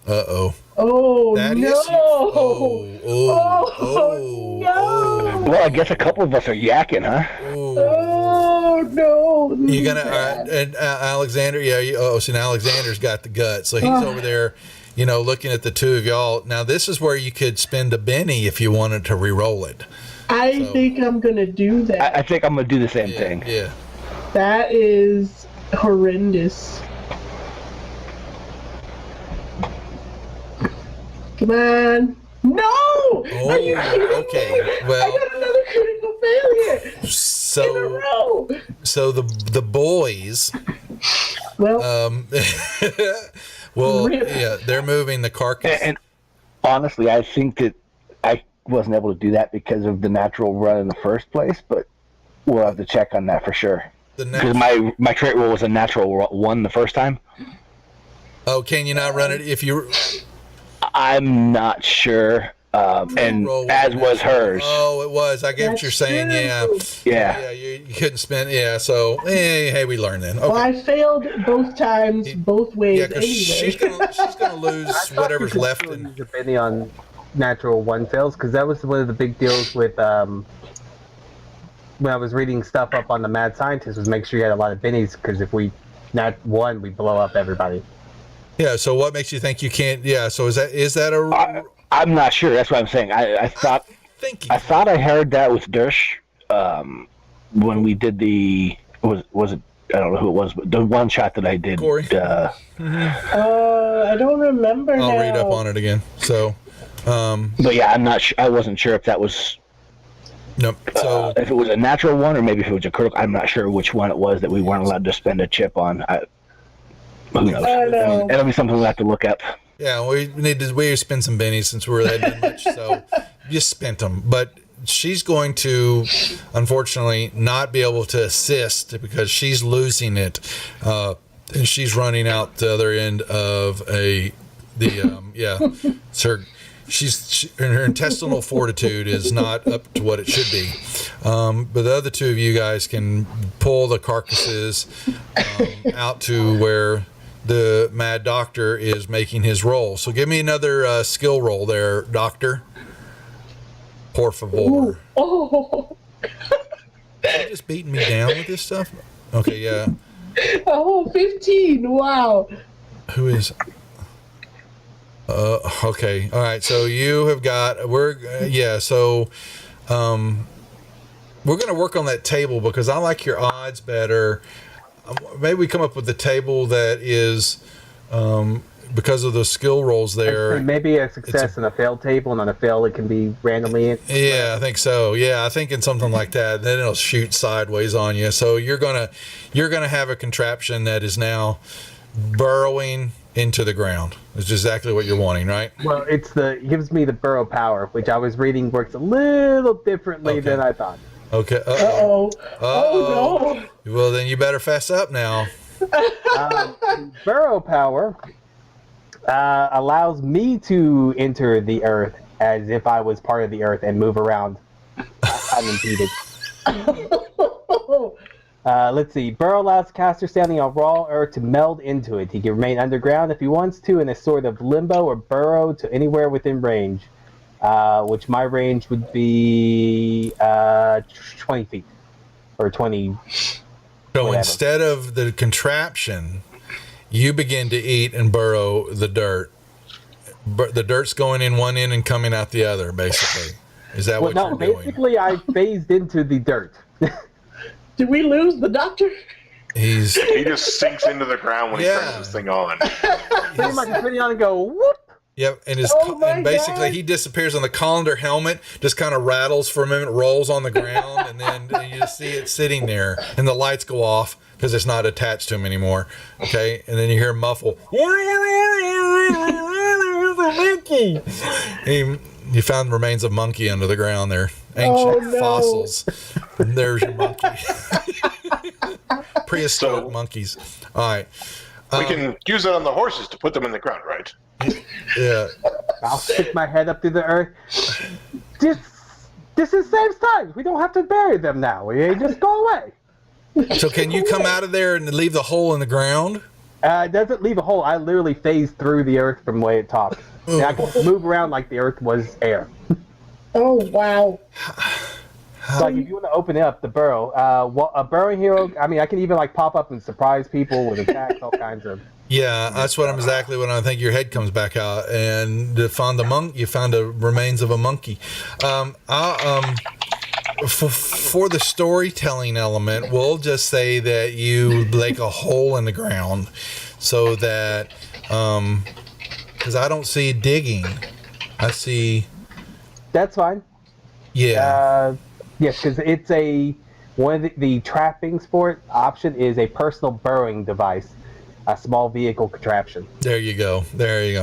A: That
B: no.
A: is-
B: No.
D: Well, I guess a couple of us are yakking, huh?
B: Oh, no.
A: You're gonna and Alexander, so now Alexander's got the gut, so he's over there, looking at the two of y'all. Now this is where you could spend a Benny if you wanted to re-roll it.
B: I think I'm going to do that.
D: I think I'm going to do the same thing.
A: Yeah.
B: That is horrendous. Come on. No! Are you kidding me?
A: Okay. Well,
B: I got another critical failure in a
A: so
B: row.
A: so the boys,
B: Well,
A: well,
B: Rip.
A: yeah, they're moving the carcass.
D: And honestly, I think that I wasn't able to do that because of the natural run in the first place, but we'll have to check on that for sure. Because my trait roll was a natural 1 the first time.
A: Oh, can you not run it if you?
D: I'm not sure. And as was hers.
A: Oh, it was. I get what you're saying.
B: true.
A: Yeah.
D: Yeah.
A: You couldn't spend. Yeah. So hey, we learned then. Okay.
B: well, I failed both times, both ways
A: Yeah, because
B: anyway.
A: she's gonna lose whatever's left.
E: Use a penny on natural 1 fails because that was one of the big deals with when I was reading stuff up on the Mad Scientist was make sure you had a lot of bennies because if we nat 1, we blow up everybody.
A: Yeah. So what makes you think you can't? Yeah. So is that a?
D: I'm not sure. That's what I'm saying. I thought I heard that with Dersh when we did the was it I don't know who it was, but the one shot that I did.
A: Corey.
B: I don't remember.
A: I'll
B: now.
A: read up on it again. So.
D: But yeah, I'm not. I wasn't sure if that was.
A: Nope. So
D: if it was a natural one or maybe if it was a critical, I'm not sure which one it was that we weren't allowed to spend a chip on. Who knows?
B: No.
D: It'll be something we'll have to look up.
A: yeah, we spend some bennies since we were that much. So you spent them, but she's going to unfortunately not be able to assist because she's losing it, and she's running out the other end of her intestinal fortitude is not up to what it should be. But the other two of you guys can pull the carcasses out to where the mad doctor is making his roll. So give me another skill roll there, doctor. Por favor.
B: Oh.
A: You're just beating me down with this stuff? Okay, yeah.
B: Oh, 15. Wow.
A: Who is... okay. All right. So you have got, we're going to work on that table because I like your odds better. Maybe we come up with the table that is, because of the skill rolls there.
E: Maybe a success and a failed table, and on a fail it can be randomly.
A: Yeah, I think so. Yeah, I think in something like that, then it'll shoot sideways on you. So you're gonna have a contraption that is now burrowing into the ground. It's exactly what you're wanting, right?
E: Well, it gives me the burrow power, which I was reading works a little differently than I thought.
A: Okay.
B: Oh no.
A: Well, then you better fess up now.
E: Burrow power allows me to enter the earth as if I was part of the earth and move around unimpeded. Let's see. Burrow allows the caster standing on raw earth to meld into it. He can remain underground if he wants to in a sort of limbo or burrow to anywhere within range, which my range would be 20 feet or 20.
A: So
E: whatever.
A: Instead of the contraption, you begin to eat and burrow the dirt. The dirt's going in one end and coming out the other, basically. Is that what you're doing?
E: Basically, I phased into the dirt.
B: Did we lose the doctor?
C: He just sinks into the ground when he turns this thing on.
E: Pretty much put it on and go whoop.
A: Yep, and
B: my
A: basically
B: God.
A: he disappears on the colander helmet, just kind of rattles for a minute, rolls on the ground, and then you just see it sitting there, and the lights go off because it's not attached to him anymore. Okay, and then you hear a muffle. You found remains of monkey under the ground there, ancient fossils. And there's your monkey. Prehistoric monkeys. All right.
C: We can use it on the horses to put them in the ground, right?
A: Yeah.
E: I'll stick my head up through the earth. This saves time. We don't have to bury them now. We just go away.
A: So can you come out of there and leave the hole in the ground?
E: It doesn't leave a hole. I literally phased through the earth from the way it talks. And I can move around like the earth was air.
B: Oh, wow.
E: So like if you want to open it up, the burrow, a burrowing hero, I mean, I can even like pop up and surprise people with attacks, all kinds of.
A: Yeah, that's exactly what I think. Your head comes back out, and you found the remains of a monkey. For the storytelling element, we'll just say that you make a hole in the ground, so that because I don't see digging, I see.
E: That's fine.
A: Yeah.
E: Yes, because it's one of the trappings for it option is a personal burrowing device, a small vehicle contraption.
A: There you go.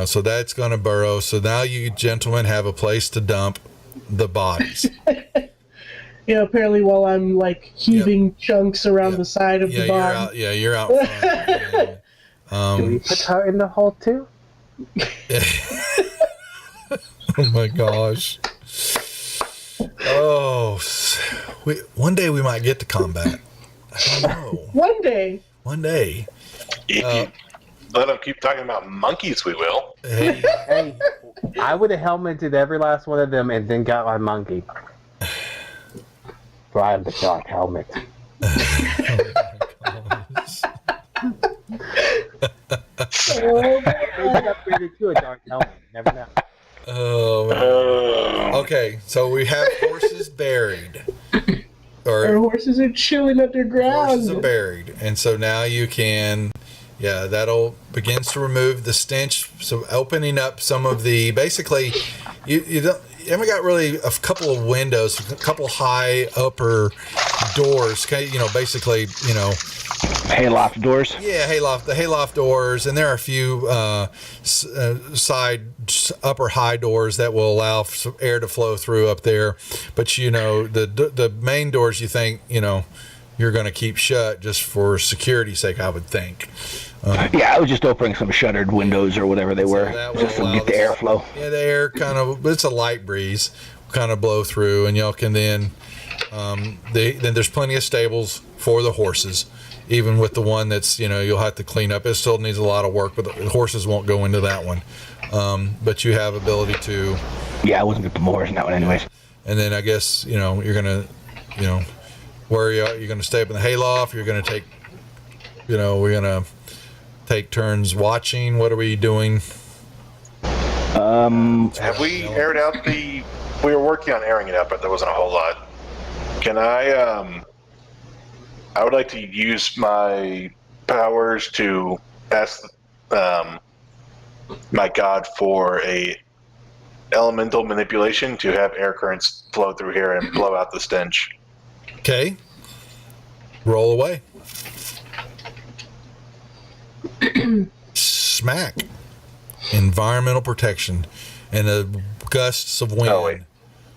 A: So that's going to burrow. So now you gentlemen have a place to dump the bodies.
B: Yeah, apparently while I'm like heaving chunks around the side of the barn.
A: You're out front.
E: Do we put her in the hole too?
A: Oh my gosh. Oh, one day we might get to combat. I don't know.
B: One day.
C: If you let them keep talking about monkeys, we will.
E: Hey, I would have helmeted every last one of them and then got my monkey. For I am the dark helmet.
B: Oh my
E: upgraded to a dark helmet. Never know.
A: Oh, man. Okay, so we have horses buried.
B: Our horses are chilling underground.
A: Horses are buried, and so now you can, that'll begins to remove the stench. So opening up some of the basically, you haven't got really a couple of windows, a couple high upper doors. Basically,
D: hayloft doors.
A: Yeah, the hayloft doors, and there are a few side upper high doors that will allow some air to flow through up there. But the main doors, you think you're going to keep shut just for security's sake, I would think.
D: I was just opening some shuttered windows or whatever they were, just to get the airflow.
A: Yeah, the air it's a light breeze, kind of blow through, and y'all can then there's plenty of stables for the horses. Even with the one that's, you'll have to clean up. It still needs a lot of work, but the horses won't go into that one. But you have ability to.
D: Yeah, I wasn't going to put more in that one anyways.
A: And then I guess, you're going to, where you're going to stay up in the hayloft. You're going to take, we're going to take turns watching. What are we doing?
C: Have we aired out we were working on airing it out, but there wasn't a whole lot. Can I would like to use my powers to ask my god for a elemental manipulation to have air currents flow through here and blow out the stench.
A: Okay. Roll away. Smack. Environmental protection and the gusts of wind.
C: Oh, wait.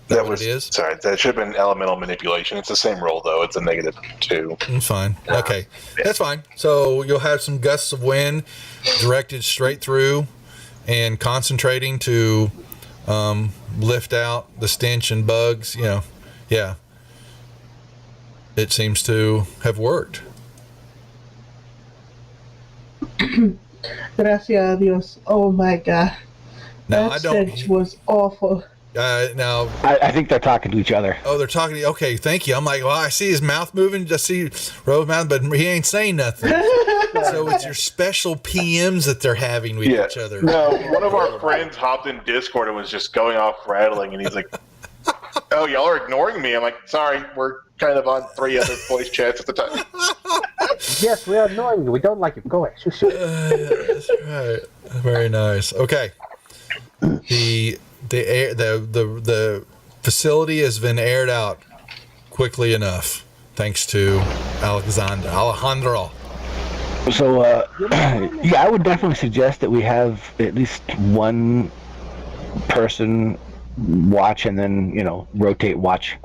C: That was
A: what it is?
C: Sorry, that should have been elemental manipulation. It's the same roll though. It's a -2.
A: It's fine. Okay, that's fine. So you'll have some gusts of wind directed straight through and concentrating to lift out the stench and bugs. Yeah. It seems to have worked.
B: Gracias a Dios. Oh my God.
A: Now,
B: That stench was awful.
A: Now,
D: I think they're talking to each other.
A: oh, they're talking to you. Okay, thank you. I'm like, well, I see his mouth moving. I see Rose's mouth, but he ain't saying nothing. So it's your special PMs that they're having with each other.
C: No, one of our friends hopped in Discord and was just going off rattling, and he's like, "Oh, y'all are ignoring me." I'm like, "Sorry, we're kind of on 3 other voice chats at the time."
E: Yes, we are annoying you. We don't like you. Go away. Shoo.
A: That's right. Very nice. Okay. The facility has been aired out quickly enough, thanks to Alejandro.
D: So, I would definitely suggest that we have at least one person watch and then, rotate watch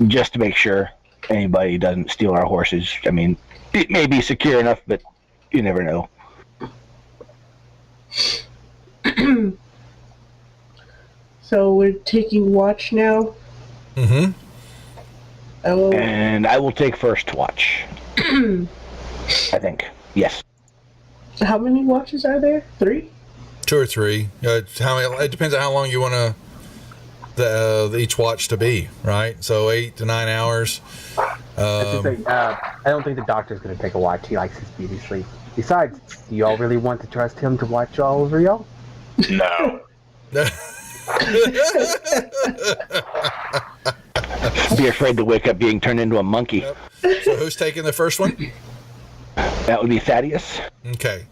D: just to make sure anybody doesn't steal our horses. I mean, it may be secure enough, but you never know.
B: So we're taking watch now.
A: Mm-hmm.
D: And I will take first watch. I think. Yes.
B: How many watches are there? 3?
A: 2 or 3. It depends on how long you want each watch to be, right? So 8 to 9 hours.
E: I don't think the doctor's going to take a watch. He likes his beauty sleep. Besides, do y'all really want to trust him to watch all over y'all?
C: No.
D: Be afraid to wake up being turned into a monkey.
A: Yep. So who's taking the first one?
D: That would be Thaddeus.
A: Okay.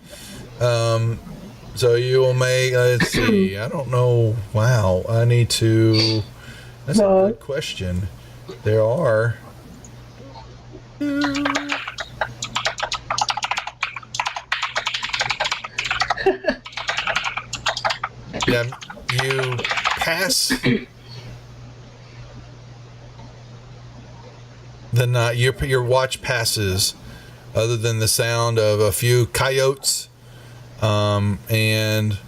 A: So you will make, let's see, I don't know. Wow. That's a good question. There are. Yeah, you pass the night. Your watch passes, other than the sound of a few coyotes, and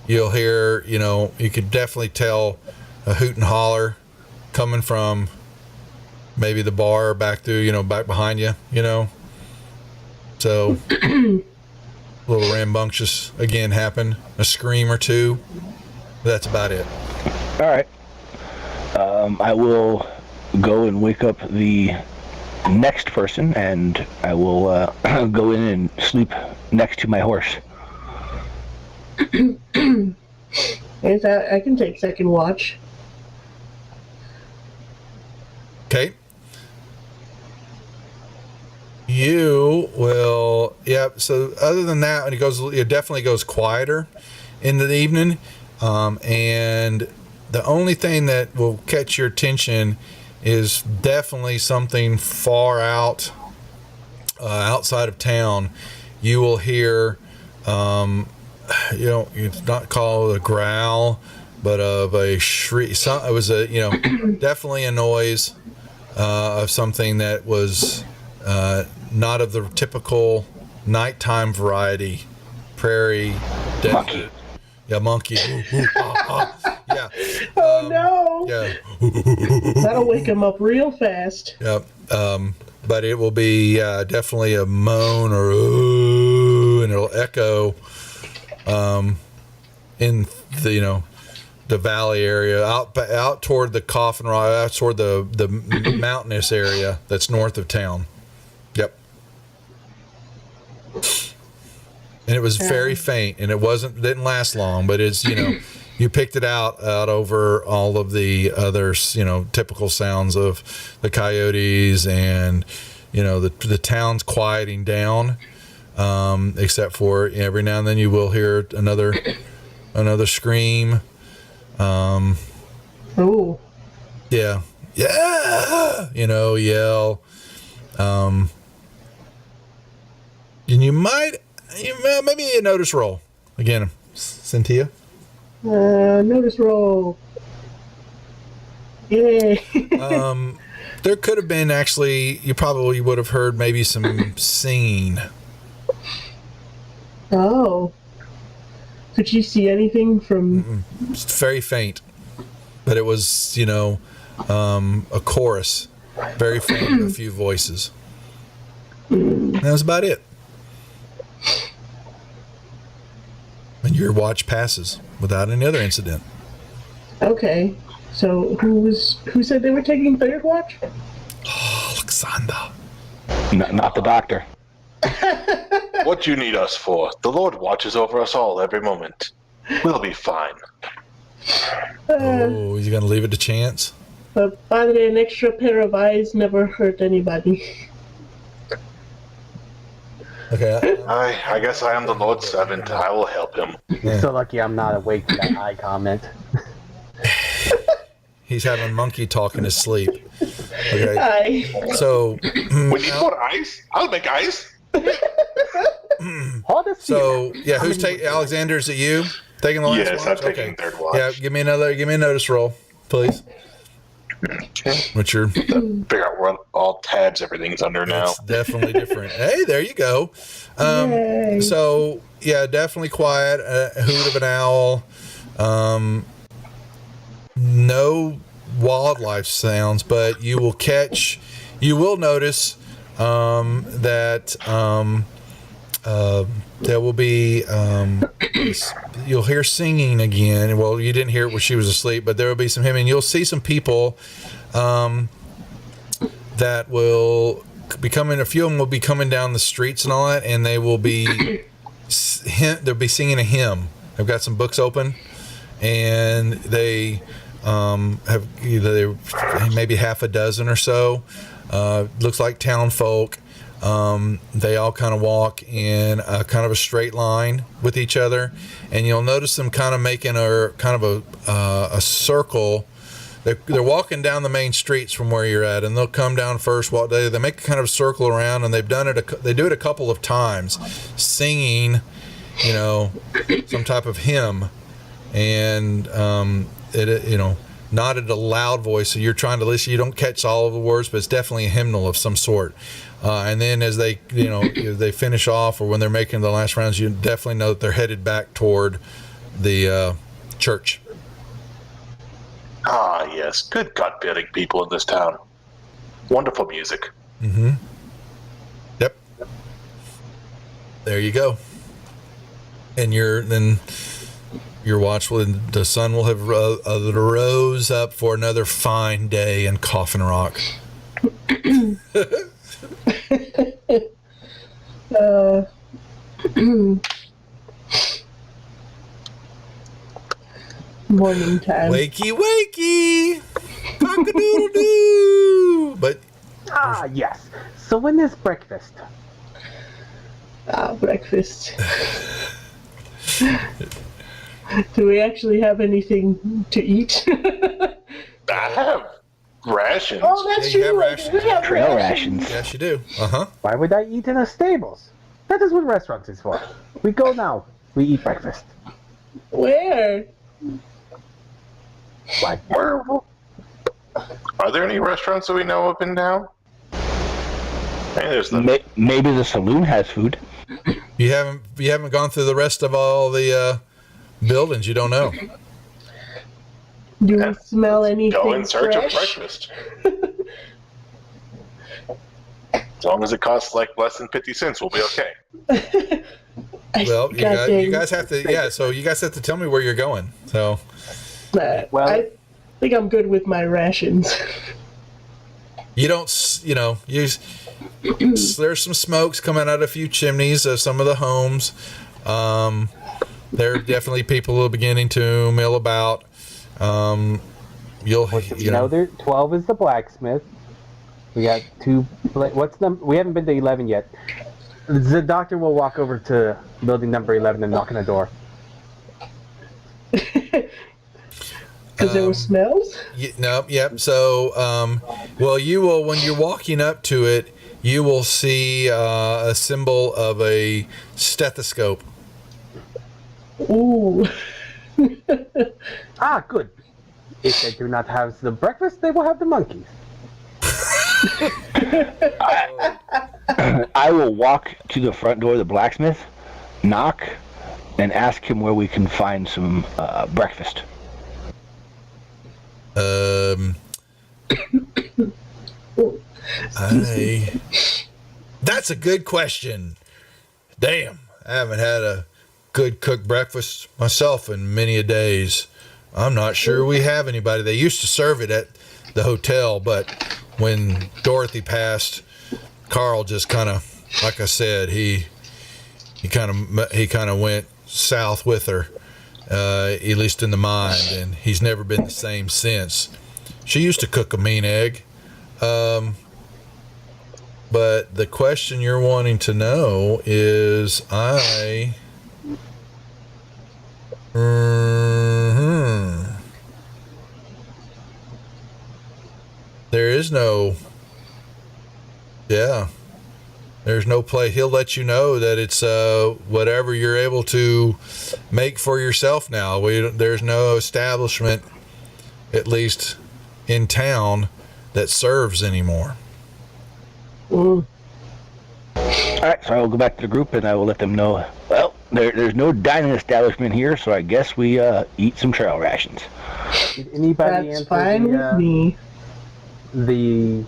A: you'll hear. You could definitely tell a hoot and holler coming from maybe the bar back through. Back behind you. So. A little rambunctious again happened. A scream or two. That's about it.
D: All right. I will go and wake up the next person, and I will go in and sleep next to my horse.
B: Is that I can take second watch.
A: Okay. You will, yep. So other than that, it definitely goes quieter in the evening. And the only thing that will catch your attention is definitely something far out, outside of town. You will hear, it's not called a growl, but of a shriek. It was definitely a noise of something that was not of the typical nighttime variety. Prairie,
D: Monkey.
A: Yeah, monkey. Yeah.
B: Oh no!
A: Yeah.
B: That'll wake him up real fast.
A: Yep. But it will be definitely a moan or ooh, and it'll echo in the valley area, out toward the Coffin Rock, out toward the mountainous area that's north of town. Yep. And it was very faint, and didn't last long, but it's you picked it out over all of the other typical sounds of the coyotes and the town's quieting down, except for every now and then you will hear another scream.
B: Oh.
A: Yeah. Yell. And maybe a notice roll again, Cynthia.
B: Notice roll. Yay.
A: There could have been actually. You probably would have heard maybe some singing.
B: Oh. Could you see anything from?
A: It's very faint, but it was a chorus, very faint, with a few voices. That was about it. And your watch passes without any other incident.
B: Okay. So who said they were taking third watch?
A: Oh, Alexander.
D: Not the doctor.
C: What do you need us for? The Lord watches over us all every moment. We'll be fine.
A: Oh, he's going to leave it to chance?
B: But by the way, an extra pair of eyes never hurt anybody.
A: Okay.
C: I guess I am the Lord's servant. I will help him.
E: You're so lucky I'm not awake to that eye comment.
A: He's having monkey talk in his sleep. Okay.
B: Hi.
A: So.
C: We need more ice. I'll make ice.
E: Hold this.
A: So yeah, who's taking? Alexander, is it you taking the last
C: Yes,
A: watch?
C: I'm taking third watch.
A: Yeah, give me a notice roll, please. What's your?
C: Figure out where all tabs everything's under now.
A: It's definitely different. Hey, there you go.
B: Yay.
A: So yeah, definitely quiet. Hoot of an owl. No wildlife sounds, but you will notice that there will be you'll hear singing again. Well, you didn't hear it when she was asleep, but there will be some hymning. You'll see some people that will be coming. A few of them will be coming down the streets and all that, and they will be they'll be singing a hymn. I've got some books open, and they have either maybe half a dozen or so. Looks like town folk. They all kind of walk in a kind of a straight line with each other, and you'll notice them kind of making a circle. They're walking down the main streets from where you're at, and they'll come down first. They make a kind of circle around, and they do it a couple of times, singing, some type of hymn, and not at a loud voice, so you're trying to listen. You don't catch all of the words, but it's definitely a hymnal of some sort. And then as they, they finish off, or when they're making the last rounds, you definitely know that they're headed back toward the church.
C: Ah, yes. Good God-fearing people in this town. Wonderful music.
A: Mm-hmm. Yep. There you go. And your watch, the sun will have rose up for another fine day in Coffin Rock.
B: morning time.
A: Wakey, wakey, cock-a-doodle-doo. But
E: Yes. So when is breakfast?
B: Breakfast. Do we actually have anything to eat?
C: I have rations.
B: Oh, that's
A: Yeah, you
B: true.
A: have rations.
B: We have
D: Trail
B: rations.
D: rations.
A: yes, you do. Uh-huh.
E: Why would I eat in the stables? That is what restaurants is for. We go now. We eat breakfast.
B: Where?
E: Like,
C: Are there any restaurants that we know of in town? Hey, there's the
D: Maybe the saloon has food.
A: You haven't gone through the rest of all the buildings. You don't know.
B: Do we smell anything
C: go in search
B: fresh?
C: of breakfast. As long as it costs like less than 50 cents, we'll be okay.
A: Well, you guys have to. Yeah, so you guys have to tell me where you're going. So
E: Well-
B: I think I'm good with my rations.
A: you don't. There's some smokes coming out of a few chimneys of some of the homes. There are definitely people who are beginning to mill about.
E: there 12 is the blacksmith. We got 2. We haven't been to 11 yet. The doctor will walk over to building number 11 and knock on the door.
B: Because there were smells?
A: Yep. So, you will, when you're walking up to it, you will see a symbol of a stethoscope.
B: Ooh.
E: Good. If they do not have the breakfast, they will have the monkeys.
D: I will walk to the front door of the blacksmith, knock, and ask him where we can find some breakfast.
A: That's a good question. Damn, I haven't had a good cooked breakfast myself in many a days. I'm not sure we have anybody. They used to serve it at the hotel, but when Dorothy passed, Carl just kind of, like I said, he kind of went south with her, at least in the mind, and he's never been the same since. She used to cook a mean egg. But the question you're wanting to know is there is no, there's no play. He'll let you know that it's whatever you're able to make for yourself now. There's no establishment, at least in town, that serves anymore.
D: All right, so I will go back to the group and I will let them know. Well, there's no dining establishment here, so I guess we eat some trail rations.
E: Did anybody
B: That's
E: answer
B: fine with me.
E: the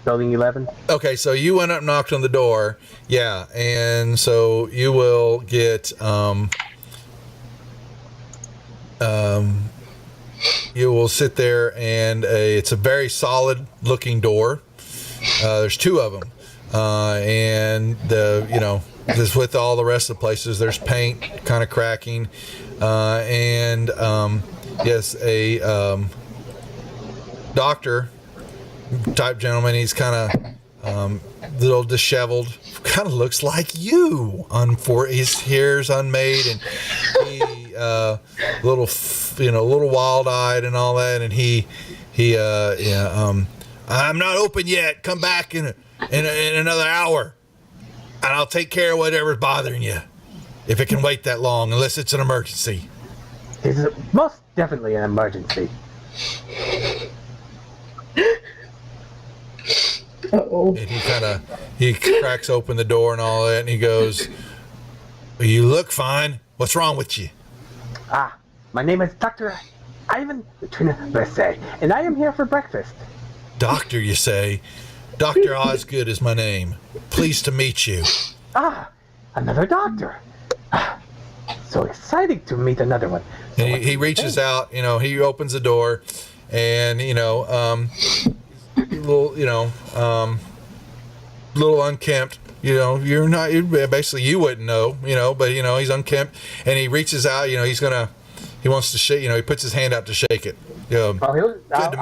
E: building 11?
A: Okay, so you went up and knocked on the door. Yeah, and so you will get you will sit there, and it's a very solid looking door. There's 2 of them, and just with all the rest of the places, there's paint kind of cracking, and yes, a doctor type gentleman. He's kind of little disheveled, kind of looks like you. His hair's unmade, and he little wild-eyed and all that, and he I'm not open yet. Come back in another hour, and I'll take care of whatever's bothering you, if it can wait that long, unless it's an emergency.
E: It's most definitely an emergency.
B: Uh-oh.
A: And he cracks open the door and all that, and he goes, "You look fine. What's wrong with you?"
E: My name is Dr. Ivan Trinavese, and I am here for breakfast.
A: Doctor, you say? Dr. Osgood is my name. Pleased to meet you.
E: Another doctor. So exciting to meet another one. So
A: And he reaches out, he opens the door, and, little unkempt, basically you wouldn't know, but, he's unkempt, and he reaches out, he's going to he wants to shake. He puts his hand out to shake it.
E: I'll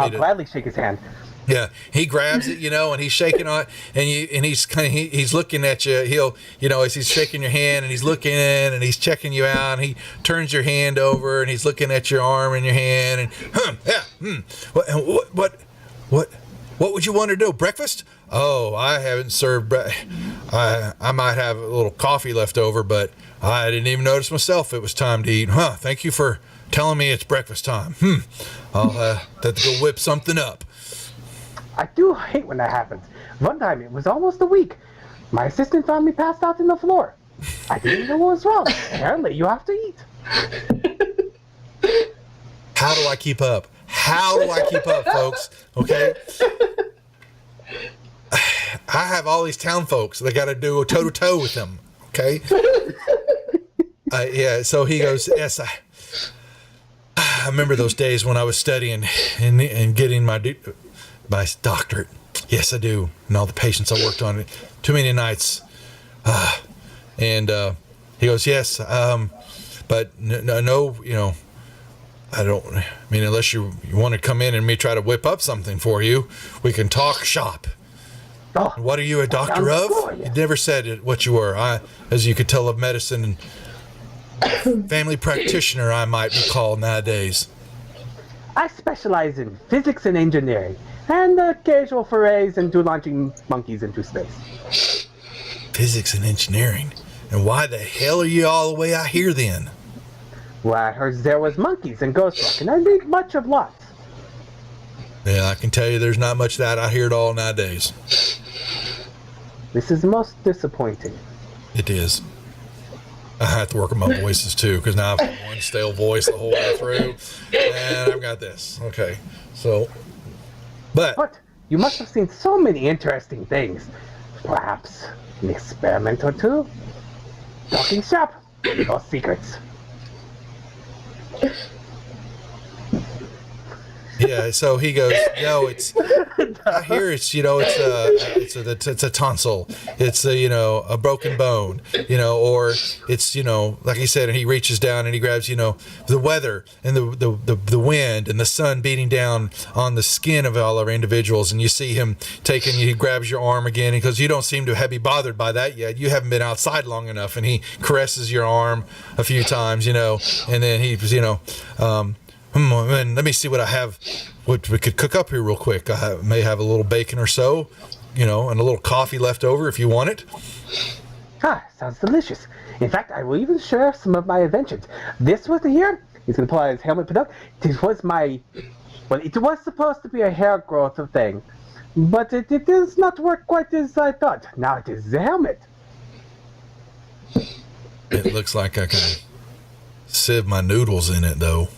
E: gladly shake his hand.
A: Yeah, he grabs it, and he's shaking on it, and he's looking at you. He'll, as he's shaking your hand, and he's looking in, and he's checking you out, and he turns your hand over, and he's looking at your arm and your hand, and what would you want to do? Breakfast? Oh, I haven't served. I might have a little coffee left over, but I didn't even notice myself it was time to eat. Thank you for telling me it's breakfast time. I'll have to go whip something up.
E: I do hate when that happens. One time, it was almost a week. My assistant found me passed out on the floor. I didn't know what was wrong. Apparently, you have to eat.
A: How do I keep up? Folks? Okay? I have all these town folks. They got to do a toe-to-toe with them. Okay? So he goes, yes, I remember those days when I was studying and getting my doctorate. Yes, I do. And all the patients I worked on, too many nights. And he goes, yes, but no, I don't. I mean, unless you want to come in and me try to whip up something for you, we can talk shop.
E: Oh,
A: what are you a doctor of? You never said what you were. As you could tell, of medicine and family practitioner, I might be called nowadays.
E: I specialize in physics and engineering, and occasional forays into launching monkeys into space.
A: Physics and engineering? And why the hell are you all the way out here then?
E: Well, I heard there was monkeys in Ghost Rock, and I think much of lots.
A: Yeah, I can tell you there's not much of that out here at all nowadays.
E: This is most disappointing.
A: It is. I have to work on my voices too, because now I've got one stale voice the whole way through, and I've got this. Okay, so, but
E: you must have seen so many interesting things. Perhaps an experiment or two? Talking shop, no secrets.
A: Yeah, so he goes, I hear it's a tonsil, it's a broken bone, or it's, like he said, and he reaches down and he grabs, the weather and the wind and the sun beating down on the skin of all our individuals, and you see him he grabs your arm again, because you don't seem to be bothered by that yet. You haven't been outside long enough, and he caresses your arm a few times, and then he's, let me see what I have, what we could cook up here real quick. I may have a little bacon or so, and a little coffee left over if you want it.
E: Sounds delicious. In fact, I will even share some of my inventions. This was here. He's going to pull out his helmet product. It was supposed to be a hair growth thing, but it does not work quite as I thought. Now it is the helmet.
A: It looks like I can sieve my noodles in it, though.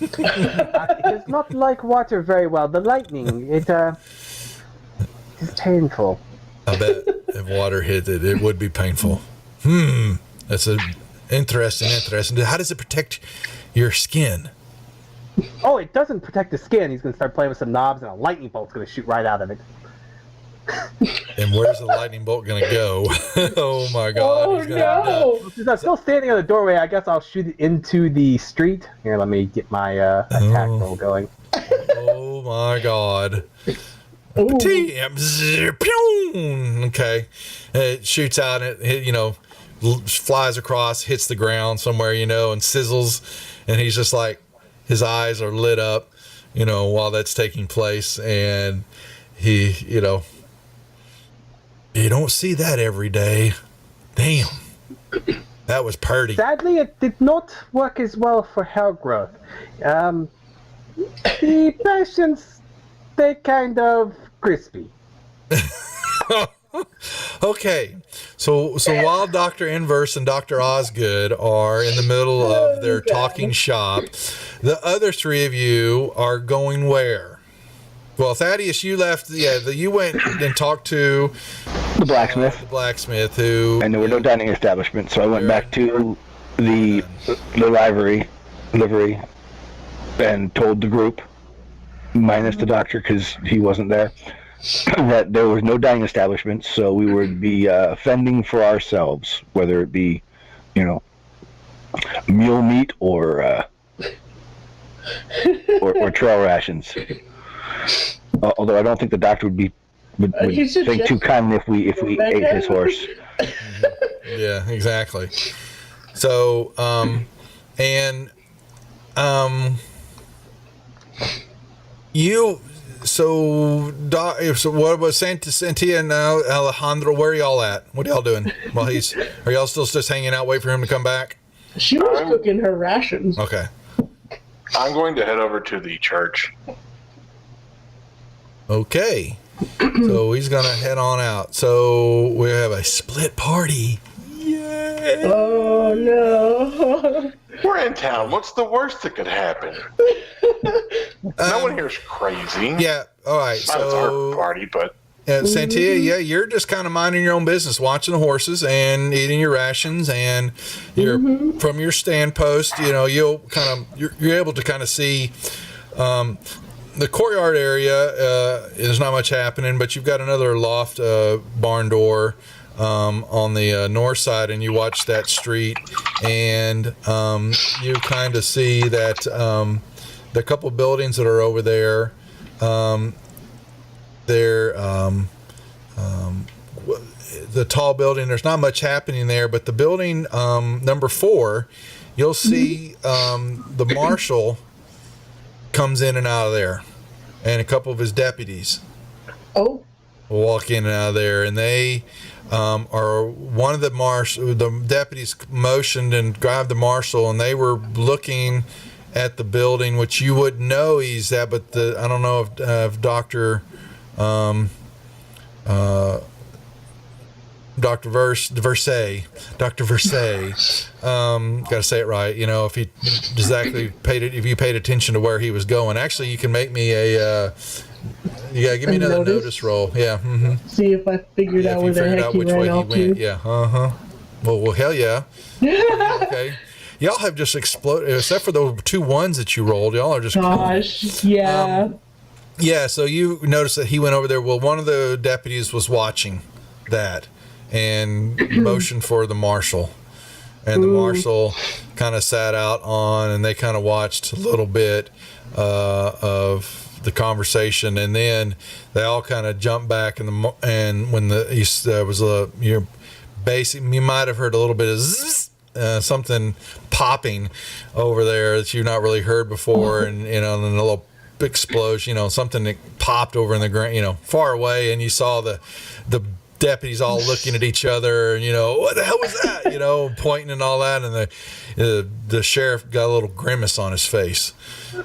E: It does not like water very well. The lightning, it is painful.
A: I bet if water hit it, it would be painful. That's interesting. How does it protect your skin?
E: Oh, it doesn't protect the skin. He's going to start playing with some knobs, and a lightning bolt's going to shoot right out of it.
A: And where's the lightning bolt going to go? Oh my God!
B: Oh no!
E: Since I'm still standing in the doorway, I guess I'll shoot it into the street. Here, let me get my attack roll going.
A: Oh my God! Okay, it shoots out. It flies across, hits the ground somewhere, and sizzles, and he's just like, his eyes are lit up, while that's taking place, and he, you don't see that every day. Damn. That was pretty.
E: Sadly, it did not work as well for hair growth. The patients, they kind of crispy.
A: Okay. So while Dr. Inverse and Dr. Osgood are in the middle of their talking shop, the other three of you are going where? Well, Thaddeus, you left. Yeah, you went and talked to
D: the blacksmith.
A: And
D: there were no dining establishments, so I went back to the livery, and told the group, minus the doctor because he wasn't there, that there was no dining establishments, so we would be fending for ourselves, whether it be, mule meat or or trail rations. Although I don't think the doctor would think too kindly if we ate his horse.
A: Yeah, exactly. So, so what about Santia and Alejandro? Where are y'all at? What are y'all doing? Well, are y'all still just hanging out, wait for him to come back?
B: She was cooking her rations.
A: Okay.
C: I'm going to head over to the church.
A: Okay. So he's going to head on out. So we have a split party. Yay!
B: Oh, no.
C: We're in town. What's the worst that could happen? No one here's crazy.
A: Yeah. All right.
C: Not it's our party, but
A: Santia, yeah, you're just kind of minding your own business, watching the horses and eating your rations, and you're from your stand post. You're able to kind of see the courtyard area. There's not much happening, but you've got another loft barn door on the north side, and you watch that street, and you kind of see that the couple buildings that are over there. They're the tall building. There's not much happening there, but the building number 4, you'll see the marshal comes in and out of there, and a couple of his deputies will walk in and out of there, and they are one of the deputies motioned and grabbed the marshal, and they were looking at the building, which you wouldn't know he's at, but I don't know if Dr. Dr. Versailles, got to say it right. If he exactly if you paid attention to where he was going. Actually, you can make me give me another notice roll. Yeah. Mm-hmm.
B: See if I figured out where the heck he ran off to.
A: Yeah. Well, hell yeah. Okay. Y'all have just exploded, except for the 2 1s that you rolled. Y'all are just
B: gosh, yeah.
A: Yeah, so you noticed that he went over there. Well, one of the deputies was watching that and motioned for the marshal. And the marshal kind of sat out on, and they kind of watched a little bit of the conversation, and then they all kind of jumped back. And when you might have heard a little bit of zzz, something popping over there that you've not really heard before, and and a little explosion, something that popped over in the ground, far away, and you saw the deputies all looking at each other, and what the hell was that, pointing and all that, and the sheriff got a little grimace on his face.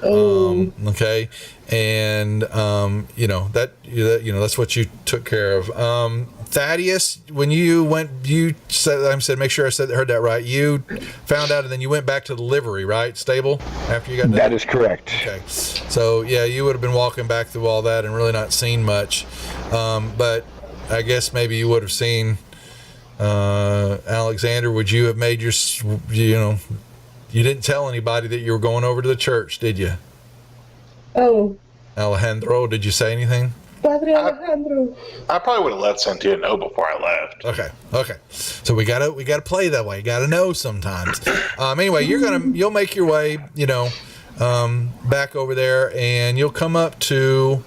A: Okay, and that's what you took care of. Thaddeus, when you went, said make sure I heard that right. You found out, and then you went back to the livery, right? Stable after you got done?
D: That is correct.
A: Okay. So, yeah, you would have been walking back through all that and really not seen much. But I guess maybe you would have seen Alexander. Would you have made you didn't tell anybody that you were going over to the church, did you?
B: Oh.
A: Alejandro, did you say anything?
B: Padre Alejandro.
C: I probably would have let Cynthia know before I left.
A: Okay. So we gotta play that way. You gotta know sometimes. Anyway, you'll make your way, back over there, and you'll come up to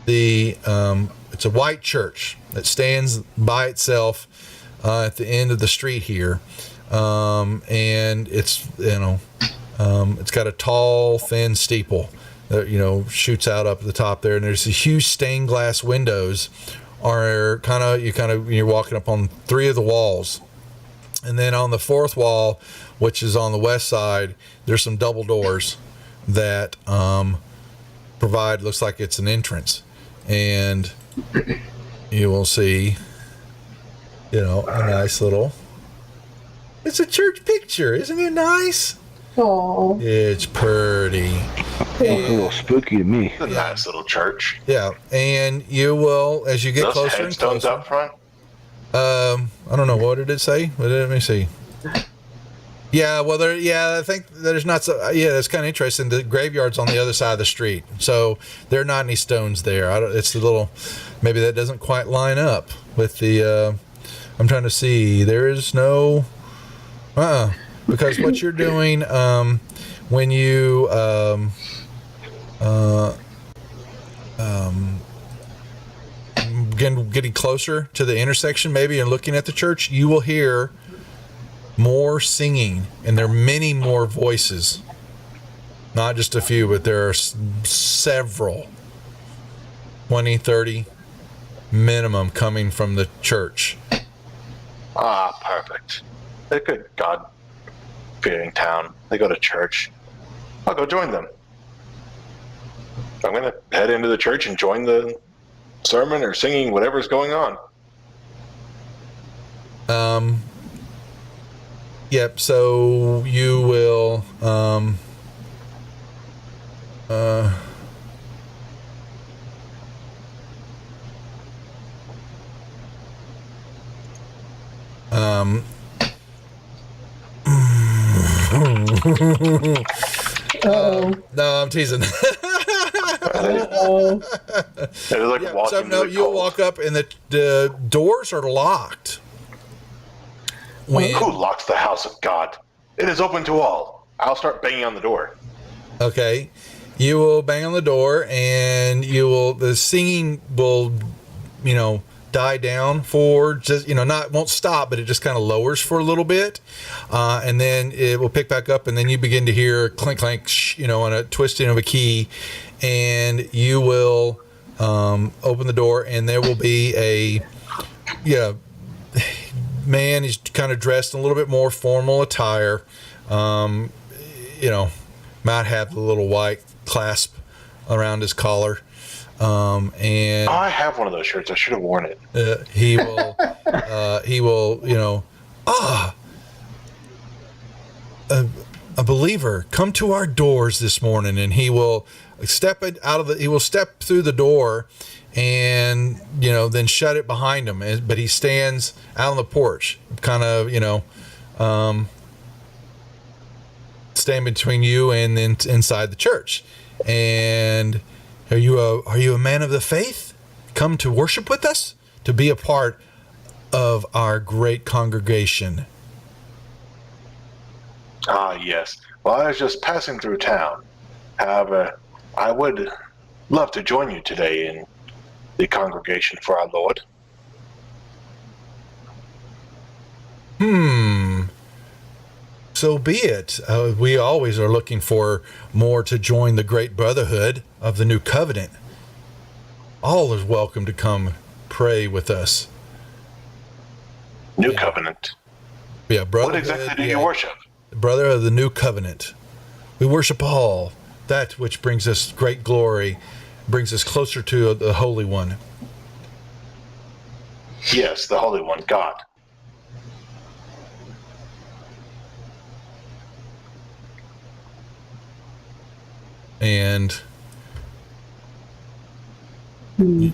A: it's a white church that stands by itself at the end of the street here, and it's it's got a tall, thin steeple that shoots out up at the top there, and there's these huge stained glass windows. You're walking up on 3 of the walls, and then on the 4th wall, which is on the west side, there's some double doors that looks like it's an entrance, and you will see a nice little. It's a church picture, isn't it nice?
B: Oh,
A: it's pretty.
D: Looks a little spooky to me.
C: It's a nice little church.
A: Yeah, and you will, as you get
C: Those
A: closer and
C: headstones
A: closer.
C: up front.
A: I don't know, what did it say? Let me see. Yeah, well, I think there's not so. Yeah, that's kind of interesting. The graveyard's on the other side of the street, so there are not any stones there. It's a little. Maybe that doesn't quite line up with the. I'm trying to see. There is no. Because what you're doing when you getting closer to the intersection maybe and looking at the church, you will hear more singing, and there are many more voices. Not just a few, but there are several, 20, 30 minimum coming from the church.
C: Ah, perfect. They're good God-fearing town. They go to church. I'll go join them. I'm going to head into the church and join the sermon or singing, whatever's going on.
A: Yep, so you will no, I'm teasing. You'll walk up and the doors are locked.
C: Who locks the house of God? It is open to all. I'll start banging on the door.
A: Okay. You will bang on the door, and the singing will, die down for just, won't stop, but it just kind of lowers for a little bit. And then it will pick back up, and then you begin to hear clink, clank, on a twisting of a key, and you will open the door, and there will be man. He's kind of dressed in a little bit more formal attire. Might have the little white clasp around his collar. And
C: I have one of those shirts. I should have worn it.
A: He will, a believer, come to our doors this morning, and he will step through the door, and then shut it behind him. But he stands out on the porch, kind of stand between you and then inside the church. And are you a man of the faith? Come to worship with us, to be a part of our great congregation.
C: Ah, yes. Well, I was just passing through town. However, I would love to join you today in the congregation for our Lord.
A: So be it. We always are looking for more to join the great brotherhood of the new covenant. All is welcome to come pray with us.
C: New covenant?
A: Yeah, brotherhood.
C: What exactly do you worship?
A: Brother of the new covenant. We worship all that which brings us great glory, brings us closer to the Holy One.
C: Yes, the Holy One, God.
A: And are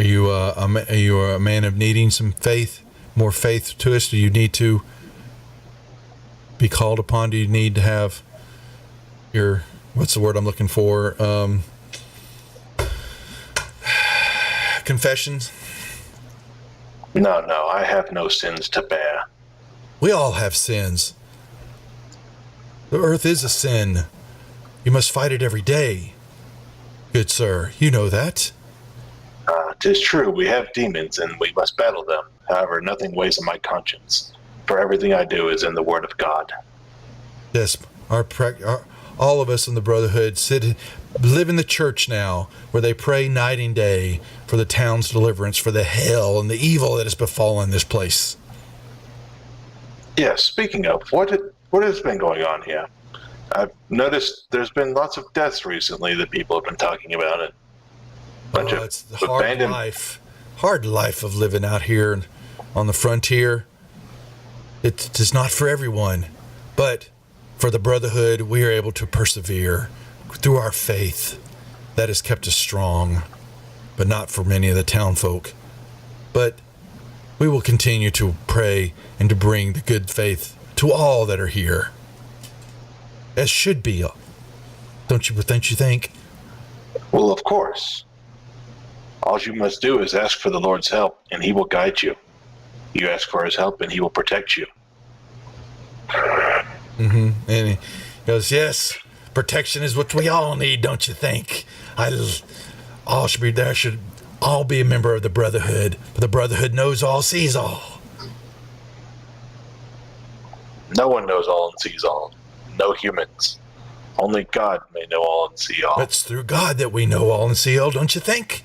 A: you a man of needing some faith, more faith to us? Do you need to be called upon? Do you need to have your, what's the word I'm looking for? Confessions?
C: No, I have no sins to bear.
A: We all have sins. The earth is a sin. You must fight it every day. Good sir, you know that.
C: 'Tis true, we have demons and we must battle them. However, nothing weighs on my conscience, for everything I do is in the Word of God.
A: Yes, all of us in the Brotherhood live in the church now, where they pray night and day for the town's deliverance, for the hell and the evil that has befallen this place.
C: Yes, speaking of, what has been going on here? I've noticed there's been lots of deaths recently that people have been talking about it.
A: It's the hard life of living out here on the frontier. It is not for everyone, but for the Brotherhood, we are able to persevere through our faith. That has kept us strong, but not for many of the town folk. But we will continue to pray and to bring the good faith to all that are here, as should be. Don't you think?
C: Well, of course. All you must do is ask for the Lord's help, and He will guide you. You ask for His help, and He will protect you.
A: And he goes, yes, protection is what we all need, don't you think? Should all be a member of the Brotherhood. But the Brotherhood knows all, sees all.
C: No one knows all and sees all. No humans. Only God may know all and see all.
A: It's through God that we know all and see all, don't you think?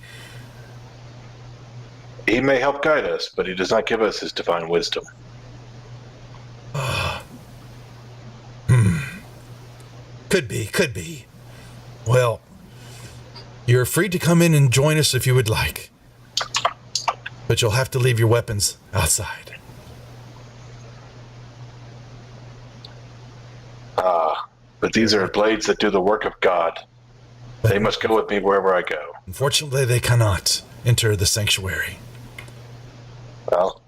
C: He may help guide us, but he does not give us his divine wisdom.
A: Could be. Well, you're free to come in and join us if you would like. But you'll have to leave your weapons outside.
C: But these are blades that do the work of God. They must go with me wherever I go.
A: Unfortunately, they cannot enter the sanctuary.
C: Well,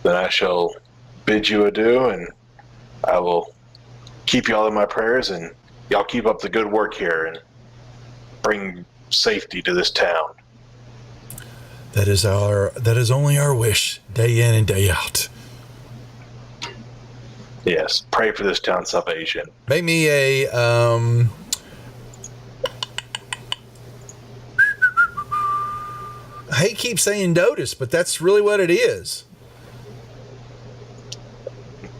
C: then I shall bid you adieu, and I will keep y'all in my prayers, and y'all keep up the good work here and bring safety to this town.
A: That is only our wish, day in and day out.
C: Yes, pray for this town's salvation.
A: Make me a I hate keep saying notice, but that's really what it is.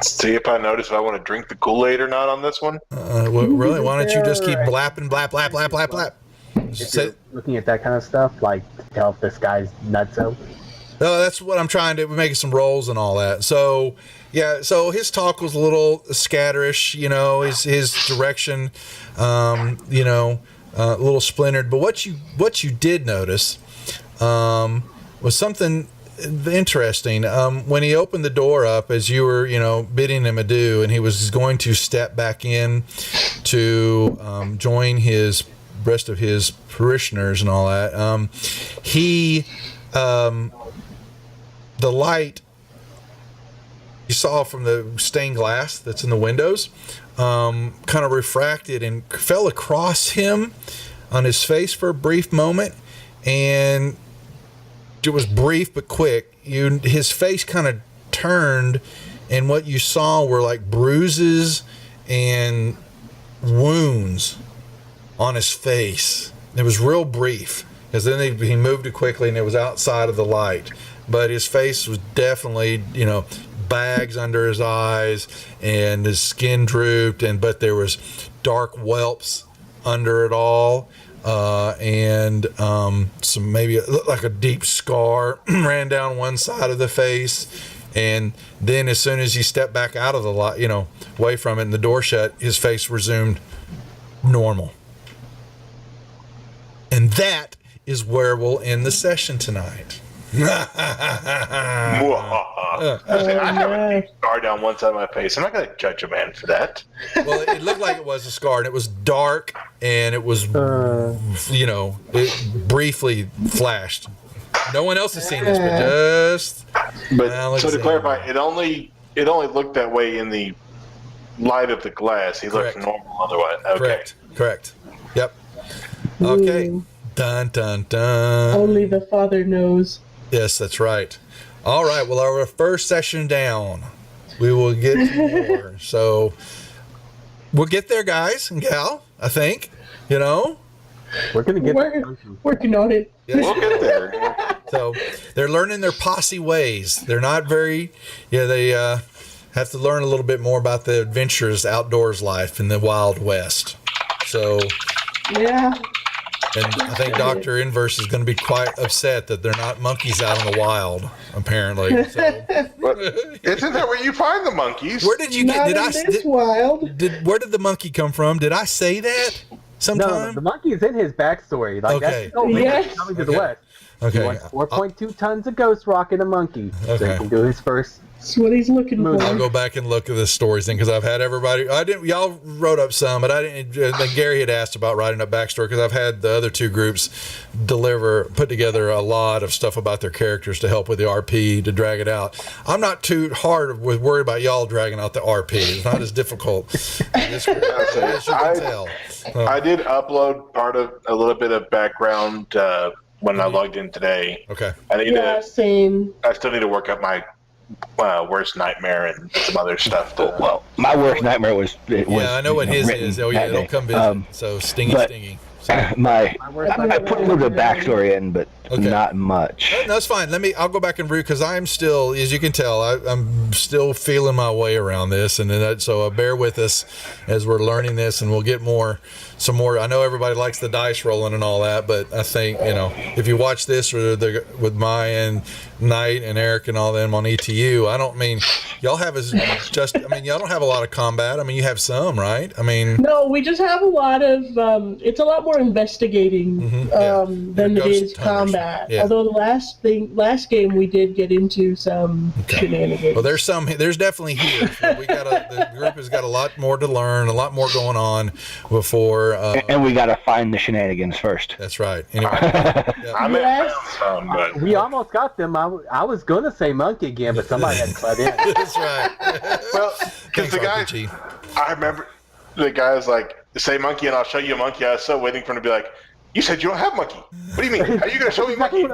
C: See if I notice if I want to drink the Kool-Aid or not on this one.
A: Really, why don't you just keep blapping, blap, blap, blap, blap, blap?
E: If you're looking at that kind of stuff, like to tell if this guy's nutso.
A: No, that's what I'm trying to make some rolls and all that. So, yeah, so his talk was a little scatterish, his direction, a little splintered. But what you did notice was something interesting. When he opened the door up, as you were, bidding him adieu, and he was going to step back in to join his rest of his parishioners and all that, the light you saw from the stained glass that's in the windows kind of refracted and fell across him on his face for a brief moment, and it was brief but quick. His face kind of turned, and what you saw were like bruises and wounds on his face. It was real brief, because then he moved it quickly and it was outside of the light. But his face was definitely, bags under his eyes, and his skin drooped, but there was dark whelps under it all, and some maybe it looked like a deep scar ran down one side of the face. And then as soon as he stepped back out of the light, away from it, and the door shut, his face resumed normal. And that is where we'll end the session tonight.
C: I have a deep scar down one side of my face. I'm not going to judge a man for that.
A: Well, it looked like it was a scar, and it was dark, and it was, it briefly flashed. No one else has seen this, but just.
C: But so to clarify, it only looked that way in the light of the glass. He looked normal otherwise. Okay.
A: Correct. Yep. Okay. Dun dun dun.
B: Only the Father knows.
A: Yes, that's right. All right. Well, our first session down. We will get to more. So we'll get there, guys and gal. I think.
E: We're gonna get
B: working on it.
A: Yes.
C: We'll get there.
A: So they're learning their posse ways. They're not very. They have to learn a little bit more about the adventurous outdoors life in the Wild West. So.
B: Yeah.
A: And I think Dr. Inverse is going to be quite upset that they're not monkeys out in the wild, apparently. So.
C: But isn't that where you find the monkeys?
A: Where did you get?
B: Wild.
A: Where did the monkey come from? Did I say that sometime?
E: No, the monkey is in his backstory. Like
A: okay.
E: That's coming to the West.
A: Okay.
E: He wants 4.2 tons of ghost rock and a monkey, so he can do his first.
B: That's what he's looking for.
A: I'll go back and look at the stories then, because I've had everybody. Y'all wrote up some, but I didn't. Like Gary had asked about writing up backstory, because I've had the other two groups put together a lot of stuff about their characters to help with the RP to drag it out. I'm not too hard with worried about y'all dragging out the RP. It's not as difficult as you can tell.
C: I did upload a little bit of background when I logged in today.
A: Okay.
B: Same.
C: I still need to work up my worst nightmare and some other stuff.
D: Well, my worst nightmare was.
A: Yeah, I know what his
D: written
A: is. Oh yeah,
D: that
A: it'll
D: day.
A: come visit. So stingy. So,
D: I put a little bit of backstory in, but not much.
A: no, it's fine. I'll go back and read because I am still, as you can tell, I'm still feeling my way around this, and then so bear with us as we're learning this, and we'll get some more. I know everybody likes the dice rolling and all that, but I think if you watch this with Maya and Knight and Eric and all them on ETU, I don't mean y'all have y'all don't have a lot of combat. I mean, you have some, right? I mean,
B: no, we just have a lot of. It's a lot more investigating than it is combat.
A: Yeah.
B: Although the last game we did get into some shenanigans.
A: Well, there's definitely here. The group has got a lot more to learn, a lot more going on before.
D: And we got to find the shenanigans first.
A: That's right. Anyway,
E: we almost got them. I was going to say monkey again, but somebody had cut in.
A: That's right.
C: Well, because the guy, I remember the guy's like, say monkey and I'll show you a monkey. I was so waiting for him to be like, you said you don't have monkey. What do you mean? How are you going to show me monkey?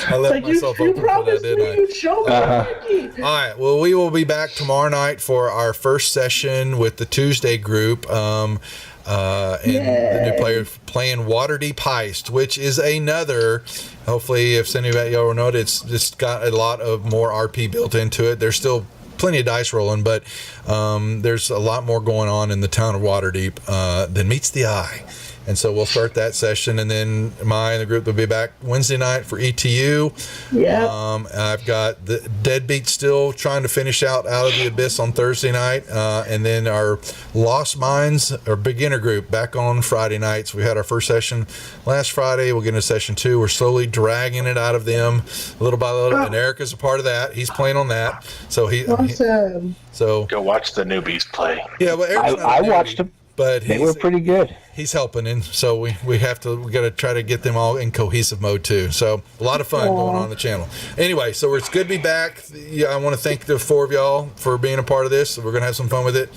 A: I left myself open for that, didn't I?
B: You'd show me monkey.
A: All right. Well, we will be back tomorrow night for our first session with the Tuesday group. And the new players playing Waterdeep Heist, which is another. Hopefully, if anybody y'all know it, it's got a lot of more RP built into it. There's still plenty of dice rolling, but there's a lot more going on in the town of Waterdeep than meets the eye. And so we'll start that session, and then Maya and the group will be back Wednesday night for ETU.
B: Yeah.
A: I've got the Deadbeat still trying to finish out of the Abyss on Thursday night, and then our Lost Minds, our beginner group, back on Friday nights. We had our first session last Friday. We'll get into session 2. We're slowly dragging it out of them little by little, and Eric is a part of that. He's playing on that. So
B: Awesome.
A: So
C: go watch the newbies play.
A: Yeah, well, Eric's not
D: I
A: a newbie,
D: watched them.
A: but
D: They were pretty good.
A: He's helping, and so we got to try to get them all in cohesive mode too. So a lot of fun going on the channel. Anyway, so it's good to be back. Yeah, I want to thank the 4 of y'all for being a part of this. We're gonna have some fun with it.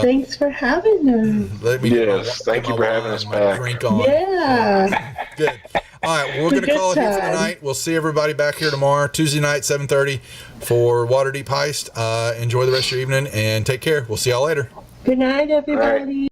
B: Thanks for having us.
A: Let me
C: thank you for having us back.
A: Drink on.
B: Yeah.
A: Good. All right, well, we're going to call it here for the night. We'll see everybody back here tomorrow, Tuesday night, 7:30 for Waterdeep Heist. Enjoy the rest of your evening and take care. We'll see y'all later.
B: Good night, everybody.